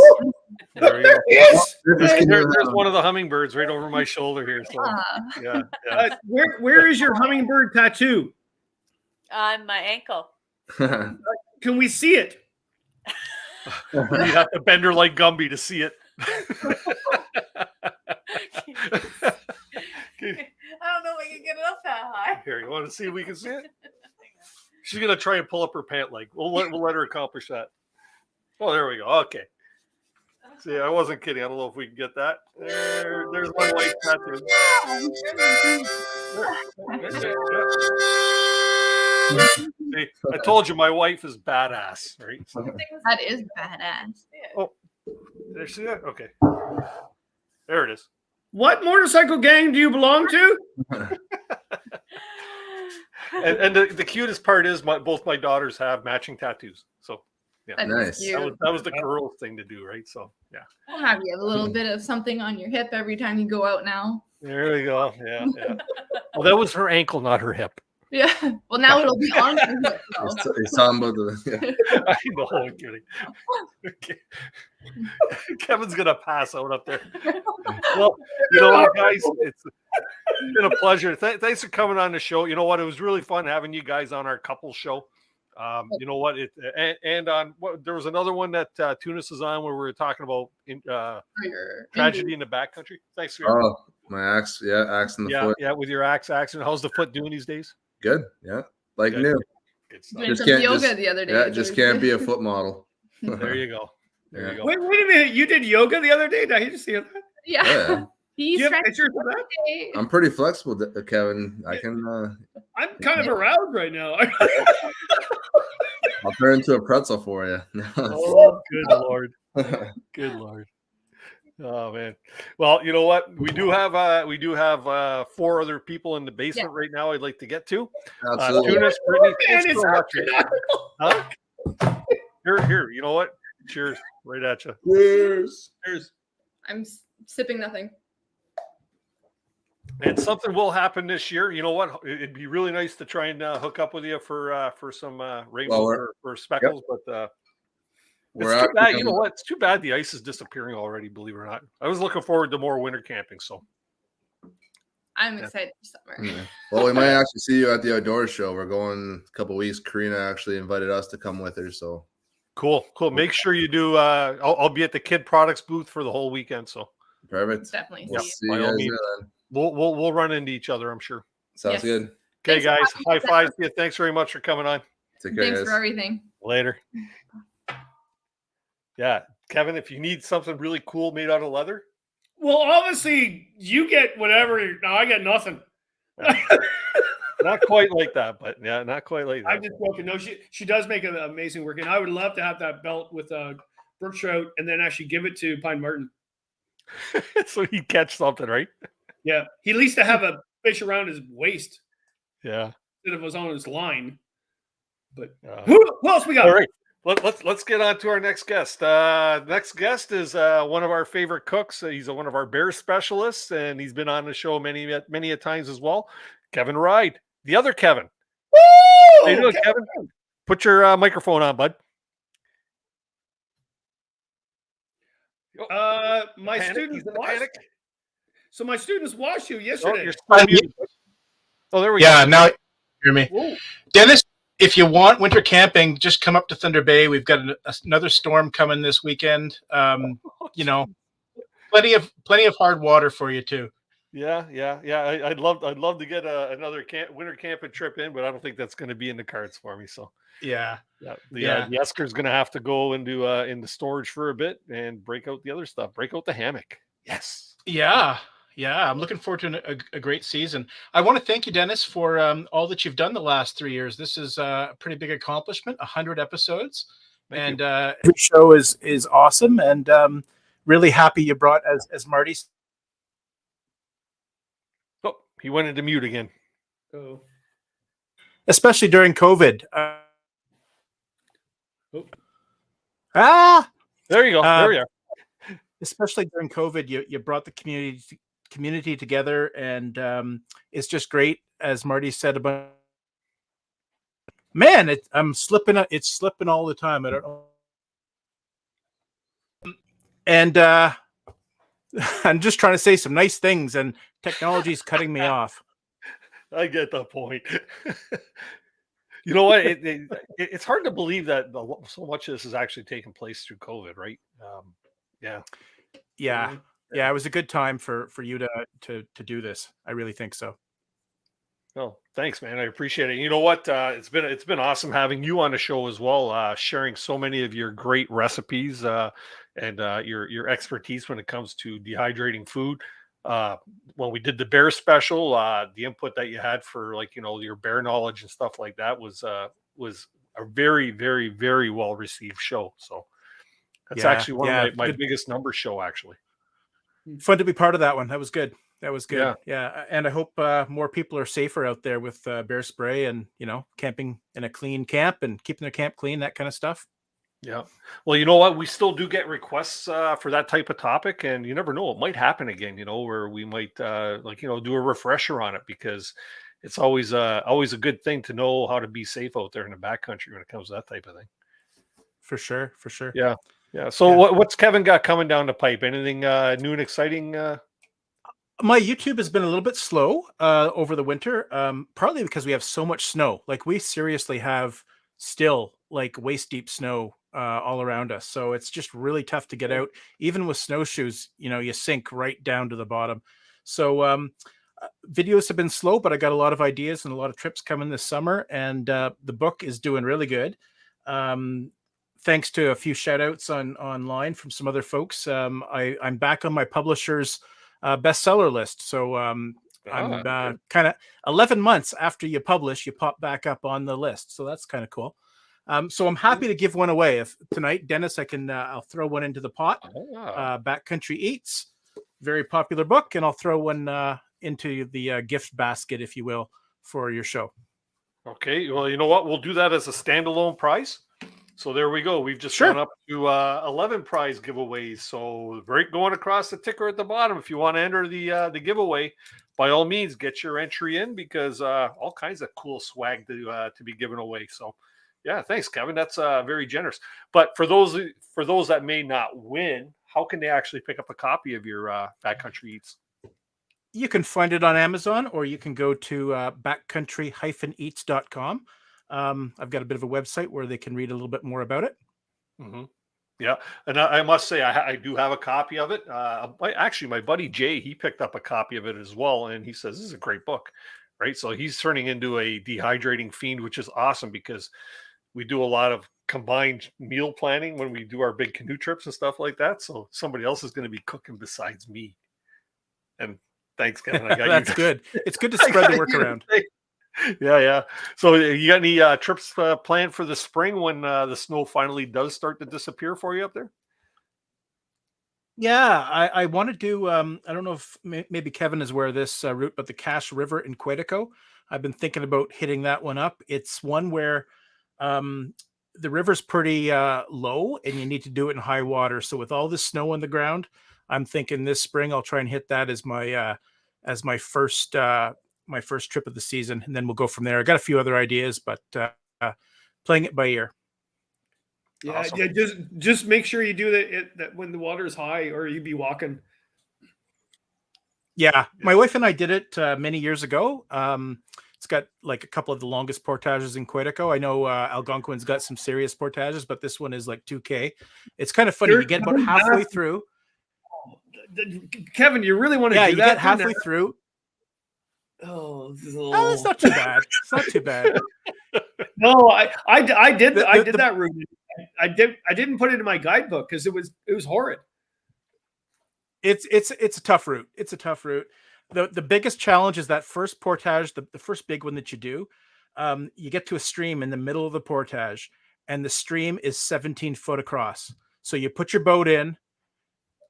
There he is. There's one of the hummingbirds right over my shoulder here. So yeah. Where is your hummingbird tattoo? On my ankle. Can we see it? You have to bend her like Gumby to see it. I don't know if I can get it up that high. Here, you want to see if we can see it? She's gonna try and pull up her pant leg. We'll let her accomplish that. Oh, there we go. Okay. See, I wasn't kidding. I don't know if we can get that. There's my white tattoo. See, I told you my wife is badass, right? So, That is badass. oh, did I see that? Okay. There it is. What motorcycle gang do you belong to? And the cutest part is both my daughters have matching tattoos. So yeah, That is cute. that was the girl thing to do, right? So yeah. I'll have you have a little bit of something on your hip every time you go out now. There we go. Yeah, yeah. Well, that was her ankle, not her hip. Yeah. Well, now it'll be on your hip. though. He's talking about the. I know, I'm kidding. Okay. Kevin's gonna pass out up there. Well, you know what, guys, it's been a pleasure. Thanks for coming on the show. You know what? It was really fun having you guys on our couple show. You know what? And on there was another one that Tunis is on where we were talking about tragedy in the backcountry. Thanks. Oh, my axe, axe in the foot. Yeah, with your axe accident. How's the foot doing these days? Good, yeah, like Good. new. Doing some yoga the other day. Yeah, just can't be a foot model. There you go. There you go. Wait a minute. You did yoga the other day? Did I just see that? Yeah. Yeah. He's Do you have pictures of that? I'm pretty flexible, Kevin. I can. I'm kind of aroused right now. I'll turn into a pretzel for you. Oh, good lord. Good lord. Oh man. Well, you know what? We do have 4 other people in the basement right now I'd like to get to. Absolutely. Tunis, Brittany, thanks it's so much. astronomical. Huh? Here. You know what? Cheers. Right at you. Cheers. Cheers. I'm sipping nothing. And something will happen this year. You know what? It'd be really nice to try and hook up with you for some rainbow or speckles, but it's too bad. You know what? It's too bad the ice is disappearing already. Believe it or not, I was looking forward to more winter camping. So I'm excited for summer. Yeah. Well, we might actually see you at the Outdoors show. We're going a couple weeks. Karina actually invited us to come with her. So cool. Make sure you do. I'll be at the KIHD Products booth for the whole weekend. So perfect. Definitely. We'll see you guys there then. We'll run into each other, I'm sure. Sounds good. Okay, guys. High five to you. Thanks very much for coming on. Take care, Thanks guys. for everything. Later. Yeah, Kevin, if you need something really cool made out of leather. Well, obviously, you get whatever. No, I get nothing. Not quite like that, but yeah, not quite like that. I'm just joking. No, she does make an amazing work, and I would love to have that belt with brook trout, and then actually give it to Pine Martin. So he'd catch something, right? Yeah, he at least to have a fish around his waist. Yeah, instead of us on his line. But who else we got? All right, let's get on to our next guest. Next guest is one of our favorite cooks. He's one of our bear specialists, and he's been on the show many a times as well. Kevin Ride, the other Kevin. Woo! How you doing, Kevin? Put your microphone on, bud. My students watched. So my students watched you yesterday. Oh, there we go. Yeah, now you hear me. Whoa. Dennis, if you want winter camping, just come up to Thunder Bay. We've got another storm coming this weekend. You know, plenty of hard water for you too. Yeah. I'd love to get another winter camping trip in, but I don't think that's going to be in the cards for me. So yeah. The Esker's going to have to go into storage for a bit and break out the other stuff. Break out the hammock. Yes. Yeah, I'm looking forward to a great season. I want to thank you, Dennis, for all that you've done the last 3 years. This is a pretty big accomplishment, 100 episodes. Thank you. Every show is awesome, and really happy you brought, as Marty. Oh, he went into mute again. Oh. Especially during COVID. There you go. There we are. Especially during COVID, you brought the community together, and it's just great, as Marty said about. Man, it's slipping all the time. I don't know. And I'm just trying to say some nice things, and technology's cutting me off. I get the point. You know what? It's hard to believe that so much of this is actually taking place through COVID, right? Yeah. It was a good time for you to do this. I really think so. Oh, thanks, man. I appreciate it. You know what? It's been awesome having you on the show as well, sharing so many of your great recipes and your expertise when it comes to dehydrating food. when we did the bear special, the input that you had for like, you know, your bear knowledge and stuff like that was a very, very, very well received show. So that's actually one of my biggest number show, actually. Fun to be part of that one. That was good. That was good. Yeah. And I hope more people are safer out there with bear spray and, you know, camping in a clean camp and keeping their camp clean, that kind of stuff. Yeah. Well, you know what? We still do get requests for that type of topic, and you never know, it might happen again, you know, where we might like, you know, do a refresher on it, because it's always a good thing to know how to be safe out there in the backcountry when it comes to that type of thing. For sure. For sure. Yeah. Yeah. So what's Kevin got coming down the pipe? Anything new and exciting? My YouTube has been a little bit slow over the winter, partly because we have so much snow. Like, we seriously have still like waist deep snow all around us. So it's just really tough to get out. Even with snowshoes, you know, you sink right down to the bottom. So videos have been slow, but I got a lot of ideas and a lot of trips coming this summer. And the book is doing really good. Thanks to a few shout outs online from some other folks. I'm back on my publisher's bestseller list. So I'm kind of 11 months after you publish, you pop back up on the list. So that's kind of cool. So I'm happy to give one away. If tonight, Dennis, I'll throw one into the pot. Backcountry Eats, very popular book, and I'll throw one into the gift basket, if you will, for your show. Okay. Well, you know what? We'll do that as a standalone prize. So there we go. We've just gone up to 11 prize giveaways. So right going across the ticker at the bottom. If you want to enter the giveaway, by all means, get your entry in, because all kinds of cool swag to be given away. So yeah, thanks, Kevin. That's very generous. But for those that may not win, how can they actually pick up a copy of your Backcountry Eats? You can find it on Amazon, or you can go to backcountry-eats.com. I've got a bit of a website where they can read a little bit more about it. Mm-hmm. Yeah. And I must say, I do have a copy of it. Actually, my buddy Jay, he picked up a copy of it as well. And he says, this is a great book, right? So he's turning into a dehydrating fiend, which is awesome, because we do a lot of combined meal planning when we do our big canoe trips and stuff like that. So somebody else is going to be cooking besides me. And thanks, Kevin. I got That's good. It's good to spread the work around. Yeah. So you got any trips planned for the spring when the snow finally does start to disappear for you up there? Yeah, I want to do, I don't know if maybe Kevin is aware of this route, but the Cache River in Quetico. I've been thinking about hitting that one up. It's one where the river's pretty low and you need to do it in high water. So with all the snow on the ground, I'm thinking this spring I'll try and hit that as my first trip of the season, and then we'll go from there. I got a few other ideas, but playing it by ear. Yeah, awesome. Yeah. Just make sure you do that when the water is high, or you'd be walking. Yeah, my wife and I did it many years ago. It's got like a couple of the longest portages in Quetico. I know Algonquin's got some serious portages, but this one is like 2K. It's kind of funny. You get about halfway through. Kevin, you really want to do that? Yeah, you get halfway through. Oh, this is oh, that's not too bad. It's not too bad. No, I did that route. I didn't put it in my guidebook because it was horrid. It's a tough route. It's a tough route. The biggest challenge is that first portage, the first big one that you do. You get to a stream in the middle of the portage, and the stream is 17 foot across. So you put your boat in,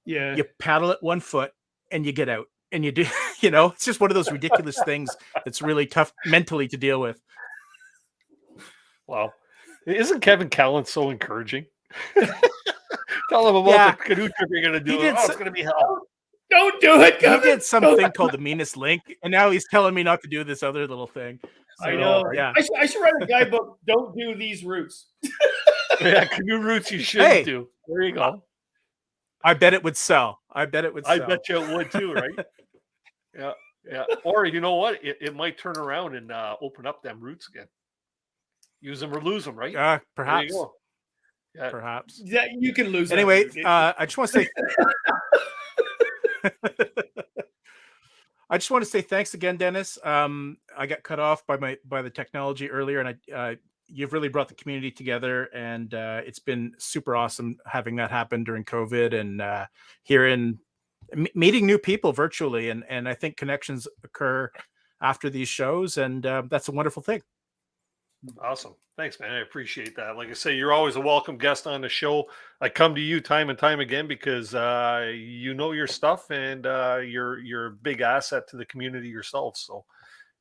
you paddle it 1 foot, and you get out. And you do, it's just one of those ridiculous things that's really tough mentally to deal with. Wow. Isn't Kevin Callan so encouraging? Tell him about the canoe trip you're going to do. It's going to be hell. Don't do it, Kevin. He did something called the meanest link, and now he's telling me not to do this other little thing. So, I know. Yeah. I should write a guidebook. Don't do these routes. Yeah, canoe routes you shouldn't do. There you go. I bet it would sell. I bet you it would too, right? Yeah. Or you know what? It might turn around and open up them routes again. Use them or lose them, right? Perhaps. Yeah. Perhaps. Yeah, you can lose. Anyway, I just want to say. I just want to say thanks again, Dennis. I got cut off by the technology earlier, and you've really brought the community together, and it's been super awesome having that happen during COVID and here in meeting new people virtually, and I think connections occur after these shows, and that's a wonderful thing. Awesome. Thanks, man. I appreciate that. Like I say, you're always a welcome guest on the show. I come to you time and time again because you know your stuff, and you're a big asset to the community yourself. So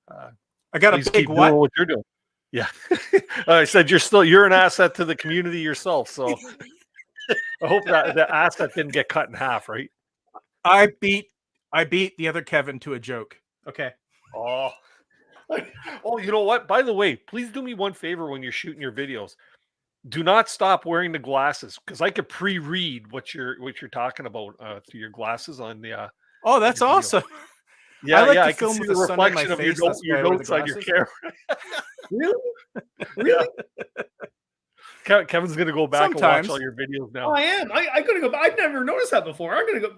I got a please big keep doing what you're doing. Yeah. I said you're an asset to the community yourself. So I hope that the asset didn't get cut in half, right? I beat the other Kevin to a joke. Okay. Oh. Oh, you know what? By the way, please do me one favor when you're shooting your videos. Do not stop wearing the glasses, because I could pre-read what you're talking about through your glasses on the. Oh, that's awesome. Yeah, I like to I film can see with the the sun on my reflection of face, your that's why I wear the notes on your glasses. camera. Really? Kevin's gonna go back and Sometimes. watch all your videos now. Oh, I am. I gotta go. I've never noticed that before. I'm gonna do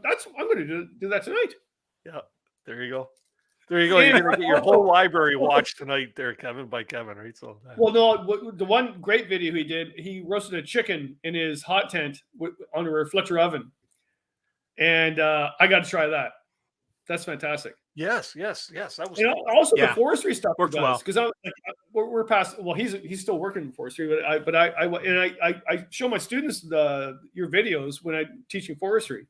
that tonight. Yeah, there you go. There you go. You're gonna get your whole library watched tonight, there, Kevin, by Kevin, right? So. Well, no, the one great video he did, he roasted a chicken in his hot tent under a reflector oven, and I got to try that. That's fantastic. Yes. That was also the forestry stuff worked well because we're past. Well, he's still working in forestry, but I show my students your videos when I'm teaching forestry,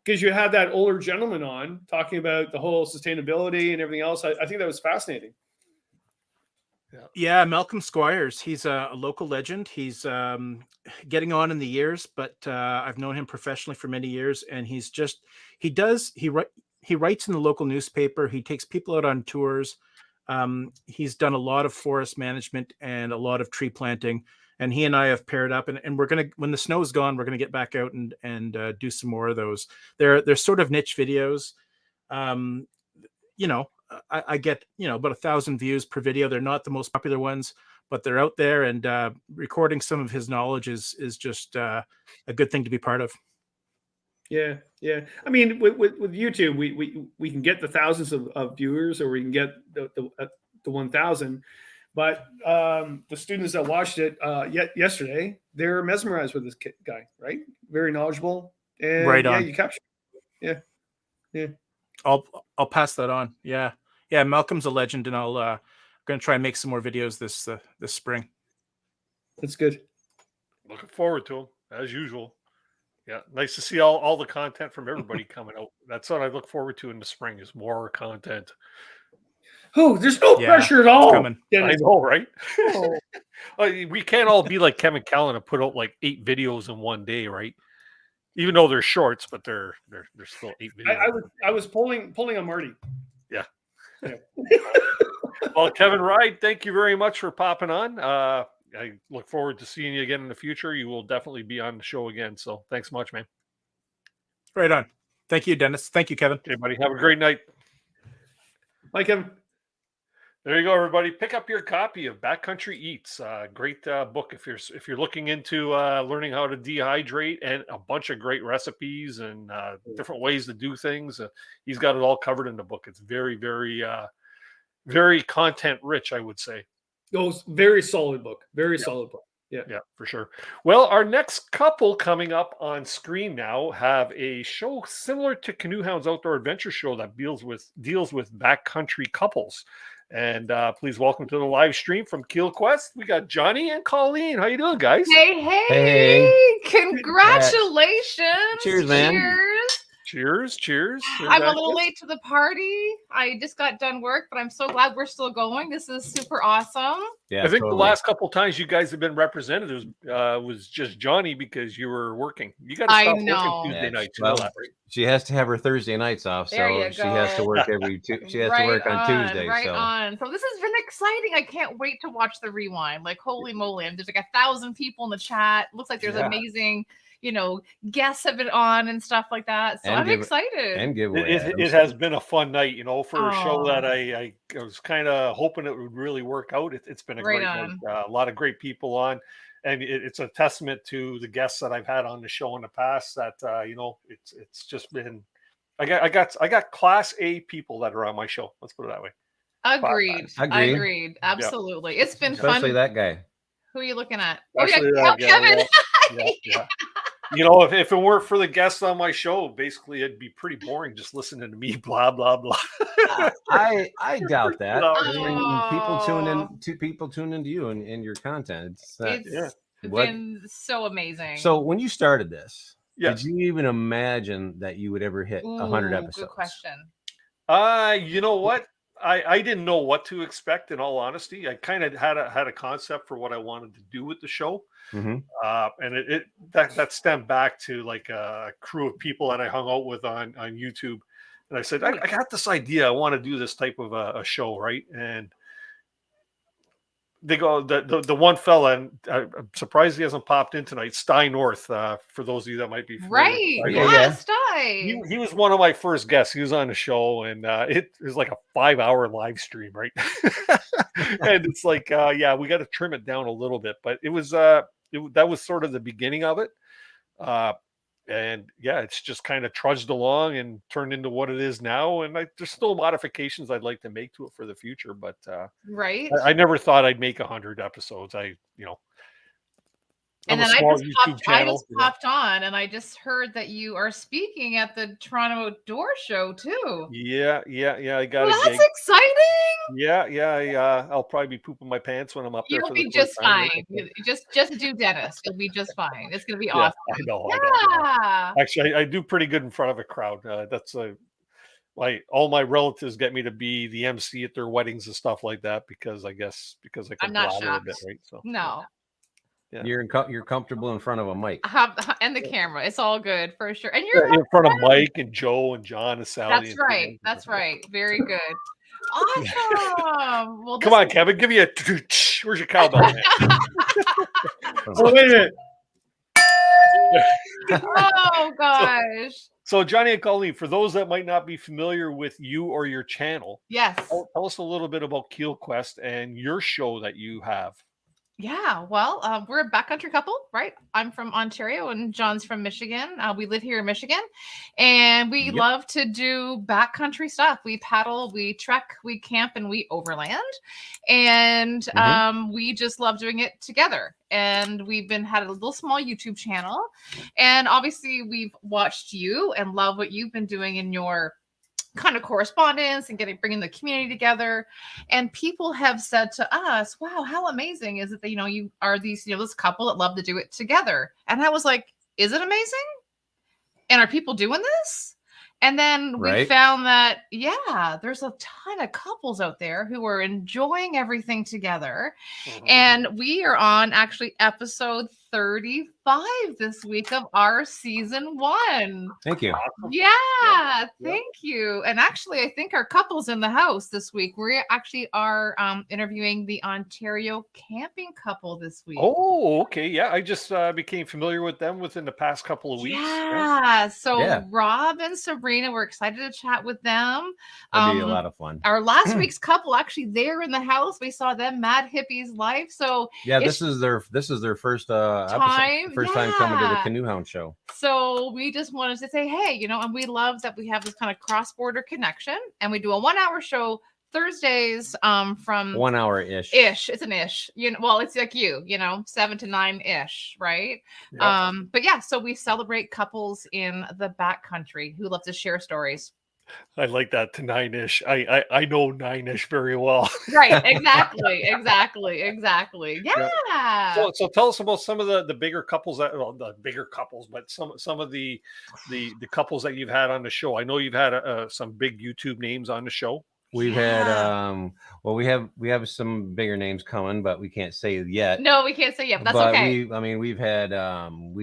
because you had that older gentleman on talking about the whole sustainability and everything else. I think that was fascinating. Yeah, Malcolm Squires. He's a local legend. He's getting on in the years, but I've known him professionally for many years, and he writes in the local newspaper. He takes people out on tours. He's done a lot of forest management and a lot of tree planting. And he and I have paired up, and we're gonna, when the snow is gone, we're gonna get back out and do some more of those. They're sort of niche videos. I get about 1,000 views per video. They're not the most popular ones, but they're out there, and recording some of his knowledge is just a good thing to be part of. Yeah. I mean, with YouTube, we can get the thousands of viewers, or we can get the 1,000. But the students that watched it yesterday, they're mesmerized with this guy, right? Very knowledgeable, and right on. Yeah, you capture. Yeah. I'll pass that on. Yeah. Malcolm's a legend, and I'm going to try and make some more videos this spring. That's good. Looking forward to them as usual. Yeah, nice to see all the content from everybody coming out. That's what I look forward to in the spring, is more content. Oh, there's no pressure at all. I know, right? Oh. We can't all be like Kevin Callan and put out like 8 videos in one day, right? Even though they're shorts, but they're still 8 videos. I was pulling on Marty. Yeah. Well, Kevin Ride, thank you very much for popping on. I look forward to seeing you again in the future. You will definitely be on the show again. So thanks much, man. Right on. Thank you, Dennis. Thank you, Kevin. Okay, buddy. Have a great night. Bye, Kevin. There you go, everybody. Pick up your copy of Backcountry Eats. Great book if you're looking into learning how to dehydrate, and a bunch of great recipes and different ways to do things. He's got it all covered in the book. It's very, very, very content rich, I would say. Oh, very solid book. Very solid book. Yeah, for sure. Well, our next couple coming up on screen now have a show similar to Canoe Hounds Outdoor Adventure Show that deals with backcountry couples. And please welcome to the live stream from KUEHL. We got Johnny and Colleen. How you doing, guys? Hey. Congratulations. Cheers, man. Cheers. I'm a little late to the party. I just got done work, but I'm so glad we're still going. This is super awesome. Yeah, I think the last couple of times you guys have been representatives was just Johnny, because you were working. You got to stop working Tuesday nights. You know that, right? She has to have her Thursday nights off, so she has to work she has to work on Tuesday. So this has been exciting. I can't wait to watch the rewind. Like, holy moly! There's like 1,000 people in the chat. Looks like there's amazing, guests have been on and stuff like that. So I'm excited. And giveaway. It has been a fun night, for a show that I was kind of hoping it would really work out. It's been a great night. A lot of great people on. And it's a testament to the guests that I've had on the show in the past that, it's just been, I got class A people that are on my show. Let's put it that way. Agreed. Absolutely. It's been fun. Especially that guy. Who are you looking at? Especially Kevin. Yeah. You know, if it weren't for the guests on my show, basically it'd be pretty boring just listening to me blah blah blah. I doubt that. No. I mean, people tune into you and your content. It's been so amazing. So when you started this, Yes. did you even imagine that you would ever hit 100 episodes? Good question. You know what? I didn't know what to expect, in all honesty. I kind of had a concept for what I wanted to do with the show. Mhm. And that stemmed back to like a crew of people that I hung out with on YouTube. And I said, I got this idea. I want to do this type of a show, right? And they go, the one fella, and I'm surprised he hasn't popped in tonight, Sty North, for those of you that might be familiar. Right. Yeah, Sty. He was one of my first guests. He was on the show, and it was like a 5-hour live stream, right? And it's like, yeah, we got to trim it down a little bit, but it was that was sort of the beginning of it. And yeah, it's just kind of trudged along and turned into what it is now. And there's still modifications I'd like to make to it for the future, but right. I never thought I'd make 100 episodes. And then I just popped on, and I just heard that you are speaking at the Toronto Outdoor Show too. Yeah. I got Well, a that's gig. exciting. Yeah. I'll probably be pooping my pants when I'm up there. You'll for be the just first time. fine. Just do Dennis. You'll be just fine. It's gonna be Yeah, awesome. I know. Yeah. Actually, I do pretty good in front of a crowd. That's all my relatives get me to be the MC at their weddings and stuff like that because I can I'm not blabber a shocked. bit, right? So No. yeah. You're comfortable in front of a mic. And the camera. It's all good for sure. And you're in front of Mike and Joe and John and Sally. That's and right. That's right. Very good. Awesome. Well, Come on, Kevin. Give me a. Where's your cowbell? Man? Oh, wait a minute. Oh gosh. So Johnny and Colleen, for those that might not be familiar with you or your channel, yes, tell us a little bit about KUEHL and your show that you have. Yeah, well, we're a backcountry couple, right? I'm from Ontario and John's from Michigan. We live here in Michigan, and we love to do backcountry stuff. We paddle, we trek, we camp, and we overland. And we just love doing it together. And we've had a little small YouTube channel. And obviously, we've watched you and love what you've been doing in your kind of correspondence and bringing the community together. And people have said to us, wow, how amazing is it that, you are this couple that love to do it together. And I was like, is it amazing? And are people doing this? And then we found that, yeah, there's a ton of couples out there who are enjoying everything together. And we are on actually episode 35 this week of our season 1. Thank you. Yeah, thank you. And actually, I think our couple's in the house this week. We actually are interviewing the Ontario camping couple this week. Oh, okay. Yeah, I just became familiar with them within the past couple of weeks. Yeah. So Rob and Sabrina, we're excited to chat with them. That'd be a lot of fun. Our last week's couple, actually, they're in the house. We saw them, Mad Hippies Life. So yeah, this is their first episode, first time coming to the Canoehound show. So we just wanted to say, hey, and we love that we have this kind of cross-border connection, and we do a 1-hour show Thursdays from 1 hour ish. It's an ish. Well, it's like 7 to 9 ish, right? Yep. But yeah, so we celebrate couples in the backcountry who love to share stories. I like that, to 9-ish. I know 9-ish very well. Right, exactly. Yeah. So tell us about some of the bigger couples the bigger couples, but some of the couples that you've had on the show. I know you've had some big YouTube names on the show. We've had we have some bigger names coming, but we can't say it yet. No, we can't say yet, but that's okay. We've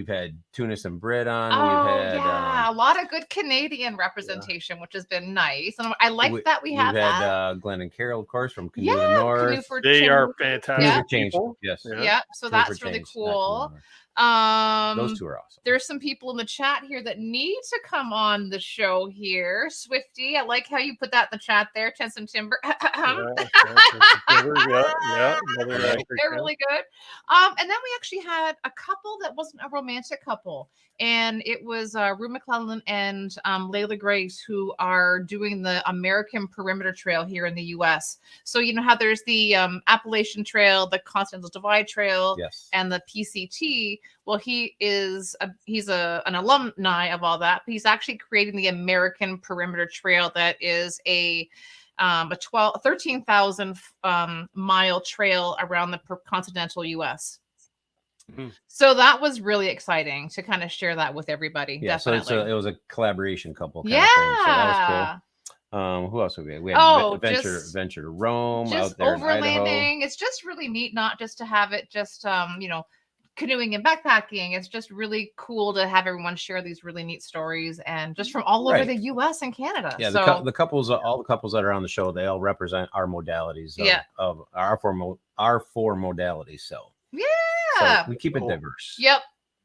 had Tunis and Britt on. Oh, we've had a lot of good Canadian representation, which has been nice. And I like that we have had Glenn and Carol, of course, from Canoe the North. They are fantastic people. Yes. Yeah. So that's really cool. Those two are awesome. There's some people in the chat here that need to come on the show here. Swifty, I like how you put that in the chat there. and some timber. Yeah, They're really good. And then we actually had a couple that wasn't a romantic couple, and it was Rue McClellan and Layla Grace, who are doing the American Perimeter Trail here in the U.S. So you know how there's the Appalachian Trail, the Continental Divide Trail, Yes. and the PCT. Well, he's an alumni of all that, but he's actually creating the American Perimeter Trail that is a 13,000 mile trail around the continental U.S. So that was really exciting to kind of share that with everybody. Yeah, Definitely. so it was a collaboration couple kind yeah. of thing. So that was cool. Who else we had? We had Venture to Rome just out there in Idaho. overlanding. It's just really neat, not just to have it just canoeing and backpacking. It's just really cool to have everyone share these really neat stories and just from all over the U.S. and Canada. Yeah, so the couples, all the couples that are on the show, they all represent our modalities of our four modalities. So yeah, we keep it diverse. Yep,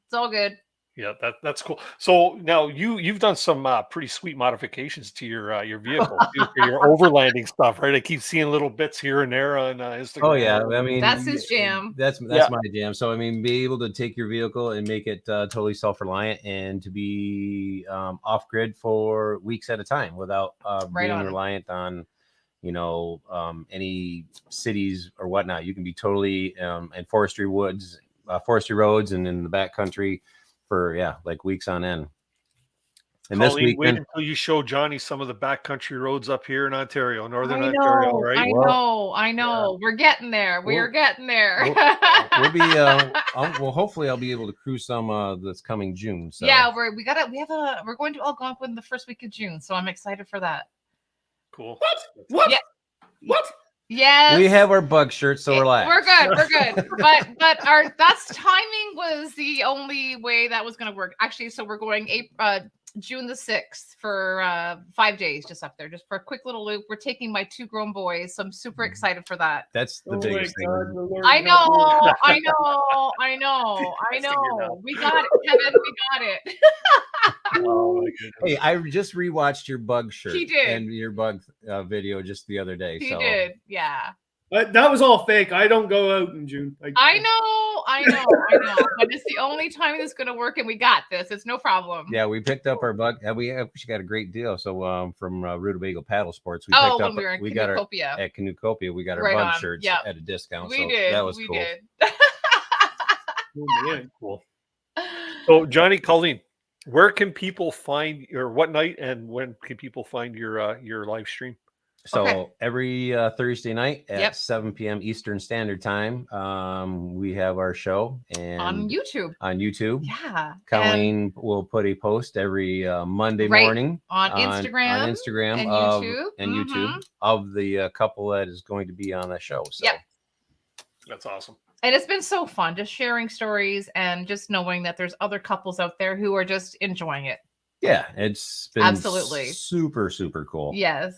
it's all good. Yeah, that's cool. So now you've done some pretty sweet modifications to your vehicle too, for your overlanding stuff, right? I keep seeing little bits here and there on Instagram. Oh yeah, I mean that's his jam. That's my jam. So I mean, be able to take your vehicle and make it totally self-reliant and to be off grid for weeks at a time without being reliant on any cities or whatnot. You can be totally in forestry roads, and in the backcountry for like weeks on end. And Colleen, this weekend, wait until you show Johnny some of the backcountry roads up here in Ontario, Northern Ontario, right? I know. Yeah. We're getting there. We're getting there. We'll be. Hopefully, I'll be able to cruise some this coming June. So yeah, we're going to Algonquin the first week of June, so I'm excited for that. Cool. What? Yeah. What? Yes. We have our bug shirts, so relax. We're good. but that's timing was the only way that was going to work. Actually, so we're going June the 6th for 5 days, just up there, just for a quick little loop. We're taking my 2 grown boys, so I'm super excited for that. That's the biggest thing. I know. We got it, Kevin. We got it. Oh my goodness. Hey, I just rewatched your bug shirt. He did. And your bug video just the other day. He did. Yeah. That was all fake. I don't go out in June. I know. But it's the only time that's going to work, and we got this. It's no problem. Yeah, we picked up our bug. We actually got a great deal. So from Rutabaga Paddle Sports, we got our at Canoeopia. We got our bug shirts at a discount. We did. That was cool. Cool. So Johnny, Colleen, where can people find what night and when can people find your live stream? So every Thursday night at 7 p.m. Eastern Standard Time, we have our show and on YouTube. Yeah. Colleen will put a post every Monday morning on Instagram and YouTube of the couple that is going to be on that show. So that's awesome. And it's been so fun just sharing stories and just knowing that there's other couples out there who are just enjoying it. Yeah, it's been absolutely super, super cool. Yes.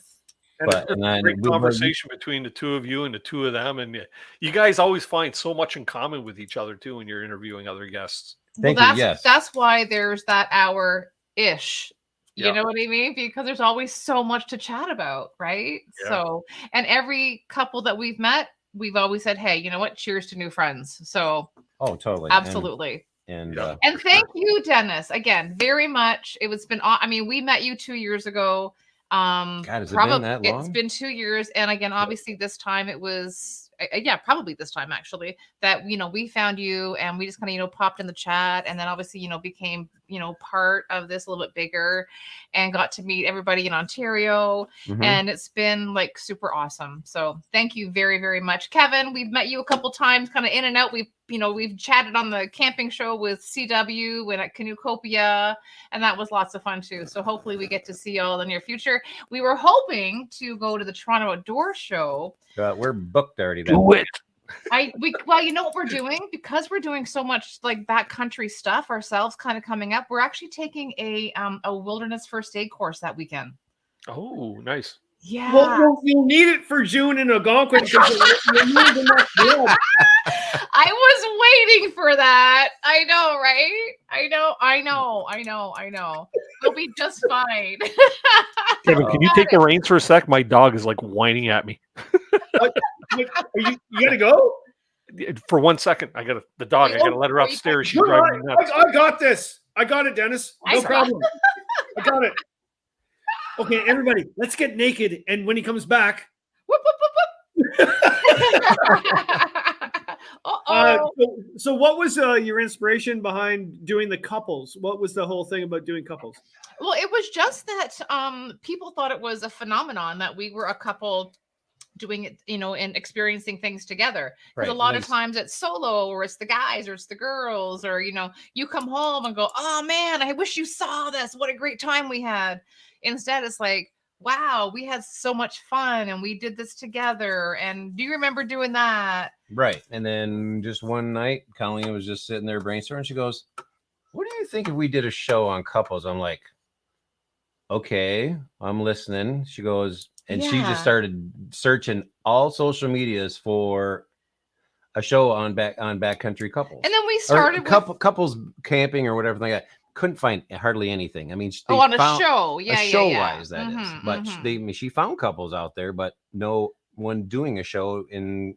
And a great conversation between the two of you and the two of them. And you guys always find so much in common with each other, too, when you're interviewing other guests. That's why there's that hour-ish. You know what I mean? Because there's always so much to chat about, right? Yeah. So, and every couple that we've met, we've always said, hey, you know what? Cheers to new friends. So, totally. Absolutely. And thank you, Dennis, again, very much. We met you 2 years ago. God, has it been that long? It's been 2 years, and again, obviously this time it was probably this time actually that we found you and we just kind of popped in the chat, and then obviously became part of this a little bit bigger and got to meet everybody in Ontario, and it's been like super awesome. So thank you very, very much, Kevin. We've met you a couple times, kind of in and out. We've chatted on the camping show with CW and at Canoeopia, and that was lots of fun too. So hopefully we get to see you all in the near future. We were hoping to go to the Toronto Outdoors show. We're booked already. Do it. Well, you know what we're doing? Because we're doing so much like backcountry stuff ourselves kind of coming up, we're actually taking a wilderness first aid course that weekend. Oh, nice. Yeah. Well, you'll need it for June in Algonquin because you'll need enough blood. I was waiting for that. I know, right? I know. We'll be just fine. Kevin, can you take the reins for a sec? My dog is like whining at me. You gotta go? For 1 second. I gotta let her upstairs. She's driving me nuts. I got this. I got it, Dennis. No problem. I got it. Okay, everybody, let's get naked. And when he comes back, whoop, whoop, whoop. So what was your inspiration behind doing the couples? What was the whole thing about doing couples? Well, it was just that people thought it was a phenomenon that we were a couple doing it, and experiencing things together. Because a lot of times it's solo, or it's the guys, or it's the girls, or you come home and go, oh man, I wish you saw this. What a great time we had. Instead, it's like, wow, we had so much fun and we did this together. And do you remember doing that? Right. And then just one night, Colleen was just sitting there brainstorming. She goes, what do you think if we did a show on couples? I'm like, okay, I'm listening. She goes, and she just started searching all social medias for a show on backcountry couples. And then we started with couples camping or whatever like that. Couldn't find hardly anything. I mean, on a show, show-wise that is. But she found couples out there, but no one doing a show in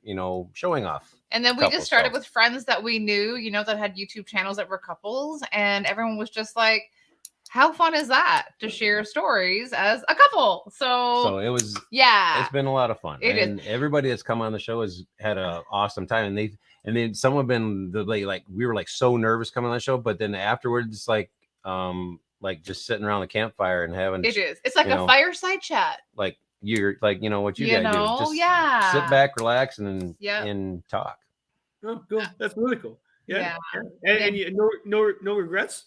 showing off. And then we just started with friends that we knew, that had YouTube channels that were couples, and everyone was just like, how fun is that to share stories as a couple? So it was, it's been a lot of fun. And everybody that's come on the show has had an awesome time. And then some have been like, we were like so nervous coming on the show, but then afterwards, like just sitting around the campfire and having, it's like a fireside chat. Like you're like, what you guys do. Just sit back, relax, and talk. Oh, cool. That's really cool. Yeah. And no regrets?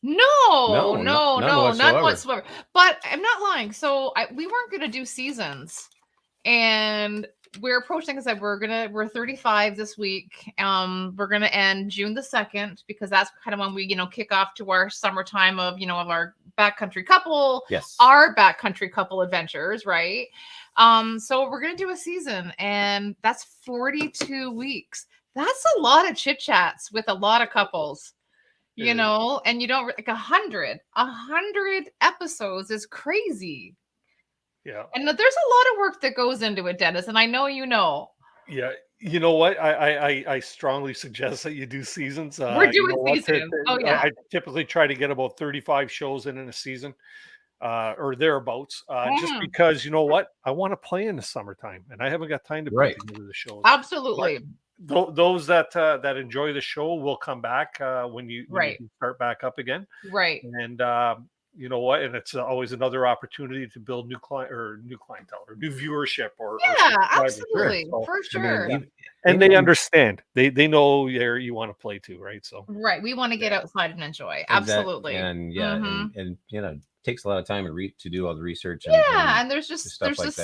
No, none whatsoever. But I'm not lying. So we weren't going to do seasons, and we're approaching. As I said, we're 35 this week. We're going to end June the 2nd because that's kind of when we kick off to our summertime of of our backcountry couple. Yes, our backcountry couple adventures, right? So we're going to do a season, and that's 42 weeks. That's a lot of chit chats with a lot of couples. And you don't like 100 episodes is crazy. Yeah. And there's a lot of work that goes into it, Dennis. And I know Yeah. You know what? I strongly suggest that you do seasons. We're doing seasons. I typically try to get about 35 shows in a season, or thereabouts. Just because I want to play in the summertime, and I haven't got time to put together the shows. Absolutely. But those that enjoy the show will come back when you start back up again. Right. And you know what? And it's always another opportunity to build new clientele or new viewership or absolutely. So, for sure. And they understand. They know where you want to play to, right? So we want to get outside and enjoy. Absolutely. And and it takes a lot of time to do all the research. And there's just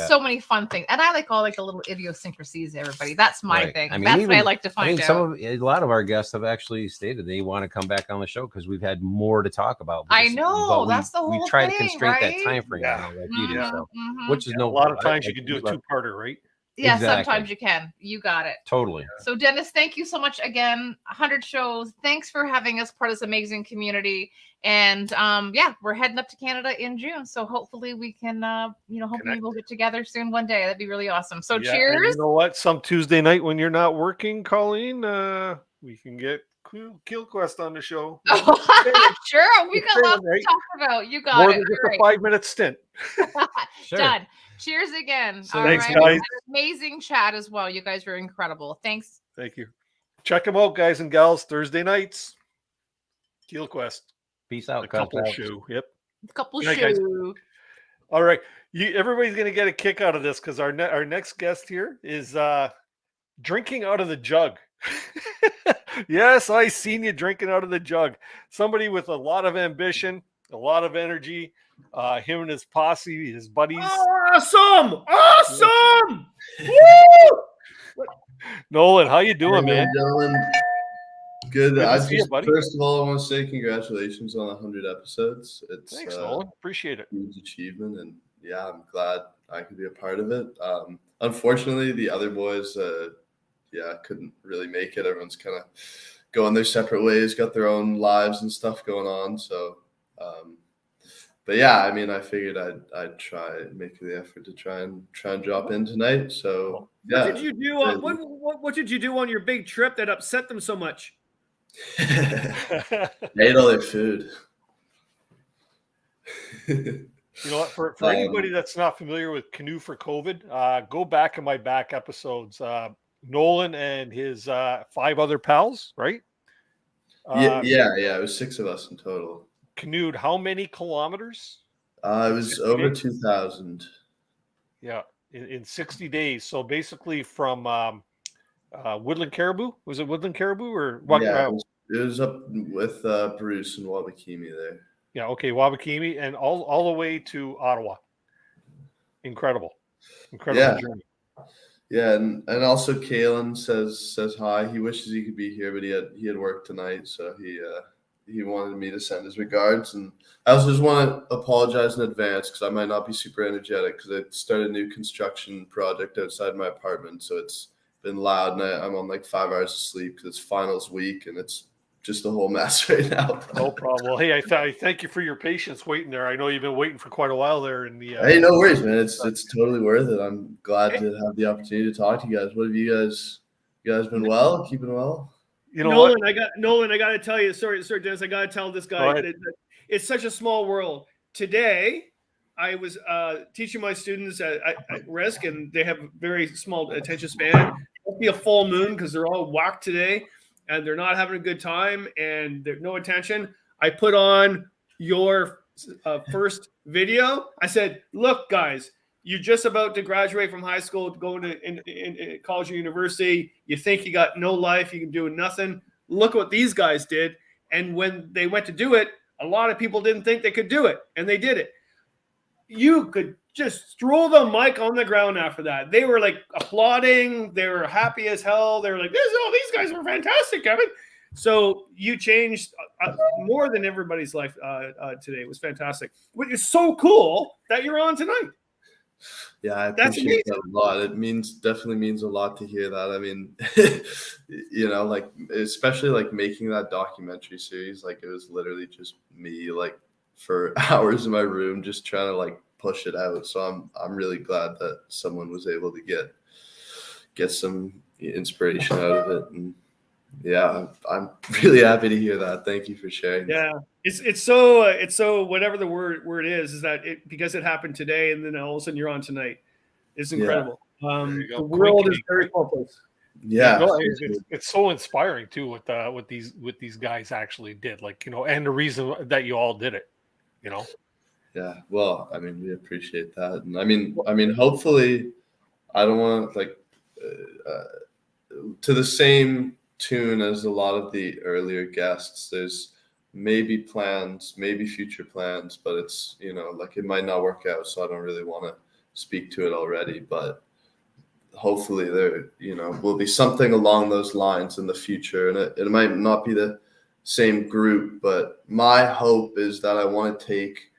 so many fun things. And I like all the little idiosyncrasies, everybody. That's my thing. I mean, that's what I like to find out. A lot of our guests have actually stated they want to come back on the show because we've had more to talk about. I know. That's the whole thing. We try to constrain that time frame like you do. So, which is a lot of times you can do a two-parter, right? Yeah, sometimes you can. You got it. Totally. So, Dennis, thank you so much again. 100 shows. Thanks for having us part of this amazing community. And we're heading up to Canada in June. So hopefully we can, hopefully we'll get together soon one day. That'd be really awesome. So cheers. And you know what? Some Tuesday night when you're not working, Colleen, we can get KUEHL on the show. Sure. We got lots to talk about. You got More it. than just a 5-minute stint. Done. Cheers again. So thanks, guys. Amazing chat as well. You guys were incredible. Thanks. Thank you. Check them out, guys and gals. Thursday nights. KUEHL. Peace out. The couple show. Yep. The couple show. All right. Everybody's going to get a kick out of this because our next guest here is drinking out of the jug. Yes, I seen you drinking out of the jug. Somebody with a lot of ambition, a lot of energy. Him and his posse, his buddies. Awesome! Woo! Nolan, how you doing, man? Good. See you, buddy. First of all, I want to say congratulations on 100 episodes. Thanks, Nolan. Appreciate it. Huge achievement, and yeah, I'm glad I could be a part of it. Unfortunately, the other boys, couldn't really make it. Everyone's kind of going their separate ways, got their own lives and stuff going on. So, but yeah, I mean, I figured I'd try make the effort to try and drop in tonight. So yeah. What did you do? What did you do on your big trip that upset them so much? Ate all their food. You know what? For anybody that's not familiar with Canoe for COVID, go back in my back episodes. Nolan and his 5 other pals, right? Yeah. It was 6 of us in total. Canoed how many kilometers? It was over 2,000. Yeah, in 60 days. So basically from Woodland Caribou. Was it Woodland Caribou or what? Yeah, it was up with Bruce and Wabakimi there. Yeah, okay, Wabakimi, and all the way to Ottawa. Incredible journey. Yeah, and also Callan says hi. He wishes he could be here, but he had work tonight, so he wanted me to send his regards. And I also just want to apologize in advance because I might not be super energetic because I started a new construction project outside my apartment, so it's been loud, and I'm on like 5 hours of sleep because it's finals week, and it's just a whole mess right now. No problem. Well, hey, I thank you for your patience waiting there. I know you've been waiting for quite a while there in the. Hey, no worries, man. It's totally worth it. I'm glad to have the opportunity to talk to you guys. What have you guys been well? Keeping well? You know, Nolan, I got to tell you. Sorry, Dennis. I got to tell this guy that it's such a small world. Today, I was teaching my students at risk, and they have very small attention span. It'll be a full moon because they're all whacked today. And they're not having a good time, and there's no attention. I put on your first video. I said, "Look, guys, you're just about to graduate from high school, going to in college or university. You think you got no life, you can do nothing. Look what these guys did." And when they went to do it, a lot of people didn't think they could do it, and they did it. You could just throw the mic on the ground after that. They were like applauding. They were happy as hell. They were like, these guys were fantastic, Kevin. So you changed more than everybody's life today. It was fantastic. Which is so cool that you're on tonight. Yeah, I appreciate that a lot. It definitely means a lot to hear that. I mean, like especially like making that documentary series, like it was literally just me like for hours in my room just trying to like push it out. So I'm really glad that someone was able to get some inspiration out of it. And yeah, I'm really happy to hear that. Thank you for sharing. Yeah, it's so whatever the word is that because it happened today and then all of a sudden you're on tonight. It's incredible. The world is very complex. Yeah, it's so inspiring too what these guys actually did, like, and the reason that you all did it, Yeah, well, I mean, we appreciate that, and I mean, hopefully, I don't want to like to the same tune as a lot of the earlier guests. There's maybe future plans, but it's like it might not work out. So I don't really want to speak to it already, but hopefully there will be something along those lines in the future, and it might not be the same group, but my hope is that I want to take.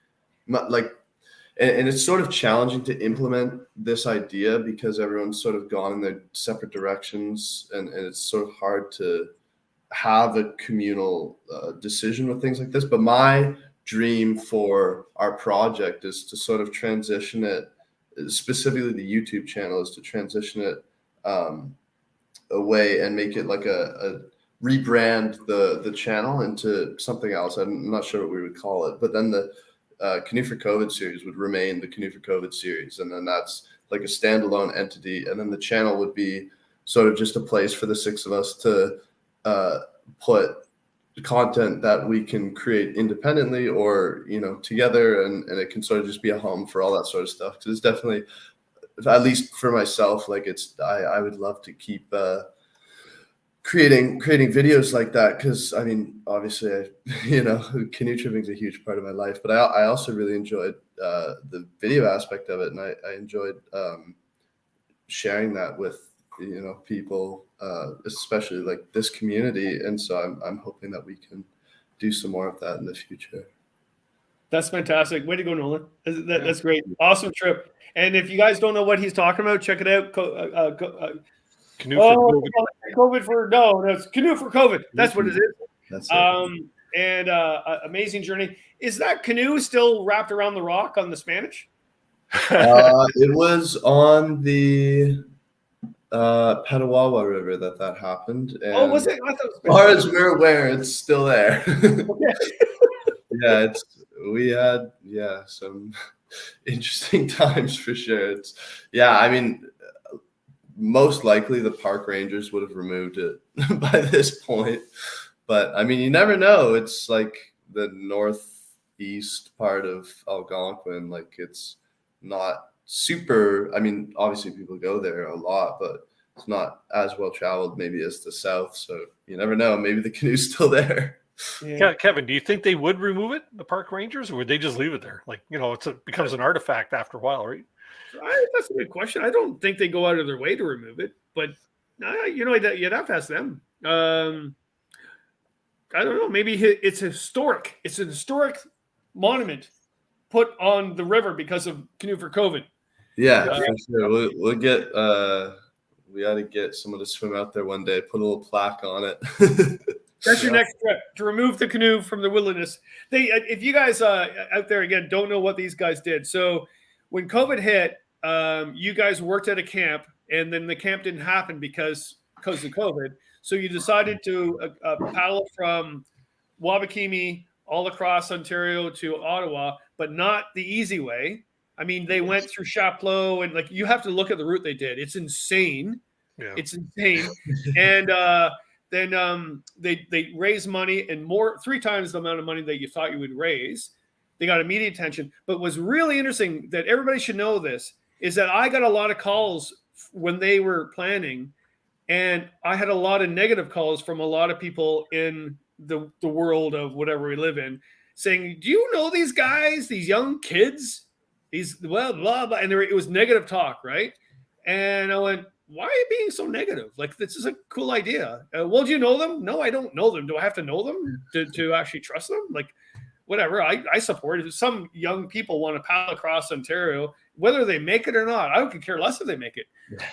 And it's sort of challenging to implement this idea because everyone's sort of gone in their separate directions, and it's sort of hard to have a communal decision with things like this. But my dream for our project is to sort of transition it, specifically the YouTube channel, is to transition it away and make it like a rebrand the channel into something else. I'm not sure what we would call it, but then the Canoe for COVID series would remain the Canoe for COVID series, and then that's like a standalone entity, and then the channel would be sort of just a place for the 6 of us to put content that we can create independently or together, and it can sort of just be a home for all that sort of stuff, because it's definitely, at least for myself, like I would love to keep creating videos like that, because I mean, obviously, canoe tripping is a huge part of my life, but I also really enjoyed the video aspect of it, and I enjoyed sharing that with people, especially like this community, and so I'm hoping that we can do some more of that in the future. That's fantastic. Way to go, Nolan. That's great. Awesome trip. And if you guys don't know what he's talking about, check it out. Canoe for COVID. COVID for no, that's Canoe for COVID. That's what it is. That's it. And amazing journey. Is that canoe still wrapped around the rock on the Spanish? It was on the Petawawa River that happened. And Was it? I thought it was as far as we're aware, it's still there. Yeah, we had some interesting times for sure. I mean, most likely the park rangers would have removed it by this point, but I mean, you never know. It's like the northeast part of Algonquin, like it's not super. I mean, obviously people go there a lot, but it's not as well traveled maybe as the south. So you never know. Maybe the canoe's still there. Yeah. Kevin, do you think they would remove it, the park rangers, or would they just leave it there? Like, it becomes an artifact after a while, right? That's a good question. I don't think they go out of their way to remove it, but you'd have to ask them. I don't know. Maybe it's historic. It's an historic monument put on the river because of Canoe for COVID. Yeah, for sure. We'll get. We got to get someone to swim out there one day. Put a little plaque on it. That's your next trip, to remove the canoe from the wilderness. If you guys out there again don't know what these guys did, so when COVID hit, you guys worked at a camp, and then the camp didn't happen because of COVID. So you decided to paddle from Wabakimi all across Ontario to Ottawa, but not the easy way. I mean, they went through Chapleau, and like you have to look at the route they did. It's insane. Yeah. It's insane. And then they raised money and 3 times the amount of money that you thought you would raise. They got immediate attention. But what's really interesting that everybody should know this is that I got a lot of calls when they were planning, and I had a lot of negative calls from a lot of people in the world of whatever we live in saying, do you know these guys, these young kids? Blah, blah, blah. And it was negative talk, right? And I went, why are you being so negative? Like, this is a cool idea. Well, do you know them? No, I don't know them. Do I have to know them to actually trust them? Like, whatever. I support it. If some young people want to paddle across Ontario, whether they make it or not, I don't care less if they make it.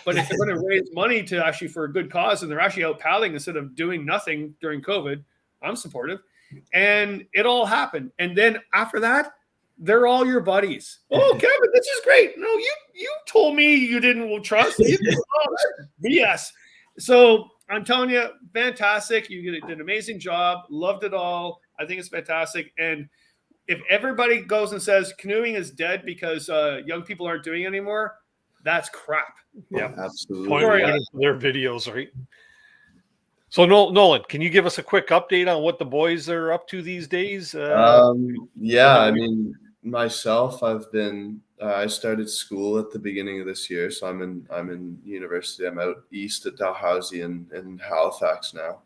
But if they're going to raise money to actually for a good cause and they're actually out paddling instead of doing nothing during COVID, I'm supportive. And it all happened. And then after that, they're all your buddies. Oh, Kevin, this is great. No, you told me you didn't trust. BS. So I'm telling you, fantastic. You did an amazing job. Loved it all. I think it's fantastic. And if everybody goes and says canoeing is dead because young people aren't doing it anymore, that's crap. Yeah, absolutely. Point their videos, right? So Nolan, can you give us a quick update on what the boys are up to these days? I mean, myself, I've been. I started school at the beginning of this year, so I'm in university. I'm out east at Dalhousie in Halifax now.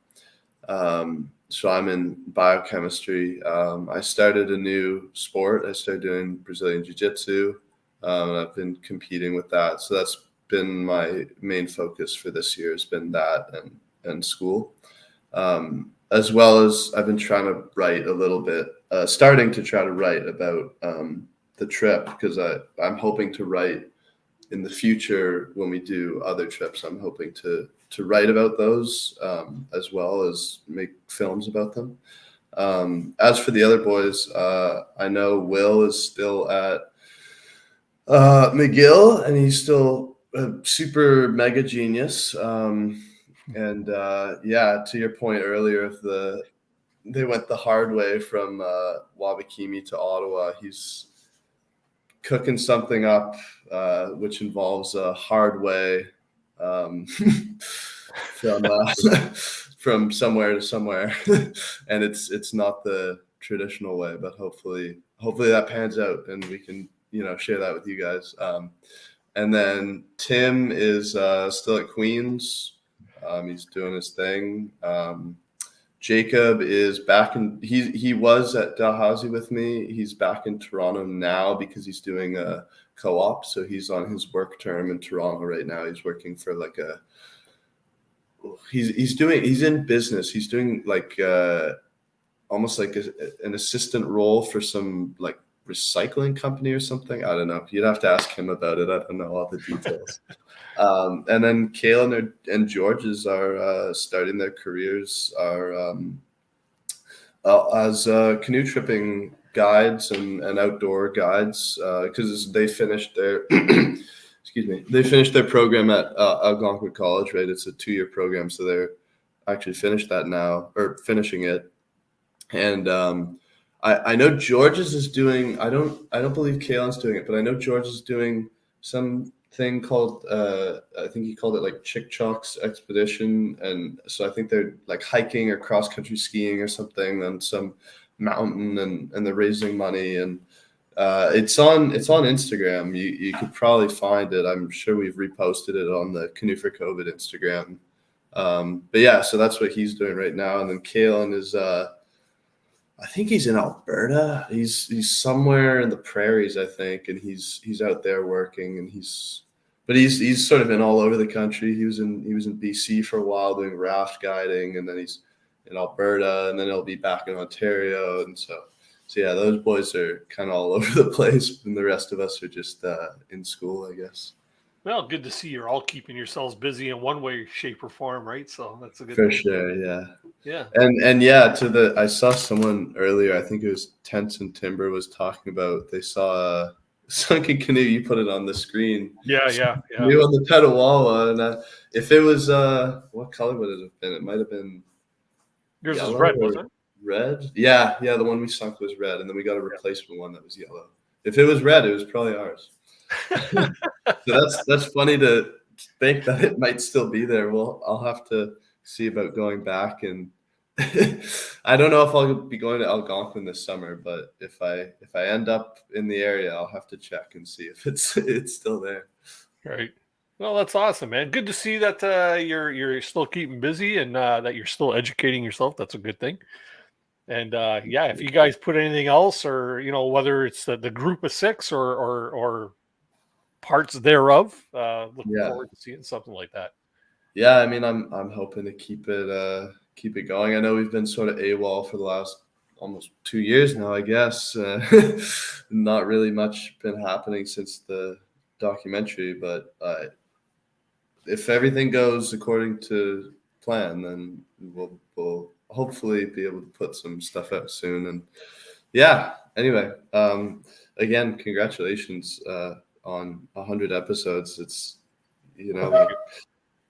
So I'm in biochemistry. I started a new sport. I started doing Brazilian Jiu-Jitsu. I've been competing with that. So that's been my main focus for this year, has been that and school. As well as I've been trying to write a little bit, starting to try to write about the trip, because I'm hoping to write in the future when we do other trips. I'm hoping to write about those as well as make films about them. As for the other boys, I know Will is still at McGill, and he's still a super mega genius. To your point earlier, if they went the hard way from Wabakimi to Ottawa, he's cooking something up which involves a hard way from somewhere to somewhere, and it's not the traditional way, but hopefully that pans out and we can share that with you guys. And then Tim is still at Queens. He's doing his thing. Jacob is back in. He was at Dalhousie with me. He's back in Toronto now because he's doing a co-op. So he's on his work term in Toronto right now. He's working for like a. He's in business. He's doing like almost like an assistant role for some like recycling company or something. I don't know. You'd have to ask him about it. I don't know all the details. And then Callan and George's are starting their careers as canoe tripping guides and outdoor guides because they finished their they finished their program at Algonquin College, right? It's a 2-year program, so they're actually finished that now, or finishing it. And I know George's is doing. I don't believe Callan's doing it, but I know George is doing something called I think he called it like Chick Chalk's Expedition, and so I think they're like hiking or cross country skiing or something on some mountain, and they're raising money, and it's on Instagram. You could probably find it. I'm sure we've reposted it on the Canoe for COVID Instagram. But yeah, so that's what he's doing right now. And then Callan is I think he's in Alberta. He's somewhere in the prairies, I think, and he's out there working, and he's sort of in all over the country. He was in BC for a while doing raft guiding, and then he's in Alberta, and then he'll be back in Ontario, and so yeah, those boys are kind of all over the place, and the rest of us are just in school, I guess. Well, good to see you're all keeping yourselves busy in one way, shape, or form, right? So that's a good For thing. sure, yeah. Yeah. And yeah, I saw someone earlier, I think it was Tents and Timber, was talking about they saw a sunken canoe. You put it on the screen. Yeah. Canoe on the Petawawa, and if it was what color would it have been? It might have been yours was red, wasn't it? Red? Yeah, the one we sunk was red, and then we got a replacement one that was yellow. If it was red, it was probably ours. So that's funny to think that it might still be there. Well, I'll have to see about going back, and I don't know if I'll be going to Algonquin this summer, but if I end up in the area, I'll have to check and see if it's still there. Right. Well, that's awesome, man. Good to see that you're still keeping busy and that you're still educating yourself. That's a good thing. And yeah, if you guys put anything else, or whether it's the group of 6 or parts thereof, looking forward to seeing something like that. Yeah, I mean, I'm hoping to keep it going. I know we've been sort of AWOL for the last almost 2 years now, I guess. Not really much been happening since the documentary, but if everything goes according to plan, then we'll hopefully be able to put some stuff out soon. And yeah, anyway, again, congratulations on 100 episodes. It's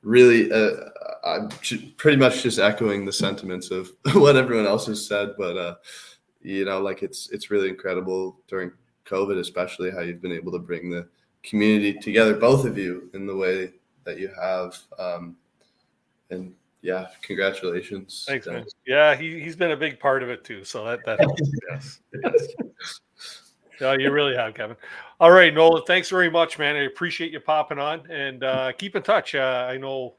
really I'm pretty much just echoing the sentiments of what everyone else has said, but like it's really incredible during COVID, especially how you've been able to bring the community together, both of you, in the way that you have. And yeah, congratulations. Thanks, man. Yeah, he's been a big part of it too, so that helps. Yes. No, you really have, Kevin. All right, Nolan, thanks very much, man. I appreciate you popping on, and keep in touch. I know,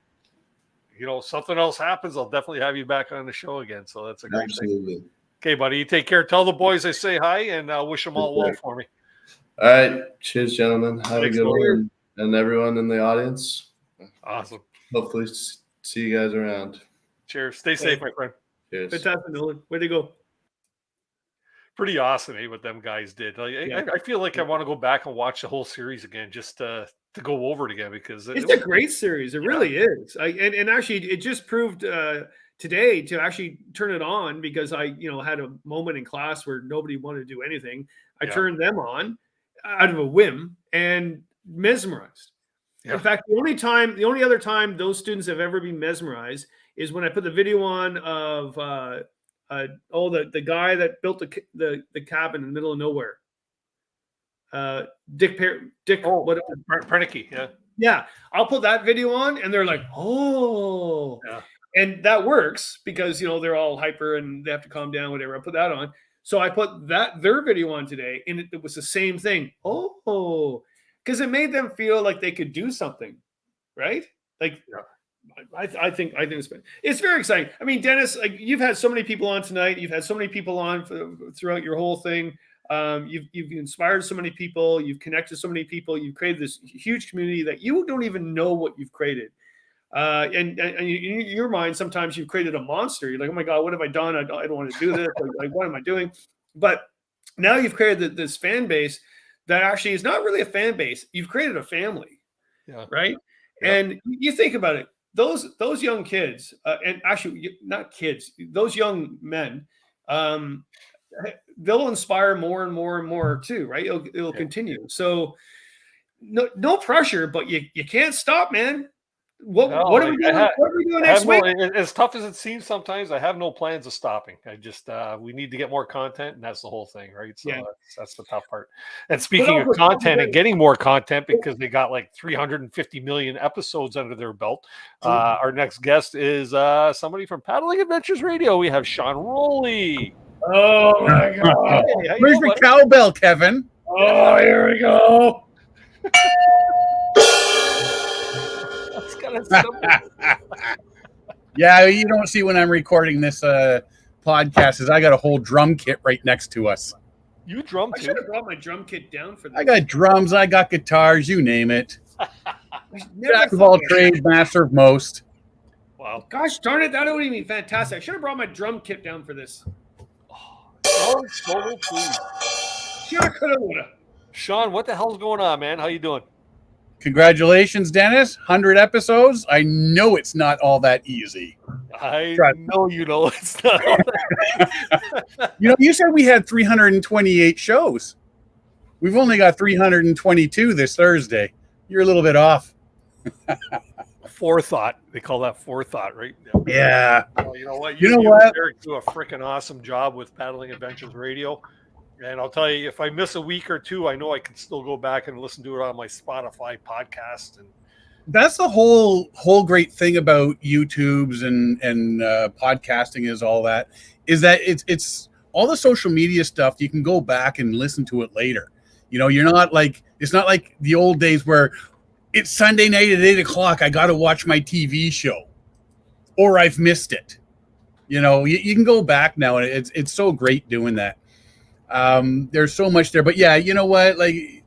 something else happens, I'll definitely have you back on the show again. So that's a great thing. Okay, buddy, you take care. Tell the boys I say hi, and wish them all well for me. All right, cheers, gentlemen. Have a good one, and everyone in the audience. Awesome. Hopefully, see you guys around. Cheers. Stay safe, my friend. Cheers. Fantastic, Nolan. Way to go. Pretty awesome, what them guys did. I feel like I want to go back and watch the whole series again, just to go over it again, because it's a great series. It really is. And actually, it just proved today to actually turn it on, because I had a moment in class where nobody wanted to do anything. I turned them on out of a whim and mesmerized. Yeah. In fact, the only other time those students have ever been mesmerized is when I put the video on of the guy that built the cabin in the middle of nowhere. Dick Pernicke, yeah. I'll put that video on, and they're like, oh, yeah. And that works because they're all hyper and they have to calm down, whatever. I put that on, so I put their video on today, and it was the same thing. Oh, because it made them feel like they could do something, right? Like. Yeah. I think it's very exciting. I mean, Dennis, like, you've had so many people on tonight. You've had so many people on throughout your whole thing. You've inspired so many people. You've connected so many people. You've created this huge community that you don't even know what you've created. And in your mind, sometimes you've created a monster. You're like, oh my God, what have I done? I don't want to do this. Like, what am I doing? But now you've created this fan base that actually is not really a fan base. You've created a family, right? Yeah. And you think about it. Those young kids, and actually not kids, those young men, they'll inspire more and more and more too, right? It'll continue. So no pressure, but you can't stop, man. What are we doing? What are we doing next week? As tough as it seems sometimes, I have no plans of stopping. I just we need to get more content, and that's the whole thing, right? So that's the tough part. And speaking of content and getting more content, because they got like 350 million episodes under their belt, our next guest is somebody from Paddling Adventures Radio. We have Sean Rowley. Oh my God! Hey, where's the cowbell, Kevin? Oh, here we go. Yeah, you don't see when I'm recording this podcast is I got a whole drum kit right next to us. You drum too? I should have brought my drum kit down for this. I got drums, I got guitars, you name it. Jack of all trades, master of most. Wow. Gosh darn it, that would have been fantastic. I should have brought my drum kit down for this. Shoulda, coulda, woulda. Sean, what the hell's going on, man? How you doing? Congratulations, Dennis. 100 episodes. I know it's not all that easy. I know you know it's not all that. You said we had 328 shows. We've only got 322 this Thursday. You're a little bit off. Forethought. They call that forethought, right? Yeah. Well, you know what? You know what? Eric do a freaking awesome job with Paddling Adventures Radio. And I'll tell you, if I miss a week or two, I know I can still go back and listen to it on my Spotify podcast. And that's the whole great thing about YouTubes and podcasting is all that is that it's all the social media stuff. You can go back and listen to it later. You're not like, it's not like the old days where it's Sunday night at 8:00. I got to watch my TV show or I've missed it. You can go back now and it's so great doing that. There's so much there, but yeah, you know what? Like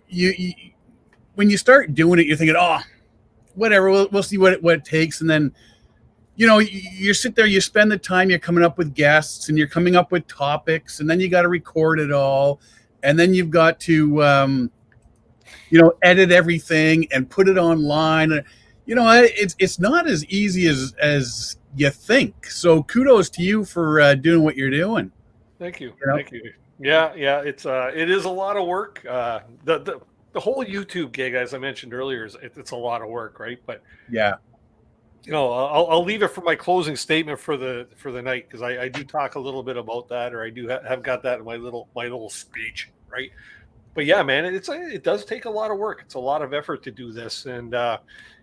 you when you start doing it, you're thinking, oh, whatever, we'll see what it takes. And then, you sit there, you spend the time, you're coming up with guests and you're coming up with topics, and then you got to record it all. And then you've got to, edit everything and put it online. It's not as easy as you think. So kudos to you for doing what you're doing. Thank you. Thank you. Yeah. It is a lot of work. The whole YouTube gig, as I mentioned earlier, it's a lot of work, right? But yeah, I'll leave it for my closing statement for the night, because I do talk a little bit about that, or I do have got that in my little speech, right? But yeah, man, it does take a lot of work. It's a lot of effort to do this, and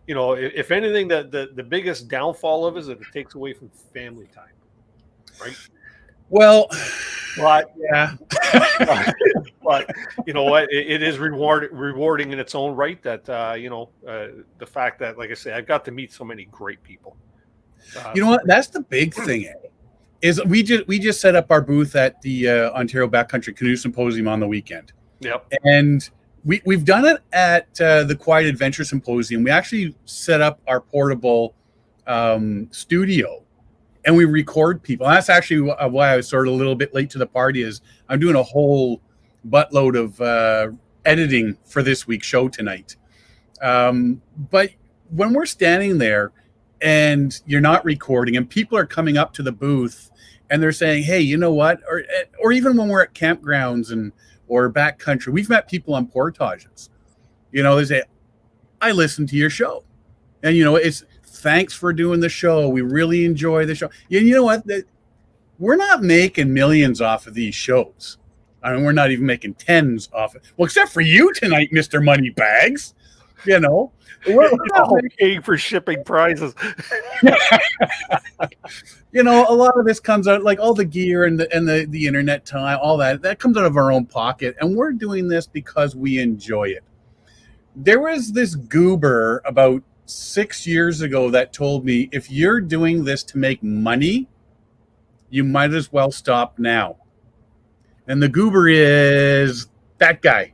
if anything, the biggest downfall of it is that it takes away from family time, right? Well, yeah, but you know what? It is rewarding in its own right. That the fact that, like I say, I've got to meet so many great people. You know what? That's the big thing. Is we just set up our booth at the Ontario Backcountry Canoe Symposium on the weekend. Yep. And we've done it at the Quiet Adventure Symposium. We actually set up our portable studio. And we record people. And that's actually why I was sort of a little bit late to the party. Is I'm doing a whole buttload of editing for this week's show tonight. But when we're standing there and you're not recording, and people are coming up to the booth and they're saying, "Hey, you know what?" Or even when we're at campgrounds or backcountry, we've met people on portages. They say, "I listened to your show," and it's. Thanks for doing the show. We really enjoy the show. And you know what? We're not making millions off of these shows. I mean, we're not even making tens off it. Well, except for you tonight, Mr. Moneybags. We're all paying for shipping prizes. A lot of this comes out, like all the gear and the internet time, all that comes out of our own pocket. And we're doing this because we enjoy it. There was this goober about 6 years ago that told me, if you're doing this to make money, you might as well stop now. And the goober is that guy.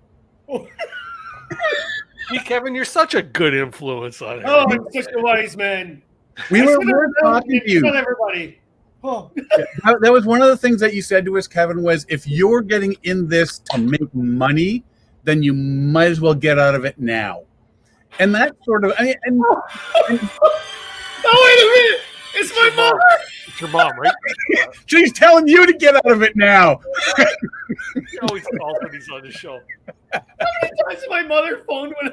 See, Kevin, you're such a good influence on it. Oh, I'm such a wise man. We're talking to you. Not everybody. Oh. That was one of the things that you said to us, Kevin, was if you're getting in this to make money, then you might as well get out of it now. And that sort of, Oh, wait a minute. It's my mother. It's your mom, right? She's telling you to get out of it now. He always calls when he's on the show. How many times has my mother phoned when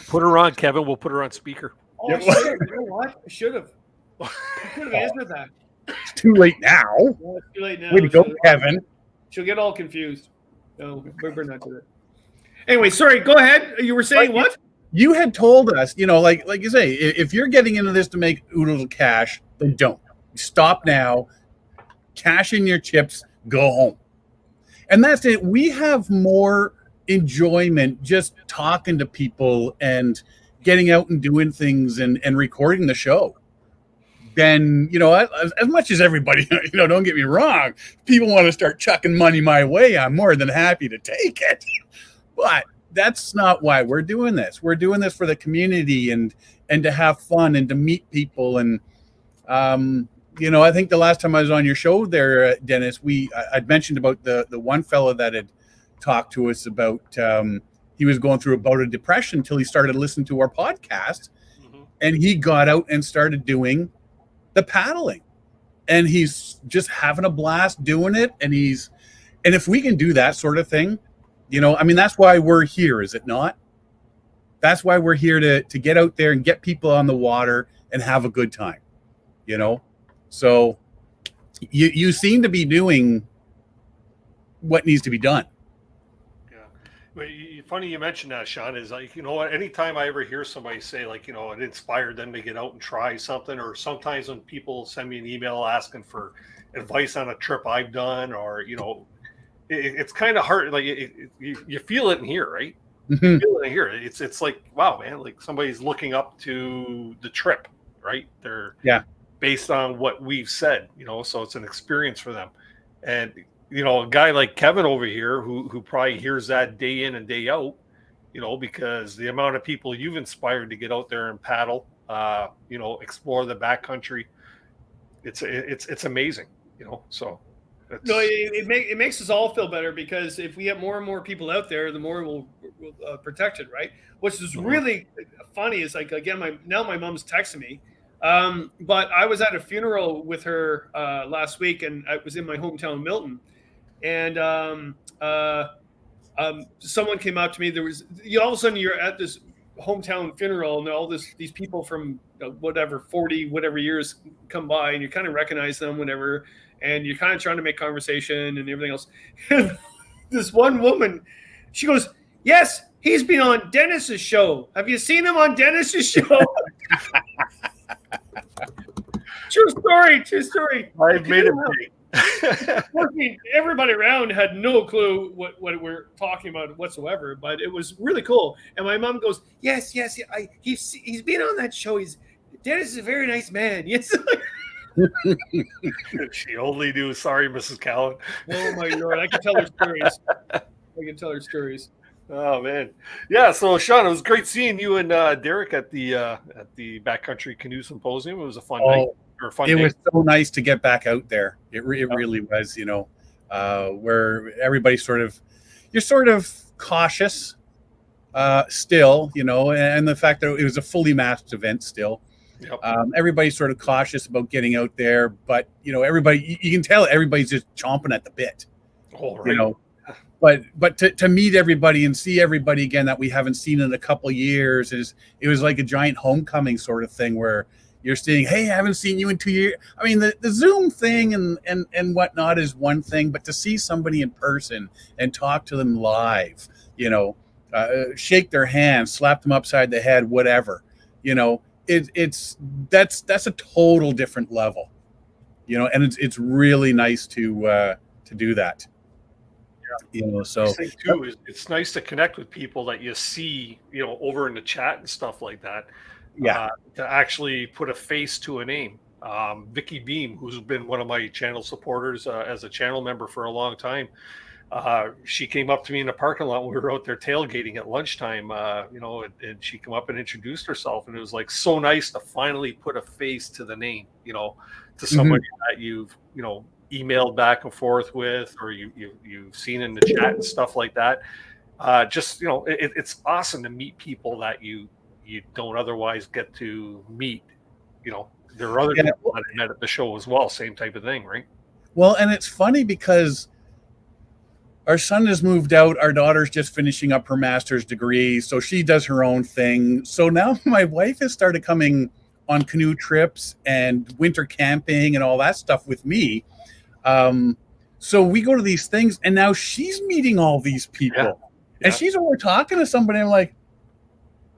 Put her on, Kevin. We'll put her on speaker. Oh, I should've. You know what? I should have. I could have answered that. It's too late now. Well, it's too late now. Way to go, Kevin. She'll get all confused. No, we're not to that. Anyway, sorry. Go ahead. You were saying what? You had told us, like you say, if you're getting into this to make oodles of cash, then don't. Stop now. Cash in your chips. Go home. And that's it. We have more enjoyment just talking to people and getting out and doing things and recording the show than, as much as everybody, don't get me wrong, people want to start chucking money my way, I'm more than happy to take it. But that's not why we're doing this. We're doing this for the community and to have fun and to meet people. And, I think the last time I was on your show there, Dennis, I'd mentioned about the one fellow that had talked to us about, he was going through a bout of depression until he started listening to our podcast. Mm-hmm. And he got out and started doing the paddling. And he's just having a blast doing it. And if we can do that sort of thing, that's why we're here, is it not? That's why we're here to get out there and get people on the water and have a good time, So you seem to be doing what needs to be done. Well, funny you mentioned that, Sean, is like, what, anytime I ever hear somebody say like, it inspired them to get out and try something, or sometimes when people send me an email asking for advice on a trip I've done, or, it's kind of hard. Like you feel it in here, right? Mm-hmm. You feel it in here. It's like, wow, man, like somebody's looking up to the trip, right? They're based on what we've said, so it's an experience for them. And, a guy like Kevin over here who probably hears that day in and day out, because the amount of people you've inspired to get out there and paddle, explore the backcountry, it's amazing, so. No, it makes us all feel better, because if we have more and more people out there, the more we'll protect it, right? Which is really funny is like, again, my mom's texting me, but I was at a funeral with her last week, and I was in my hometown, Milton, and someone came out to me. There was all of a sudden you're at this hometown funeral, and all these people from 40 years come by, and you kind of recognize them, whatever. And you're kind of trying to make conversation and everything else. This one woman, she goes, "Yes, he's been on Dennis's show. Have you seen him on Dennis's show?" True story. I've made it big. Everybody around had no clue what we're talking about whatsoever, but it was really cool. And my mom goes, "Yes, he's been on that show. Dennis is a very nice man." Yes. She only knew. Sorry, Mrs. Callan. Oh my Lord, I can tell her stories. Oh man, yeah. So Sean, it was great seeing you and Derek at the Backcountry Canoe Symposium. It was a fun night. It was so nice to get back out there. It really was. Where everybody's you're sort of cautious still, and the fact that it was a fully masked event still. Yep. Everybody's sort of cautious about getting out there, but everybody, you can tell everybody's just chomping at the bit. Oh, right. But to meet everybody and see everybody again that we haven't seen in a couple of years, it was like a giant homecoming sort of thing where you're seeing, hey, I haven't seen you in 2 years. I mean, the Zoom thing and whatnot is one thing, but to see somebody in person and talk to them live, shake their hand, slap them upside the head, whatever, that's a total different level, and it's really nice to do that. So too is it's nice to connect with people that you see, over in the chat and stuff like that. Yeah, to actually put a face to a name. Vicky Beam, who's been one of my channel supporters as a channel member for a long time, she came up to me in the parking lot when we were out there tailgating at lunchtime, and she came up and introduced herself, and it was like so nice to finally put a face to the name, to somebody that you've, emailed back and forth with, or you've seen in the chat and stuff like that. It's awesome to meet people that you don't otherwise get to meet. There are other people that I met at the show as well, same type of thing, right? Well, and it's funny because our son has moved out. Our daughter's just finishing up her master's degree, so she does her own thing. So now my wife has started coming on canoe trips and winter camping and all that stuff with me. So we go to these things, and now she's meeting all these people. And she's over talking to somebody. I'm like,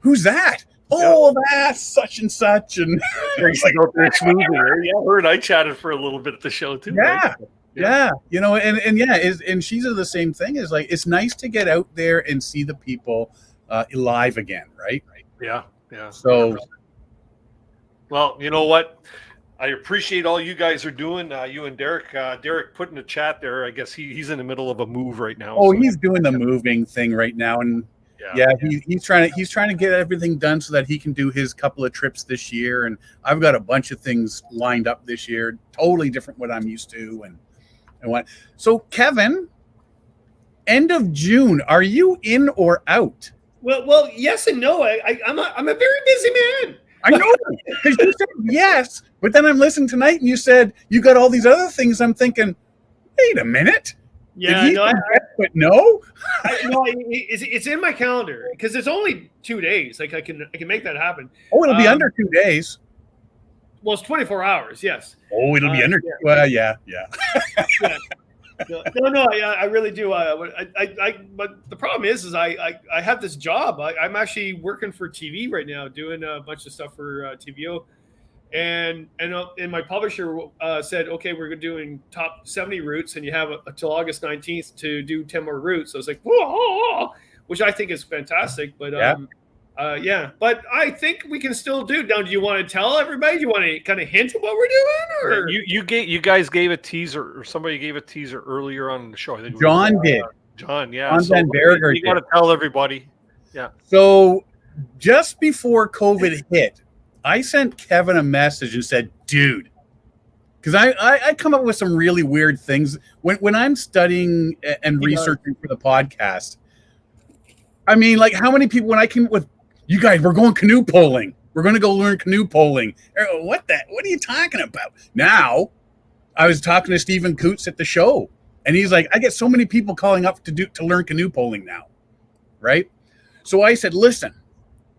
who's that? Oh, that's such and such. And her and I chatted for a little bit at the show too. Yeah. Right? Yeah. And she's the same thing. Is like, it's nice to get out there and see the people live again. Right. Yeah. So, well, you know what? I appreciate all you guys are doing. You and Derek. Derek put in the chat there. I guess he's in the middle of a move right now. Oh, so he's doing the moving thing right now, and he's trying to get everything done so that he can do his couple of trips this year. And I've got a bunch of things lined up this year, totally different what I'm used to, and what. So, Kevin, end of June, are you in or out? Well, yes and no. I'm a very busy man. I know, because you said yes, but then I'm listening tonight and you said you got all these other things. I'm thinking, wait a minute. Yeah, but no. It's in my calendar because it's only 2 days. Like I can make that happen. Oh, it'll be under 2 days. Well, it's 24 hours. Yes. Oh, it'll be under. Well, yeah. No, I really do. But the problem is I have this job. I'm actually working for TV right now, doing a bunch of stuff for TVO, and my publisher said, okay, we're doing top 70 routes, and you have until August 19th to do 10 more routes. So I was like, whoa, which I think is fantastic. But but I think we can still do. Now, do you want to tell everybody? Do you want to kind of hint at what we're doing? Or you guys gave a teaser, or somebody gave a teaser earlier on the show. I think John did. John, yeah. John Van Barriger you got to tell everybody. Yeah. So just before COVID hit, I sent Kevin a message and said, dude, because I come up with some really weird things when I'm studying and researching for the podcast. I mean, like, how many people, when I came up with, you guys, we're going canoe polling. We're going to go learn canoe polling. What are you talking about? Now, I was talking to Stephen Coots at the show, and he's like, I get so many people calling up to learn canoe polling now, right? So I said, listen,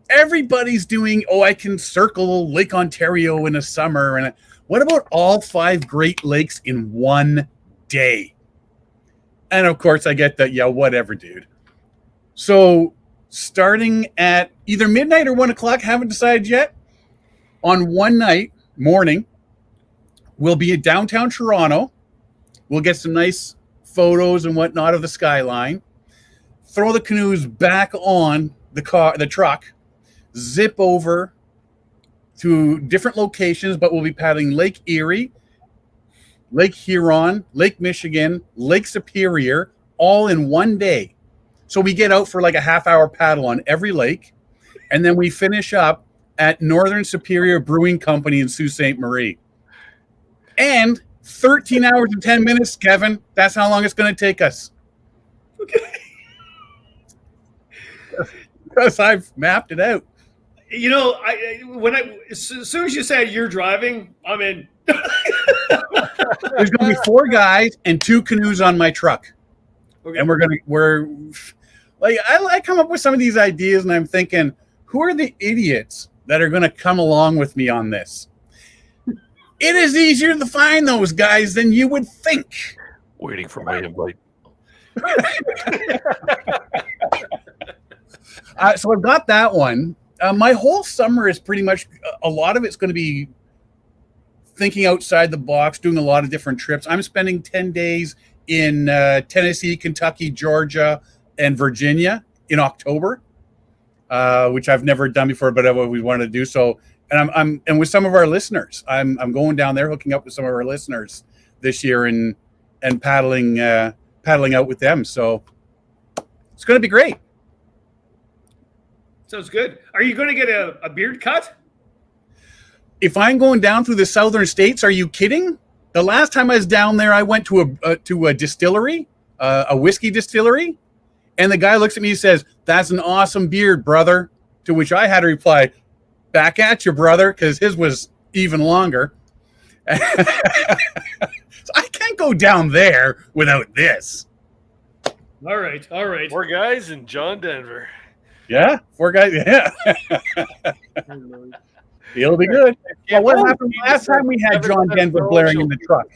everybody's doing, I can circle Lake Ontario in the summer. And what about all 5 Great Lakes in one day? And of course, I get that, whatever, dude. So starting at either midnight or 1 o'clock, haven't decided yet, on one night, morning, we'll be at downtown Toronto. We'll get some nice photos and whatnot of the skyline. Throw the canoes back on the truck, zip over to different locations, but we'll be paddling Lake Erie, Lake Huron, Lake Michigan, Lake Superior, all in one day. So we get out for like a half-hour paddle on every lake, and then we finish up at Northern Superior Brewing Company in Sault Ste. Marie. And 13 hours and 10 minutes, Kevin. That's how long it's going to take us. Okay. Because I've mapped it out. As soon as you said you're driving, I'm in. There's going to be 4 guys and 2 canoes on my truck. Okay. And I come up with some of these ideas, and I'm thinking, who are the idiots that are going to come along with me on this? It is easier to find those guys than you would think. Waiting for my invite. So I've got that one. My whole summer is pretty much, a lot of it's going to be thinking outside the box, doing a lot of different trips. I'm spending 10 days in Tennessee, Kentucky, Georgia, and Virginia in October, which I've never done before, but I've always wanted to do so. And I'm with some of our listeners. I'm going down there, hooking up with some of our listeners this year, and paddling paddling out with them. So it's going to be great. Sounds good. Are you going to get a beard cut? If I'm going down through the southern states, are you kidding? The last time I was down there, I went to a distillery, a whiskey distillery, and the guy looks at me and says, "That's an awesome beard, brother." To which I had to reply, "Back at you, brother," because his was even longer. So I can't go down there without this. All right. 4 guys in John Denver. Yeah, 4 guys. Yeah. It'll be good. Well, what happened last time we had John Denver blaring in the truck?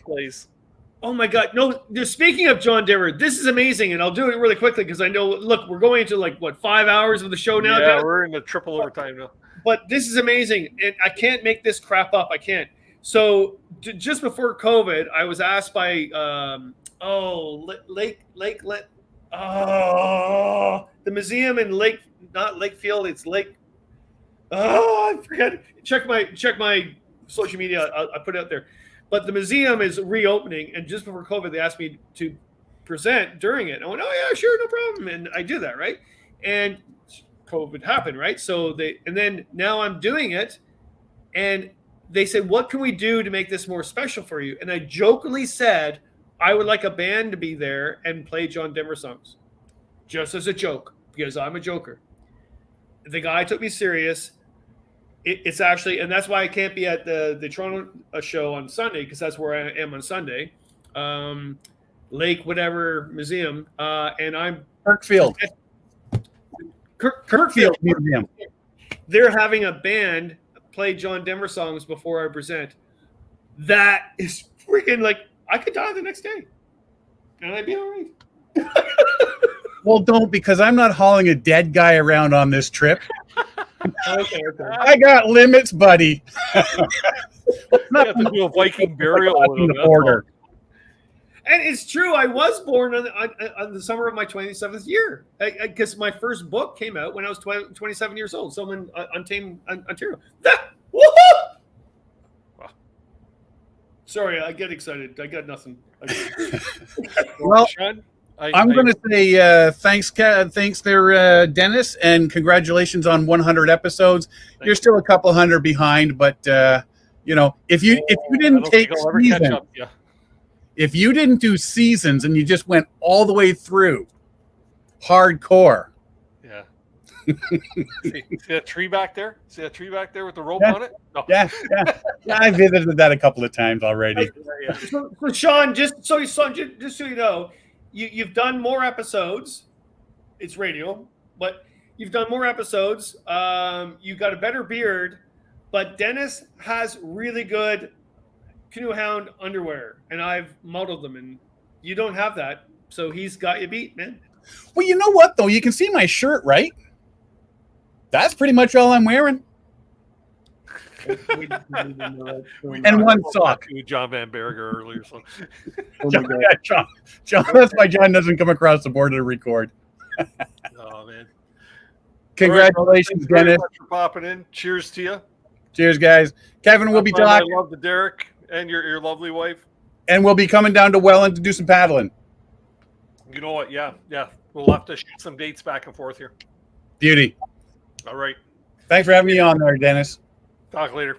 Oh my God! No, speaking of John Denver, this is amazing, and I'll do it really quickly because I know. Look, we're going into like what 5 hours of the show now. Yeah, we're in the triple overtime now. But this is amazing, and I can't make this crap up. I can't. So just before COVID, I was asked by the museum in not Lakefield, it's Lake. Oh, I forget. Check my social media. I put it out there. But the museum is reopening, and just before COVID, they asked me to present during it. I went, "Oh yeah, sure, no problem," and I do that, right? And COVID happened, right? So then now I'm doing it, and they said, "What can we do to make this more special for you?" And I jokingly said, "I would like a band to be there and play John Denver songs," just as a joke, because I'm a joker. The guy took me serious. It's actually, and that's why I can't be at the Toronto show on Sunday, because that's where I am on Sunday. Lake whatever museum, and I'm Kirkfield. Kirkfield Museum. They're having a band play John Denver songs before I present. That is freaking like I could die the next day, and I'd be all right. Well, don't, because I'm not hauling a dead guy around on this trip. Okay. I got limits, buddy. Not to do a Viking burial on the border. And it's true. I was born on the summer of my 27th year, because my first book came out when I was 27 years old. So I'm in Untamed Ontario. Woohoo! Sorry, I get excited. I got nothing. Well, I'm going to say thanks there, Dennis, and congratulations on 100 episodes. You're still a couple hundred behind, but if you didn't take seasons, if you didn't do seasons and you just went all the way through hardcore. Yeah. see that tree back there? See that tree back there with the rope on it? No. Yeah. I visited that a couple of times already. So Sean, just so you know, you've done more episodes. It's radio, but you've done more episodes. You've got a better beard, but Dennis has really good Canoe Hound underwear, and I've modeled them, and you don't have that, so he's got you beat, man. Well, you know what, though? You can see my shirt, right? That's pretty much all I'm wearing. And one sock. John Van Barriger earlier. So. John, that's why John doesn't come across the border to record. Oh, man. Congratulations, right, Dennis. Thanks for popping in. Cheers to you. Cheers, guys. Kevin, we'll be talking. I love the Derek and your lovely wife. And we'll be coming down to Welland to do some paddling. You know what? Yeah. We'll have to shoot some dates back and forth here. Beauty. All right. Thanks for having me on there, Dennis. Talk later.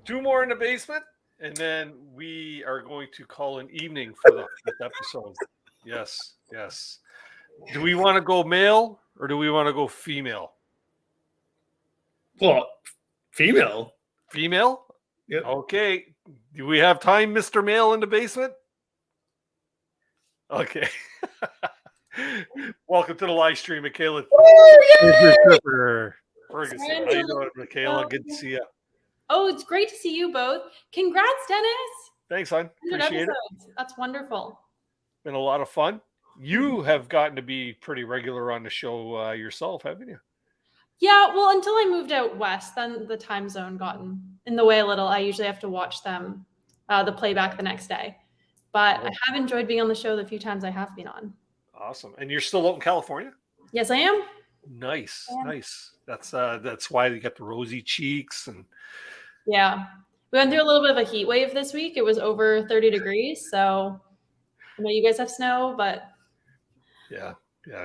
2 more in the basement, and then we are going to call an evening for the 5th episode. Yes. Do we want to go male or do we want to go female? Well, female. Female? Yep. Okay. Do we have time, Mr. Male, in the basement? Okay. Welcome to the live stream, Mikaela. Ferguson. How you doing, Mikaela? Good to see you. Oh, it's great to see you both. Congrats, Dennis. Thanks, hon. Appreciate it. That's wonderful. Been a lot of fun. You have gotten to be pretty regular on the show yourself, haven't you? Yeah, well, until I moved out west, then the time zone got in the way a little. I usually have to watch them, the playback the next day. But I have enjoyed being on the show the few times I have been on. Awesome. And you're still out in California? Yes, I am. Nice. That's why you got the rosy cheeks and yeah. We went through a little bit of a heat wave this week. It was over 30 degrees, so I know you guys have snow, but Yeah.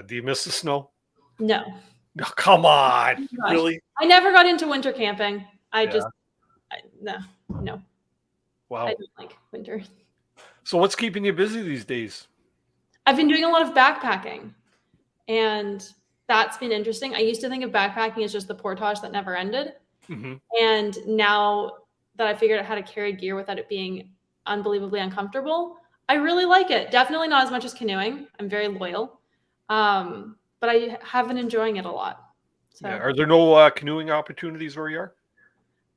Do you miss the snow? no. No, come on. Gosh. Really? I never got into winter camping. No. Wow. I don't like winter. So what's keeping you busy these days? I've been doing a lot of backpacking, and that's been interesting. I used to think of backpacking as just the portage that never ended. Mhm. And now that I figured out how to carry gear without it being unbelievably uncomfortable, I really like it. Definitely not as much as canoeing. I'm very loyal. But I have been enjoying it a lot. So Yeah. Are there no canoeing opportunities where you are?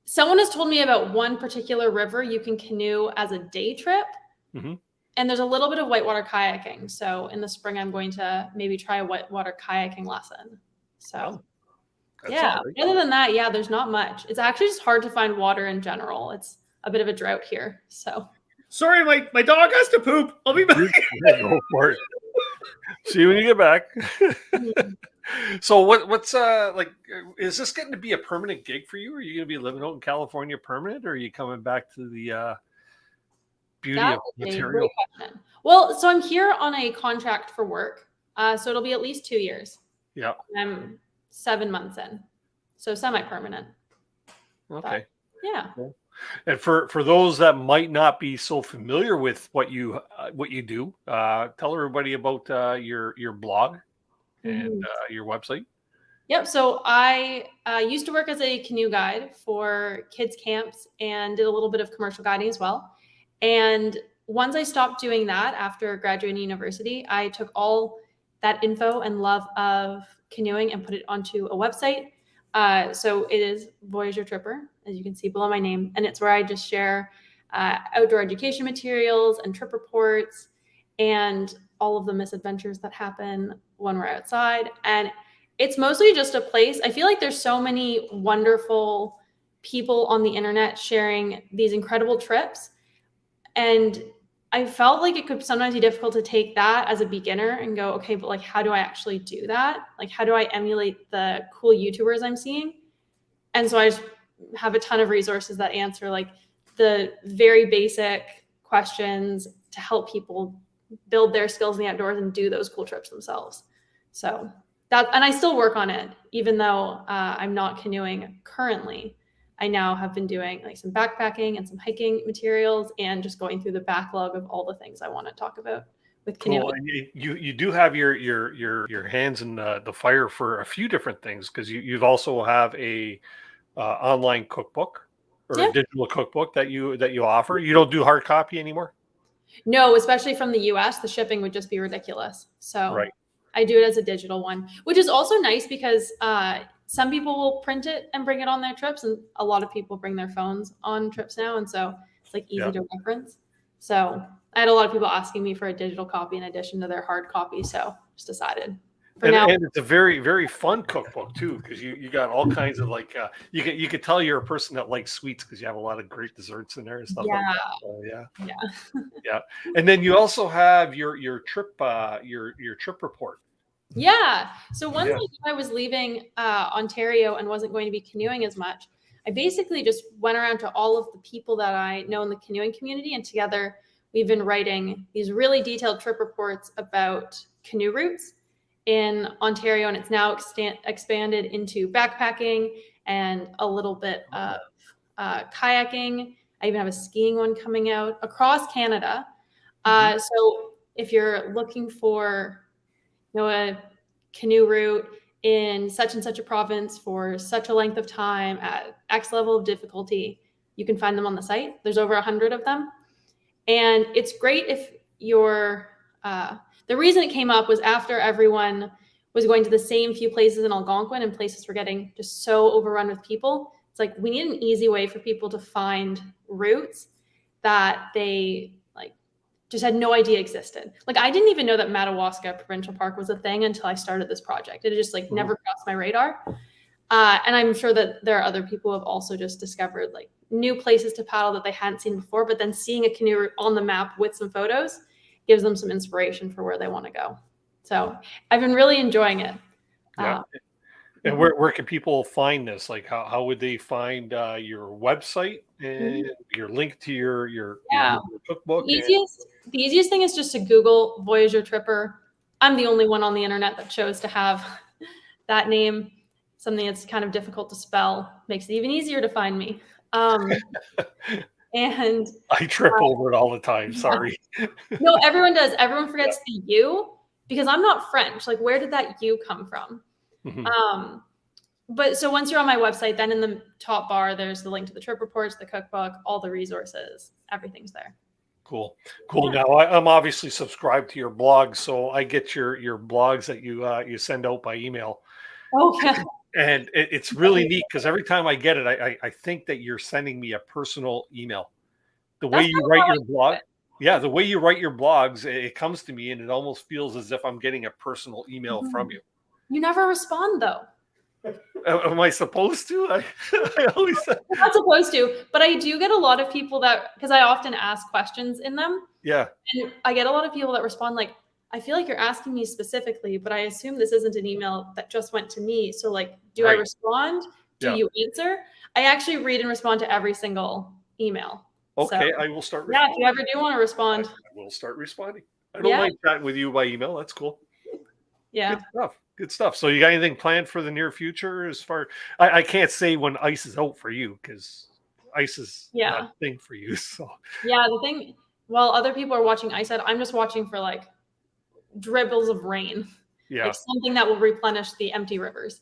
someone has told me about one particular river you can canoe as a day trip. Mhm. And there's a little bit of whitewater kayaking. So in the spring, I'm going to maybe try a whitewater kayaking lesson. So yeah, other than that, yeah, there's not much. It's actually just hard to find water in general. It's a bit of a drought here. So Sorry, my dog has to poop. I'll be back. Go for it. See you when you get back. So what's like, is this getting to be a permanent gig for you? Are you going to be living out in California permanent, or are you coming back to the beauty That of is a material? great question. Well, so I'm here on a contract for work. So it'll be at least 2 years. Yeah. I'm 7 months in. So semi-permanent. Okay. Yeah. Cool. And for those that might not be so familiar with what you do, tell everybody about your blog and your website. Yep. So I used to work as a canoe guide for kids camps and did a little bit of commercial guiding as well. And once I stopped doing that after graduating university, I took all that info and love of canoeing and put it onto a website. So it is Voyageur Tripper, as you can see below my name. And it's where I just share outdoor education materials and trip reports and all of the misadventures that happen when we're outside. And it's mostly just a place. I feel like there's so many wonderful people on the internet sharing these incredible trips. And I felt like it could sometimes be difficult to take that as a beginner and go, okay, but like, how do I actually do that? Like, how do I emulate the cool YouTubers I'm seeing? And so I just have a ton of resources that answer like the very basic questions to help people build their skills in the outdoors and do those cool trips themselves. So that, and I still work on it, even though I'm not canoeing currently. I now have been doing like some backpacking and some hiking materials and just going through the backlog of all the things I want to talk about with canoeing. Cool. And you do have your hands in the fire for a few different things, because you've also have a online cookbook or a digital cookbook that you offer. You don't do hard copy anymore? No, especially from the US, the shipping would just be ridiculous. So right. I do it as a digital one, which is also nice because some people will print it and bring it on their trips, and a lot of people bring their phones on trips now, and so it's like easy to reference. So I had a lot of people asking me for a digital copy in addition to their hard copy, so just decided. And it's a very, very fun cookbook too, because you got all kinds of like you could tell you're a person that likes sweets because you have a lot of great desserts in there and stuff like that. So, yeah. And then you also have your trip report. Yeah. So once I was leaving Ontario and wasn't going to be canoeing as much, I basically just went around to all of the people that I know in the canoeing community, and together we've been writing these really detailed trip reports about canoe routes in Ontario, and it's now expanded into backpacking and a little bit of kayaking. I even have a skiing one coming out across Canada. So if you're looking for a canoe route in such and such a province for such a length of time at X level of difficulty, you can find them on the site. There's over 100 of them. And it's great if you're, the reason it came up was after everyone was going to the same few places in Algonquin, and places were getting just so overrun with people. It's like, we need an easy way for people to find routes that they just had no idea existed. Like, I didn't even know that Madawaska Provincial Park was a thing until I started this project. It had just never crossed my radar. And I'm sure that there are other people who have also just discovered like new places to paddle that they hadn't seen before, but then seeing a canoe route on the map with some photos gives them some inspiration for where they want to go. So I've been really enjoying it. Yeah. And where can people find this? Like how would they find your website and your link to your cookbook? The easiest thing is just to Google Voyageur Tripper. I'm the only one on the internet that chose to have that name. Something that's kind of difficult to spell makes it even easier to find me. And I trip over it all the time. Sorry. No, everyone does. Everyone forgets the U because I'm not French. Like, where did that U come from? But so once you're on my website, then in the top bar, there's the link to the trip reports, the cookbook, all the resources, everything's there. Cool. Now I'm obviously subscribed to your blog, so I get your blogs that you send out by email. Okay. And it's really neat because every time I get it, I think that you're sending me a personal email. The way you write your blog, the way you write your blogs, it comes to me and it almost feels as if I'm getting a personal email from you. You never respond though. Am I supposed to? I always I'm not supposed to, but I do get a lot of people that, because I often ask questions in them. Yeah. And I get a lot of people that respond like, I feel like you're asking me specifically, but I assume this isn't an email that just went to me. So like, do I respond? Do you answer? I actually read and respond to every single email. Okay, So, I will start yeah, responding. if you ever do want to respond. I will start responding. I don't mind chatting with you by email. That's cool. Yeah. Good stuff. So you got anything planned for the near future as far I can't say when ice is out for you because ice is not a thing for you. So yeah, the thing while other people are watching ice out, I'm just watching for like dribbles of rain. Yeah. Like something that will replenish the empty rivers.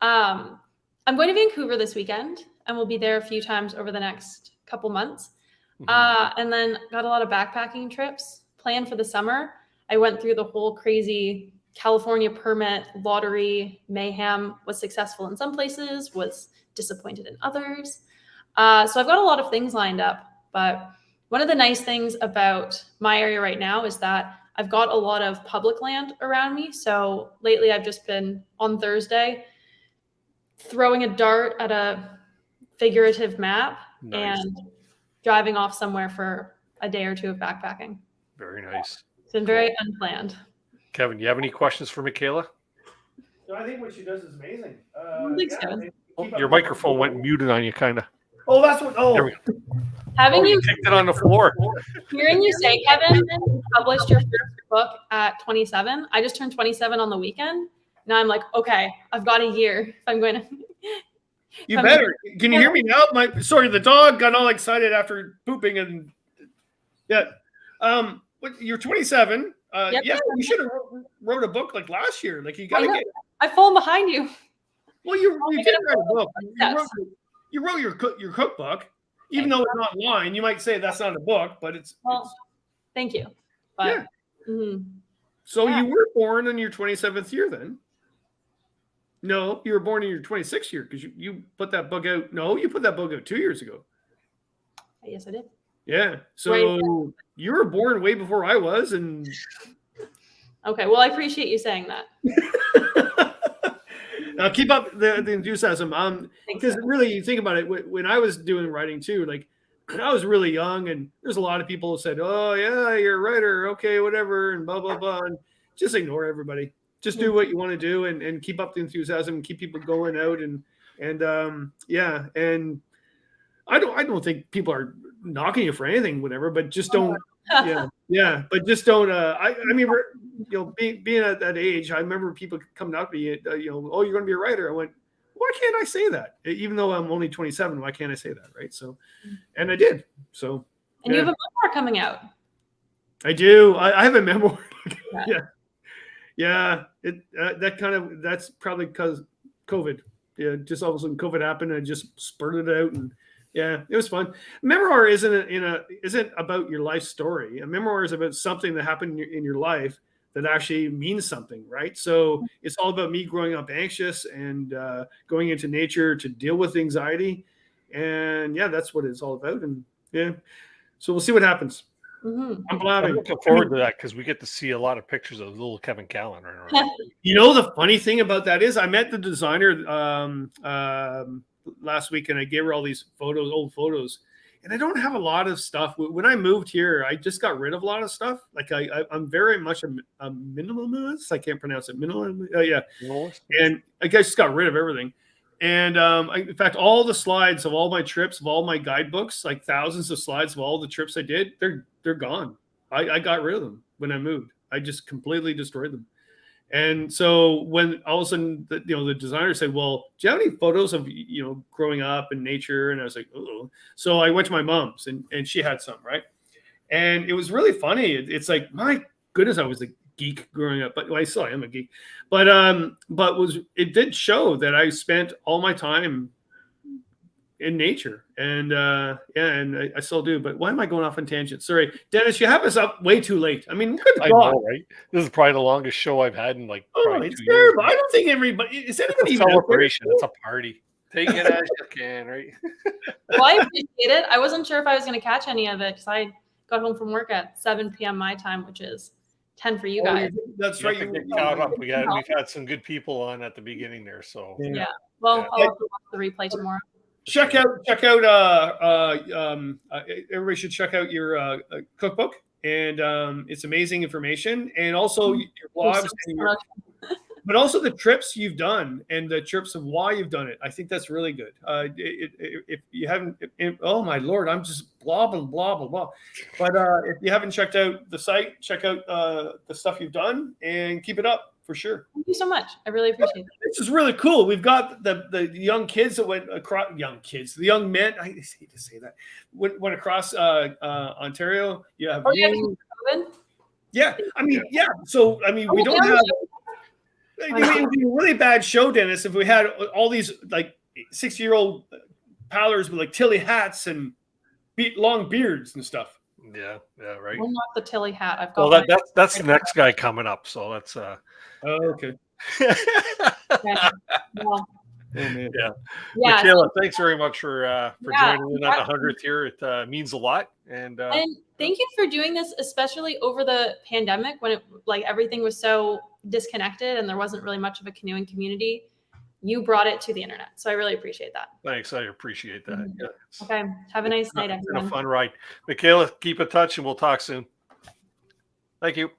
I'm going to Vancouver this weekend and we'll be there a few times over the next couple months. And then got a lot of backpacking trips planned for the summer. I went through the whole crazy California permit lottery mayhem, was successful in some places, was disappointed in others. So I've got a lot of things lined up, but one of the nice things about my area right now is that I've got a lot of public land around me. So lately I've just been on Thursday throwing a dart at a figurative map and driving off somewhere for a day or two of backpacking. Very nice. It's been very unplanned. Kevin, you have any questions for Mikaela? No, I think what she does is amazing. Thanks, Kevin. Your microphone went muted on you, kind of. Oh, that's what. Oh, there we go. Having you kicked it on the floor. Hearing you say, Kevin, you published your first book at 27. I just turned 27 on the weekend. Now I'm like, okay, I've got a year if I'm going to. You better. Can you hear me now? The dog got all excited after pooping and you're 27. Yep. Yeah, you should have wrote a book like last year. Like you got to get. I've fallen behind you. Well, you did write a book. You wrote your cookbook, even though it's not online. You might say that's not a book, but it's. Well, thank you. But, So you were born in your 27th year then? No, you were born in your 26th year because you put that book out. No, you put that book out 2 years ago. Yes, I did. Yeah. So you were born way before I was, and okay. Well, I appreciate you saying that. Now keep up the enthusiasm. Because really, you think about it. When I was doing writing too, like when I was really young, and there's a lot of people who said, "Oh yeah, you're a writer. Okay, whatever," and blah blah blah. And just ignore everybody. Just do what you want to do, and keep up the enthusiasm, and keep people going out, and yeah. And I don't think people are knocking you for anything, whatever, but just don't. Yeah. But just don't. I mean, being at that age, I remember people coming up to me, oh, you're going to be a writer. I went, why can't I say that? Even though I'm only 27, why can't I say that, right? So, and I did. So, and you have a memoir coming out. I do. I have a memoir. Yeah. That's probably because COVID. Yeah, just all of a sudden COVID happened and I just spurted it out, and yeah, it was fun. Memoir isn't about your life story. A memoir is about something that happened in your life that actually means something, right? So it's all about me growing up anxious and going into nature to deal with anxiety, and yeah, that's what it's all about. And yeah, so we'll see what happens. I'm blabbing. I'm looking forward to that because we get to see a lot of pictures of little Kevin Callan right now. You know, the funny thing about that is I met the designer last week, and I gave her all these old photos, and I don't have a lot of stuff. When I moved here, I just got rid of a lot of stuff. Like I'm very much a minimalist. I can't pronounce it. Yeah. And I just got rid of everything. And in fact, all the slides of all my trips, of all my guidebooks, like thousands of slides of all the trips I did, they're gone. I got rid of them when I moved. I just completely destroyed them. And so when all of a sudden, the designer said, "Well, do you have any photos of growing up in nature?" And I was like, "Oh." So I went to my mom's, and she had some, right? And it was really funny. It's like, my goodness, I was a geek growing up, but I still am a geek. But it did show that I spent all my time in nature, and and I still do. But why am I going off on tangent? Sorry, Dennis, you have us up way too late. I mean, good I God. know, right? This is probably the longest show I've had in like. It's terrible. I don't think everybody is anybody It's a even out there? celebration. It's a party. Take it as you can, right? Well, I appreciate it. I wasn't sure if I was going to catch any of it because I got home from work at 7 p.m. my time, which is 10 for you guys. That's You have to get caught up. We've had some good people on at the beginning there, so Yeah. Well, I'll also watch the replay tomorrow. Check out everybody should check out your cookbook, and it's amazing information, and also your blogs, but also the trips you've done and the trips of why you've done it. I think that's really good. If you haven't, oh my Lord, I'm just blah blah blah blah blah. But if you haven't checked out the site, check out the stuff you've done and keep it up. For sure. Thank you so much. I really appreciate it. This is really cool. We've got the young kids that went across, the young men. I hate to say that. Went across Ontario. You have you. Yeah. I mean, yeah. So, I mean, we don't have. It would be a really bad show, Dennis, if we had all these like 60-year-old pallers with like Tilly hats and long beards and stuff. Yeah, right. Well, not the Tilly hat. I've got. Well, that's the next guy coming up. So that's. Oh, okay. Yeah. Well, Yeah. Yeah, Mikaela, thanks very much for joining in on the 100th here. It means a lot. And thank you for doing this, especially over the pandemic when everything was so disconnected and there wasn't really much of a canoeing community. You brought it to the internet. So I really appreciate that. thanks. I appreciate that. Yeah, Okay. Have a nice night, it's been everyone. a fun ride. Mikaela, keep in touch and we'll talk soon. Thank you.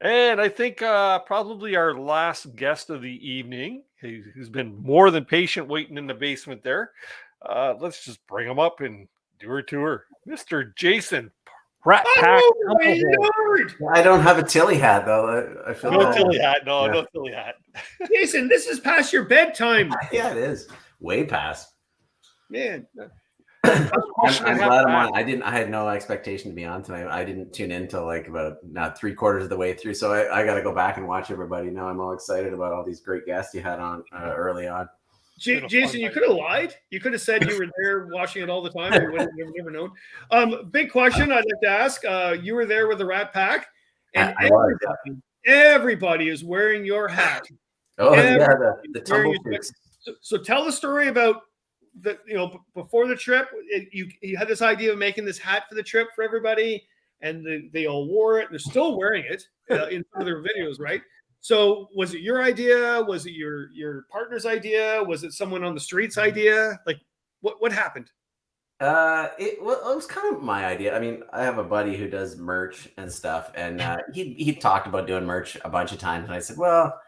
And I think probably our last guest of the evening, who's been more than patient waiting in the basement there. Let's just bring him up and do her tour. Mr. Jason Rat Pack. I don't have a Tilly hat though. I feel no Tilly hat. No, no Tilly hat. Jason, this is past your bedtime. Yeah, it is. Way past. Man. I'm glad I'm on. I had no expectation to be on tonight. I didn't tune in till like about 3/4 of the way through. So I got to go back and watch everybody. Now I'm all excited about all these great guests you had on early on. Jason, you could have lied. You could have said you were there watching it all the time. We would have never known. Big question I'd like to ask. You were there with the Rat Pack, and everybody is wearing your hat. Oh, the tumble boots. So tell the story about before the trip. You had this idea of making this hat for the trip for everybody, and they all wore it. They're still wearing it in some of their videos, right? So was it your idea? Was it your partner's idea? Was it someone on the street's idea? Like what happened? It was kind of my idea. I mean, I have a buddy who does merch and stuff, and he talked about doing merch a bunch of times. And I said, well,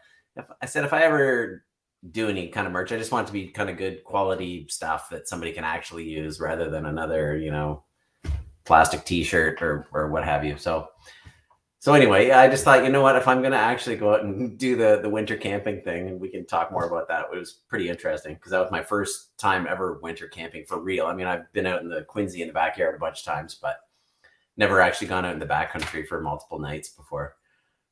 if I ever do any kind of merch, I just want it to be kind of good quality stuff that somebody can actually use rather than another, plastic T-shirt or what have you. So anyway, I just thought, if I'm going to actually go out and do the winter camping thing, and we can talk more about that. It was pretty interesting because that was my first time ever winter camping for real. I mean, I've been out in the Quincy in the backyard a bunch of times, but never actually gone out in the backcountry for multiple nights before.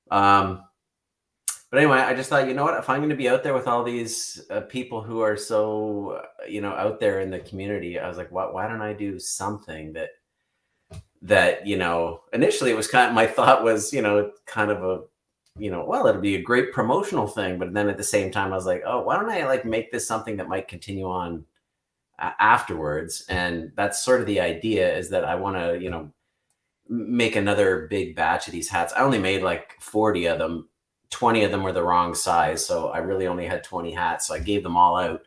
But anyway, I just thought, if I'm going to be out there with all these people who are so, out there in the community, I was like, why don't I do something that initially it was my thought was, kind of a, well, it'll be a great promotional thing. But then at the same time, I was like, oh, why don't I make this something that might continue on afterwards? And that's sort of the idea, is that I want to, make another big batch of these hats. I only made like 40 of them. 20 of them were the wrong size. So I really only had 20 hats. So I gave them all out.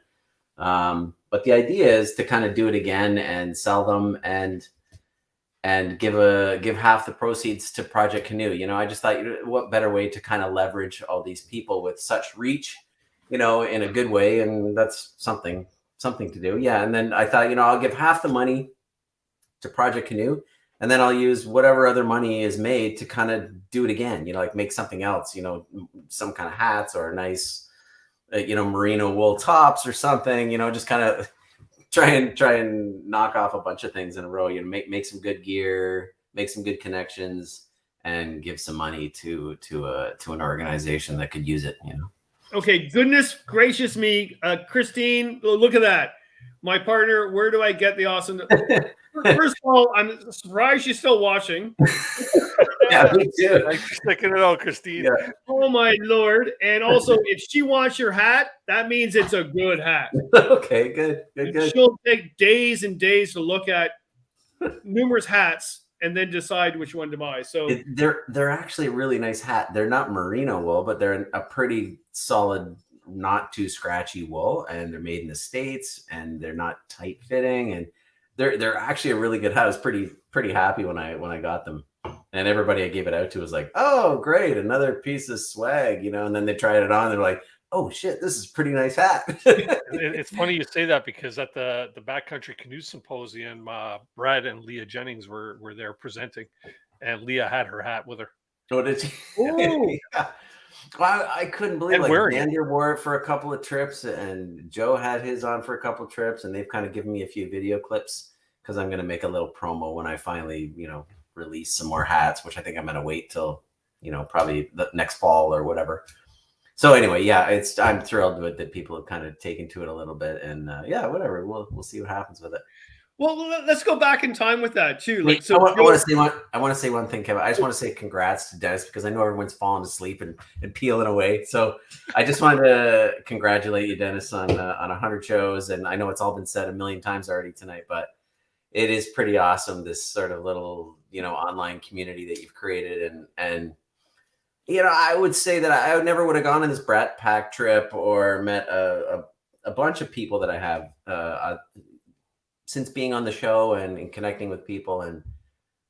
But the idea is to kind of do it again and sell them and give half the proceeds to Project Canoe. You know, I just thought, what better way to kind of leverage all these people with such reach, you know, in a good way. And that's something to do. Yeah. And then I thought, you know, I'll give half the money to Project Canoe, and then I'll use whatever other money is made to kind of do it again, you know, like make something else, you know, some kind of hats or a nice, you know, merino wool tops or something, you know, just kind of try and knock off a bunch of things in a row, you know, make some good gear, make some good connections, and give some money to an organization that could use it, you know. Okay, goodness gracious me, Christine, look at that. My partner, where do I get the awesome? First of all, I'm surprised she's still watching. Yeah, me too. Thanks for sticking it out, Christine. Yeah. Oh my Lord. And also, if she wants your hat, that means it's a good hat. Okay, good. She'll take days and days to look at numerous hats and then decide which one to buy. So they're actually a really nice hat. They're not merino wool, but they're a pretty solid, not too scratchy wool, and they're made in the States, and they're not tight fitting, and they're actually a really good hat. I was pretty happy when I got them, and everybody I gave it out to was like, "Oh, great, another piece of swag," you know. And then they tried it on, and they're like, "Oh shit, this is a pretty nice hat." It's funny you say that, because at the Backcountry Canoe Symposium, Brad and Leah Jennings were there presenting, and Leah had her hat with her. Oh, did she? Oh. Yeah. Well, I couldn't believe it. Like, Nander wore it for a couple of trips, and Joe had his on for a couple of trips, and they've kind of given me a few video clips because I'm going to make a little promo when I finally, you know, release some more hats, which I think I'm going to wait till, you know, probably the next fall or whatever. So anyway, yeah, I'm thrilled with that people have kind of taken to it a little bit, and yeah, whatever. We'll see what happens with it. Well, let's go back in time with that too. Like, so I want to say one thing, Kevin. I just want to say congrats to Dennis, because I know everyone's falling asleep and peeling away. So I just wanted to congratulate you, Dennis, on 100 shows. And I know it's all been said a million times already tonight, but it is pretty awesome, this sort of little, you know, online community that you've created. And you know, I would say that I never would have gone on this Brat Pack trip or met a bunch of people that I have since being on the show and connecting with people. And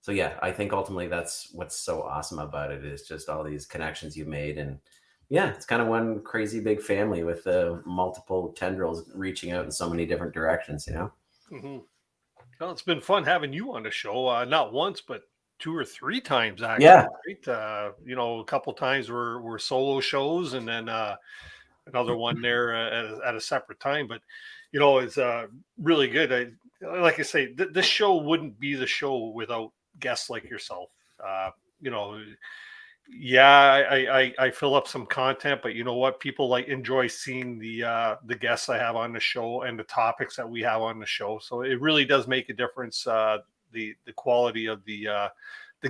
so, yeah, I think ultimately that's what's so awesome about it, is just all these connections you've made. And yeah, it's kind of one crazy big family with multiple tendrils reaching out in so many different directions, you know? Mm-hmm. Well, it's been fun having you on the show, not once, but 2 or 3 times, actually. Yeah. Right? You know, a couple times were solo shows, and then another one there at a separate time. But, you know, it's really good. Like I say, this show wouldn't be the show without guests like yourself. You know, yeah, I fill up some content, but you know what? People enjoy seeing the guests I have on the show and the topics that we have on the show. So it really does make a difference. The quality of the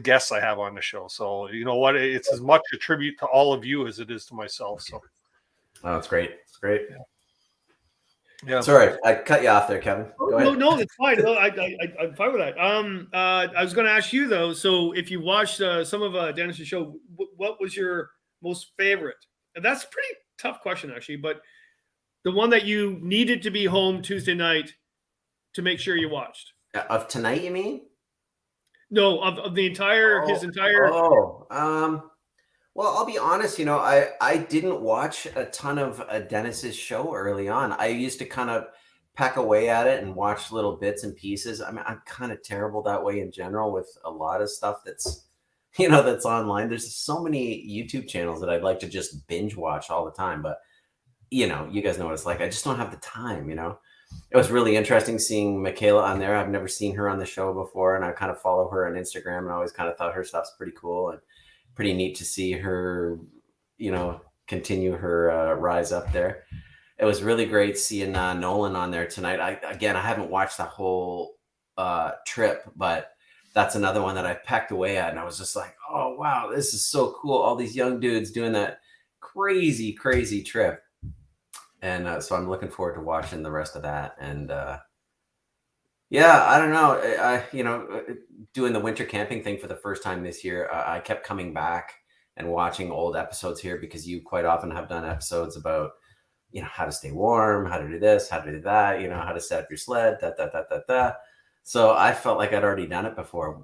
guests I have on the show. So you know what? It's as much a tribute to all of you as it is to myself. So. Oh, it's great. It's great. Yeah. Sorry, I cut you off there, Kevin. Go ahead. No, it's fine. No, I'm fine with that. I was going to ask you though. So, if you watched some of Dennis's show, what was your most favorite? And that's a pretty tough question, actually. But the one that you needed to be home Tuesday night to make sure you watched. Of tonight, you mean? No, of the entire his entire. Well, I'll be honest, you know, I didn't watch a ton of Dennis's show early on. I used to kind of peck away at it and watch little bits and pieces. I mean, I'm kind of terrible that way in general with a lot of stuff that's, you know, that's online. There's so many YouTube channels that I'd like to just binge watch all the time. But, you know, you guys know what it's like. I just don't have the time, you know. It was really interesting seeing Mikaela on there. I've never seen her on the show before, and I kind of follow her on Instagram, and I always kind of thought her stuff's pretty cool and pretty neat to see her, you know, continue her rise up there. It was really great seeing Nolan on there tonight. I haven't watched the whole trip, but that's another one that I pecked away at, and I was just like, oh wow, this is so cool. All these young dudes doing that crazy trip. And so I'm looking forward to watching the rest of that. And yeah, I don't know. You know, doing the winter camping thing for the first time this year, I kept coming back and watching old episodes here because you quite often have done episodes about, you know, how to stay warm, how to do this, how to do that, you know, how to set up your sled, that. So I felt like I'd already done it before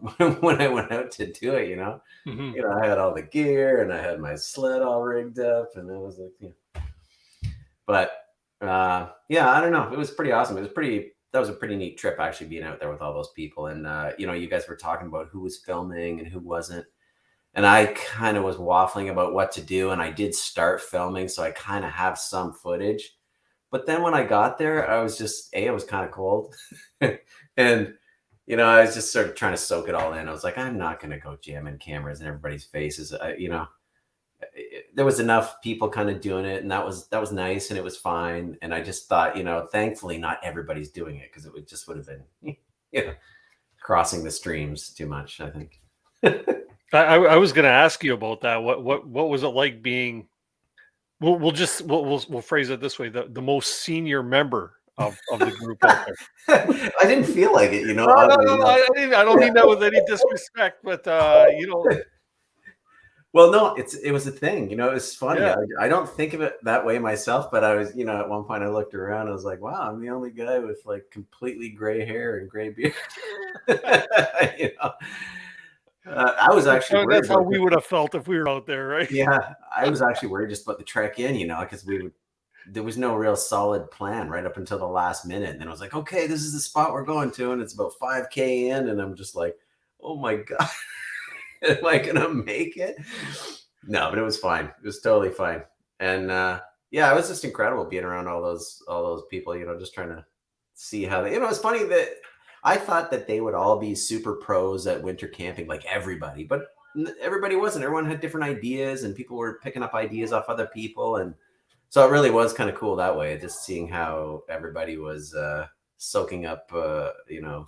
when I went out to do it, you know. Mhm. You know, I had all the gear and I had my sled all rigged up, and it was like, you know. But yeah, I don't know. It was pretty awesome. That was a pretty neat trip, actually, being out there with all those people. And you know, you guys were talking about who was filming and who wasn't. And I kind of was waffling about what to do, and I did start filming, so I kind of have some footage. But then when I got there, I was just it was kind of cold, and you know, I was just sort of trying to soak it all in. I was like, I'm not going to go jamming cameras in everybody's faces. You know, there was enough people kind of doing it, and that was nice, and it was fine. And I just thought, you know, thankfully not everybody's doing it, because it would have been, you know, crossing the streams too much, I think. I was going to ask you about that. What was it like being? We'll phrase it this way: the most senior member of the group out there. I didn't feel like it, you know. No, I don't mean that with any disrespect, but you know. Well, no, it was a thing, you know. It was funny. Yeah. I don't think of it that way myself, but I was, you know, at one point I looked around, I was like, wow, I'm the only guy with like completely gray hair and gray beard. You know. I was actually worried. That's how we would have felt if we were out there, right? Yeah, I was actually worried just about the trek in, you know, because there was no real solid plan right up until the last minute. And then I was like, okay, this is the spot we're going to, and it's about 5K in, and I'm just like, oh my God, am I gonna make it? No, but it was fine. It was totally fine. And yeah, it was just incredible being around all those people, you know, just trying to see how they, you know, it's funny that I thought that they would all be super pros at winter camping, like everybody, but everybody wasn't. Everyone had different ideas, and people were picking up ideas off other people. And so it really was kind of cool that way, just seeing how everybody was soaking up, you know,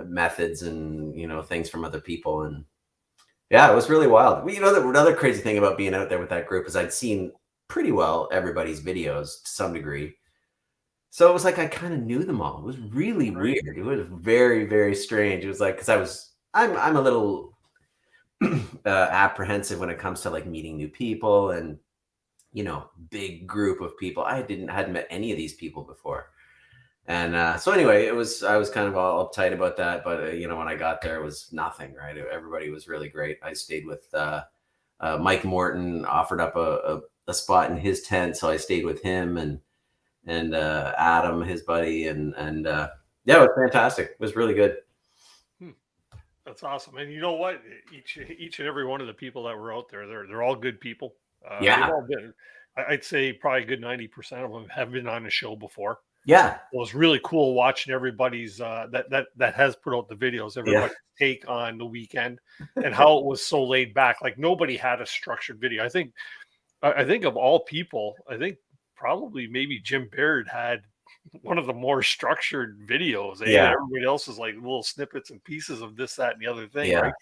methods and, you know, things from other people. And yeah, it was really wild. You know, another crazy thing about being out there with that group is I'd seen pretty well everybody's videos to some degree. So it was like I kind of knew them all. It was really weird. It was very, very strange. It was like, because I'm a little apprehensive when it comes to like meeting new people and, you know, big group of people. I hadn't met any of these people before. And so anyway, I was kind of all uptight about that. But, you know, when I got there, it was nothing, right? Everybody was really great. I stayed with Mike Morton, offered up a spot in his tent. So I stayed with him and Adam, his buddy, and yeah, it was fantastic. It was really good. That's awesome. And you know what? Each and every one of the people that were out there, they're all good people. Yeah. I'd say probably a good 90% of them have been on the show before. Yeah. It was really cool watching everybody's that has put out the videos, everybody's take on the weekend and how it was so laid back. Like nobody had a structured video. I think of all people, I think probably maybe Jim Baird had one of the more structured videos. Yeah. Everybody else is like little snippets and pieces of this, that, and the other thing. Yeah. Right?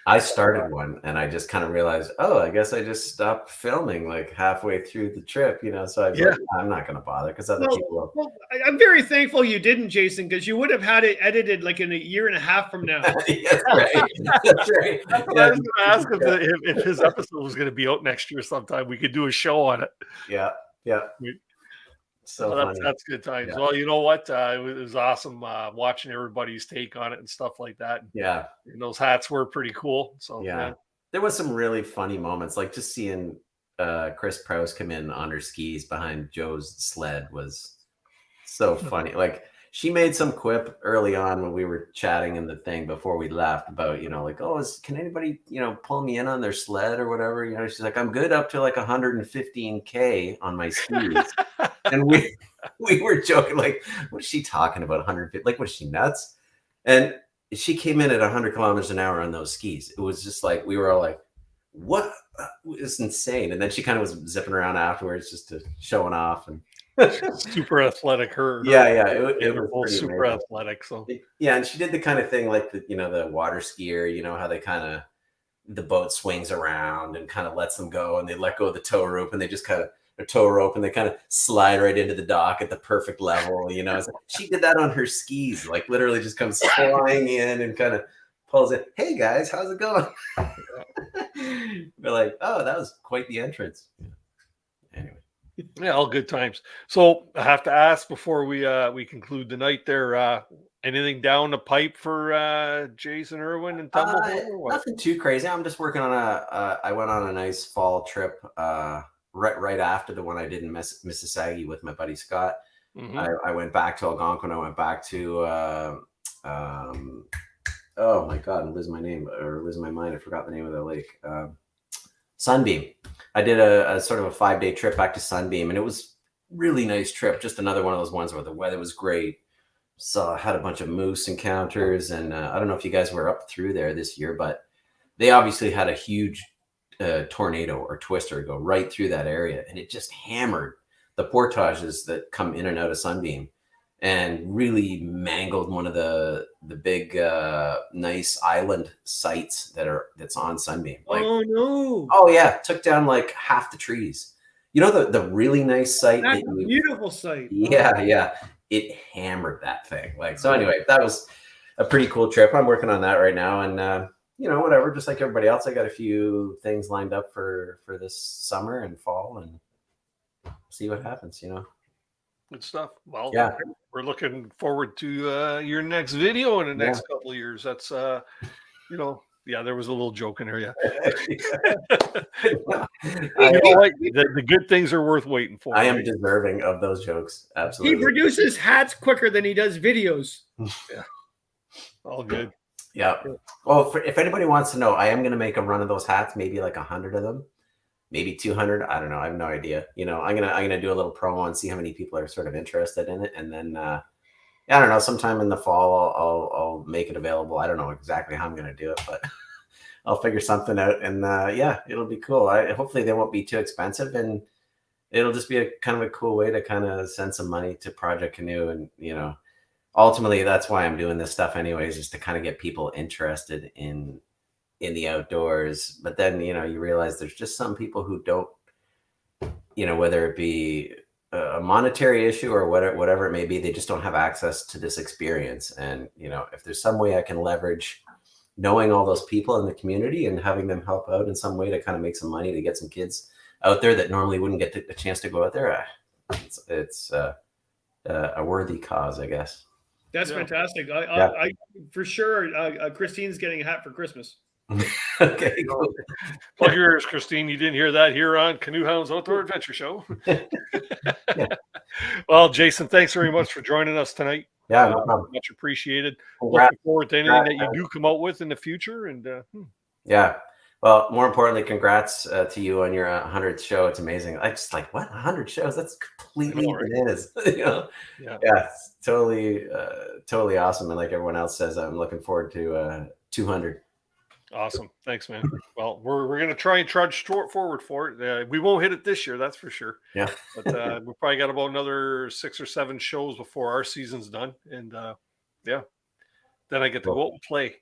I started one and I just kind of realized, oh, I guess I just stopped filming like halfway through the trip, you know. So I was like, I'm not going to bother because other people. Well, I'm very thankful you didn't, Jason, because you would have had it edited like in a year and a half from now. That's right. That's right. I was going to ask him if his episode was going to be out next year sometime. We could do a show on it. Yeah. Yeah. So that's good times. Yeah. Well, you know what? It was awesome watching everybody's take on it and stuff like that. Yeah. And those hats were pretty cool. So yeah. There was some really funny moments, like just seeing Chris Prowse come in on her skis behind Joe's sled was so funny. Like she made some quip early on when we were chatting in the thing before we left about, you know, like, oh, can anybody, you know, pull me in on their sled or whatever? You know, she's like, I'm good up to like 115K on my skis. And we were joking, like, what is she talking about? 150? Like, was she nuts? And she came in at 100 kilometers an hour on those skis. It was just like, we were all like, what? It's insane. And then she kind of was zipping around afterwards just to showing off and super athletic. Yeah. It was both super amazing. athletic. So yeah, and she did the kind of thing like the water skier, you know, how they kind of the boat swings around and kind of lets them go and they let go of the tow rope and they just kind of they kind of slide right into the dock at the perfect level, you know. She did that on her skis, like literally just comes flying in and kind of pulls it. Hey guys, how's it going? We're like, oh, that was quite the entrance. Anyway. Yeah, all good times. So I have to ask before we conclude the night there, anything down the pipe for Jason, Irwin, and Tumblehome? Or what? Nothing too crazy. I'm just working on I went on a nice fall trip right after the one I did in Mississauga with my buddy Scott. I went back to Algonquin. I went back to oh my God, I'm losing my name or losing my mind. I forgot the name of the lake. Sunbeam. I did a sort of a 5-day trip back to Sunbeam, and it was really nice trip. Just another one of those ones where the weather was great. So I had a bunch of moose encounters, and I don't know if you guys were up through there this year, but they obviously had a huge tornado or twister go right through that area, and it just hammered the portages that come in and out of Sunbeam, and really mangled one of the big nice island sites that's on Sunbeam. Like, oh no! Oh yeah, took down like half the trees. You know the really nice site. That's a beautiful site. Yeah, yeah. It hammered that thing. Like, so anyway, that was a pretty cool trip. I'm working on that right now, and you know, whatever. Just like everybody else, I got a few things lined up for this summer and fall, and see what happens. You know. Good stuff. Well, yeah, we're looking forward to your next video in the next couple of years. That's you know, yeah, there was a little joke in there. Yeah. You know what? The good things are worth waiting for. I am deserving of those jokes. Absolutely. He produces hats quicker than he does videos. Yeah. All good. Yeah. Well, if anybody wants to know, I am going to make a run of those hats, maybe like 100 of them. Maybe 200. I don't know. I have no idea. You know, I'm gonna do a little promo and see how many people are sort of interested in it, and then I don't know. Sometime in the fall, I'll make it available. I don't know exactly how I'm gonna do it, but I'll figure something out. And yeah, it'll be cool. Hopefully they won't be too expensive, and it'll just be a kind of a cool way to kind of send some money to Project Canoe. And you know, ultimately that's why I'm doing this stuff anyways, just to kind of get people interested in the outdoors. But then, you know, you realize there's just some people who don't, you know, whether it be a monetary issue or whatever it may be, they just don't have access to this experience. And, you know, if there's some way I can leverage knowing all those people in the community and having them help out in some way to kind of make some money to get some kids out there that normally wouldn't get a chance to go out there, it's a worthy cause, I guess. That's fantastic. I for sure, Christine's getting a hat for Christmas. Okay, cool. Plug yours, Christine. You didn't hear that here on Canoe Hounds Outdoor Adventure Show. Well, Jason, thanks very much for joining us tonight. Yeah, no problem. Much appreciated. Congrats. Looking forward to anything that you do come out with in the future. And yeah, well, more importantly, congrats to you on your 100th show. It's amazing. I just like, what, 100 shows? That's completely bananas. You know? Yeah, it's totally awesome. And like everyone else says, I'm looking forward to 200. Awesome. Thanks, man. Well, we're going to try and trudge forward for it. We won't hit it this year, that's for sure. Yeah. But we probably got about another 6 or 7 shows before our season's done. And yeah, then I get to go out and play.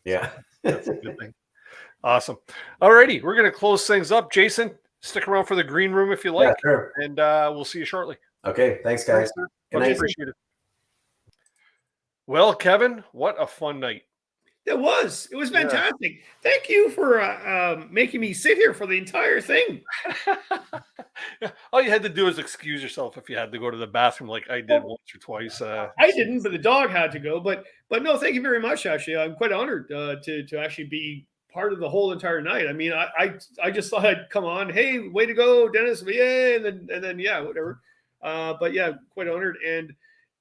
Yeah. That's a good thing. Awesome. All righty. We're going to close things up. Jason, stick around for the green room if you like. Yeah, sure. And we'll see you shortly. Okay. Thanks, guys. Much appreciated. Well, Kevin, what a fun night. It was fantastic. Yeah. Thank you for making me sit here for the entire thing. All you had to do is excuse yourself if you had to go to the bathroom, like I did once or twice. I didn't, but the dog had to go. But no, thank you very much. Actually, I'm quite honored to actually be part of the whole entire night. I mean, I just thought I'd come on. Hey, way to go, Dennis! Yeah, and then yeah, whatever. But yeah, quite honored and.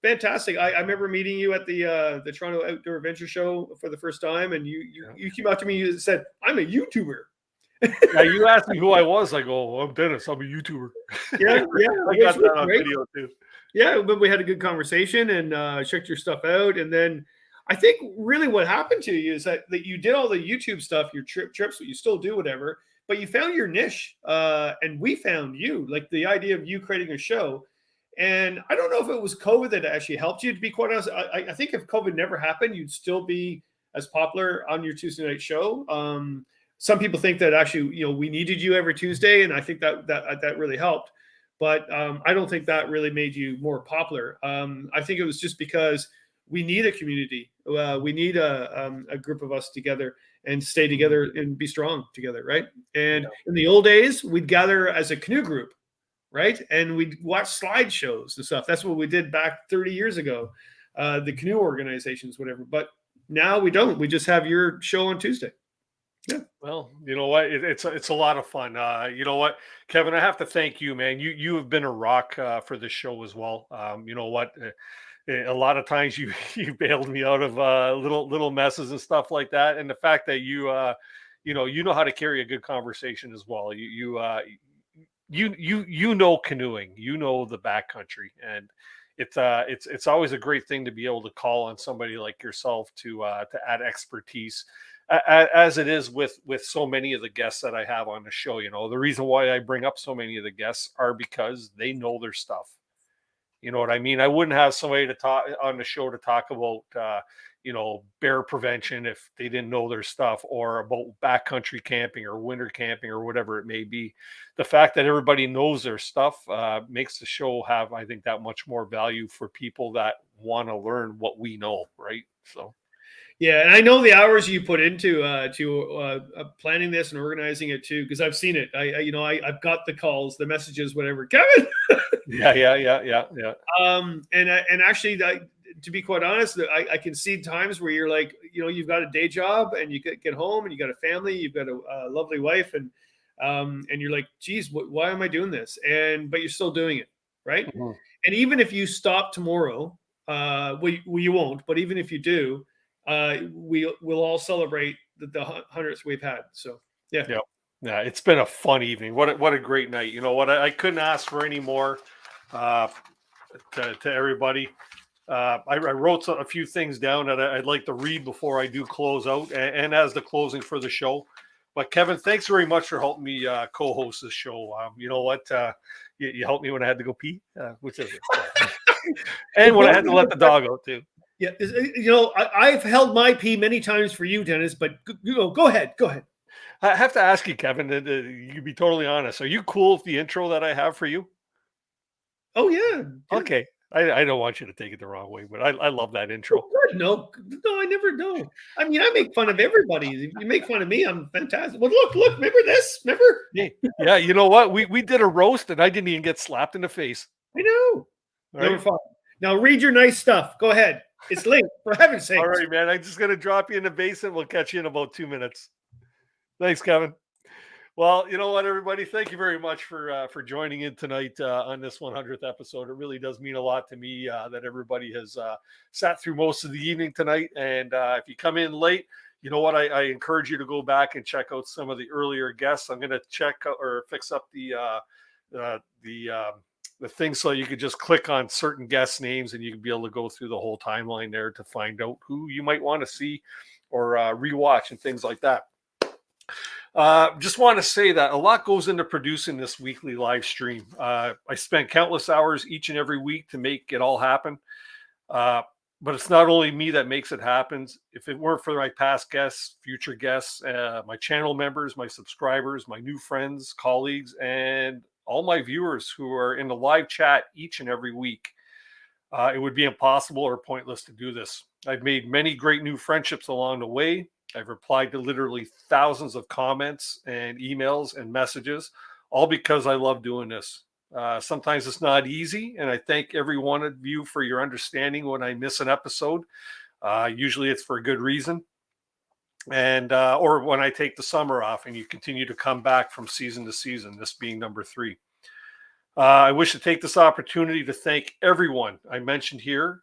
Fantastic. I remember meeting you at the Toronto Outdoor Adventure Show for the first time, and you came up to me and said, "I'm a YouTuber." Yeah, you asked me who I was. I go, "I'm Dennis. I'm a YouTuber." Yeah, I got that on video too. Yeah, but we had a good conversation and checked your stuff out, and then I think really what happened to you is that you did all the YouTube stuff, your trips, but you still do whatever, but you found your niche, and we found you. Like the idea of you creating a show. And I don't know if it was COVID that actually helped you, to be quite honest. I think if COVID never happened, you'd still be as popular on your Tuesday night show. Some people think that actually, you know, we needed you every Tuesday, and I think that really helped. But I don't think that really made you more popular. I think it was just because we need a community. We need a group of us together and stay together and be strong together, right? And in the old days, we'd gather as a canoe group. right? And we'd watch slideshows and stuff. That's what we did back 30 years ago, the canoe organizations, whatever. But now we don't. We just have your show on Tuesday. Yeah. Well, you know what? It's a lot of fun. You know what, Kevin, I have to thank you, man. You have been a rock for this show as well. You know what? A lot of times you bailed me out of little messes and stuff like that, and the fact that you know how to carry a good conversation as well. You know canoeing, you know the backcountry, and it's always a great thing to be able to call on somebody like yourself to add expertise, as it is with so many of the guests that I have on the show. You know, the reason why I bring up so many of the guests are because they know their stuff. You know what I mean? I wouldn't have somebody to talk on the show to talk about, bear prevention if they didn't know their stuff, or about backcountry camping or winter camping or whatever it may be. The fact that everybody knows their stuff makes the show have, I think, that much more value for people that want to learn what we know, right? So. Yeah, and I know the hours you put into planning this and organizing it too, because I've seen it. I've got the calls, the messages, whatever. Kevin. Yeah. And actually, to be quite honest, I can see times where you're like, you've got a day job and you get home and you got a family, you've got a lovely wife, and you're like, geez, why am I doing this? But you're still doing it, right? Mm-hmm. And even if you stop tomorrow, you won't. But even if you do, we'll all celebrate the 100th we've had. So yeah. It's been a fun evening. What a great night. You know what? I couldn't ask for any more to everybody. I wrote a few things down that I'd like to read before I do close out and as the closing for the show. But Kevin, thanks very much for helping me co-host this show. You know what? You helped me when I had to go pee, which is it. And when I had to let the dog out too. Yeah, I've held my pee many times for you, Dennis. But go ahead. I have to ask you, Kevin. You be totally honest. Are you cool with the intro that I have for you? Oh yeah. Okay. I don't want you to take it the wrong way, but I love that intro. No, I never know. I mean, I make fun of everybody. If you make fun of me, I'm fantastic. Well, look, remember this? Remember? Yeah, you know what? We did a roast and I didn't even get slapped in the face. I know. Never fun. Now read your nice stuff. Go ahead. It's linked, for heaven's sake. All right, man. I'm just gonna drop you in the basement. We'll catch you in about 2 minutes. Thanks, Kevin. Well, you know what, everybody? Thank you very much for joining in tonight on this 100th episode. It really does mean a lot to me that everybody has sat through most of the evening tonight. And if you come in late, you know what? I encourage you to go back and check out some of the earlier guests. I'm going to check or fix up the thing so you could just click on certain guest names and you can be able to go through the whole timeline there to find out who you might want to see or rewatch and things like that. Just want to say that a lot goes into producing this weekly live stream. I spent countless hours each and every week to make it all happen. But it's not only me that makes it happen. If it weren't for my past guests, future guests, my channel members, my subscribers, my new friends, colleagues, and all my viewers who are in the live chat each and every week, it would be impossible or pointless to do this. I've made many great new friendships along the way. I've replied to literally thousands of comments and emails and messages, all because I love doing this. Sometimes it's not easy, and I thank every one of you for your understanding when I miss an episode. Usually it's for a good reason, and or when I take the summer off and you continue to come back from season to season, this being number 3. I wish to take this opportunity to thank everyone I mentioned here.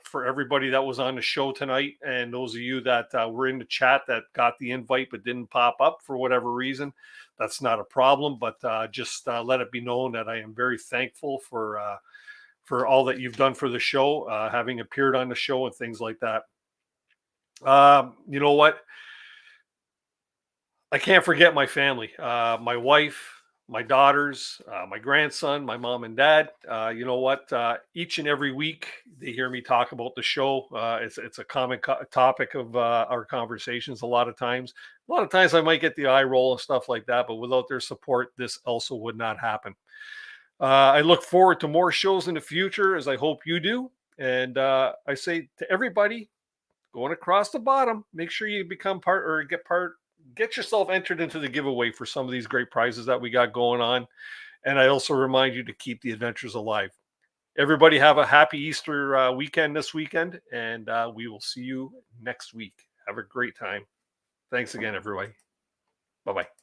For everybody that was on the show tonight, and those of you that were in the chat that got the invite but didn't pop up for whatever reason, that's not a problem. But just let it be known that I am very thankful for all that you've done for the show, having appeared on the show and things like that. You know what? I can't forget my family, my wife, my daughters, my grandson, my mom and dad. You know what? Each and every week they hear me talk about the show. It's a common topic of our conversations. A lot of times I might get the eye roll and stuff like that, but without their support, this also would not happen. I look forward to more shows in the future, as I hope you do. And I say to everybody going across the bottom, make sure you become part or get yourself entered into the giveaway for some of these great prizes that we got going on. And I also remind you to keep the adventures alive. Everybody have a happy Easter weekend this weekend, and we will see you next week. Have a great time. Thanks again, everybody. Bye-bye.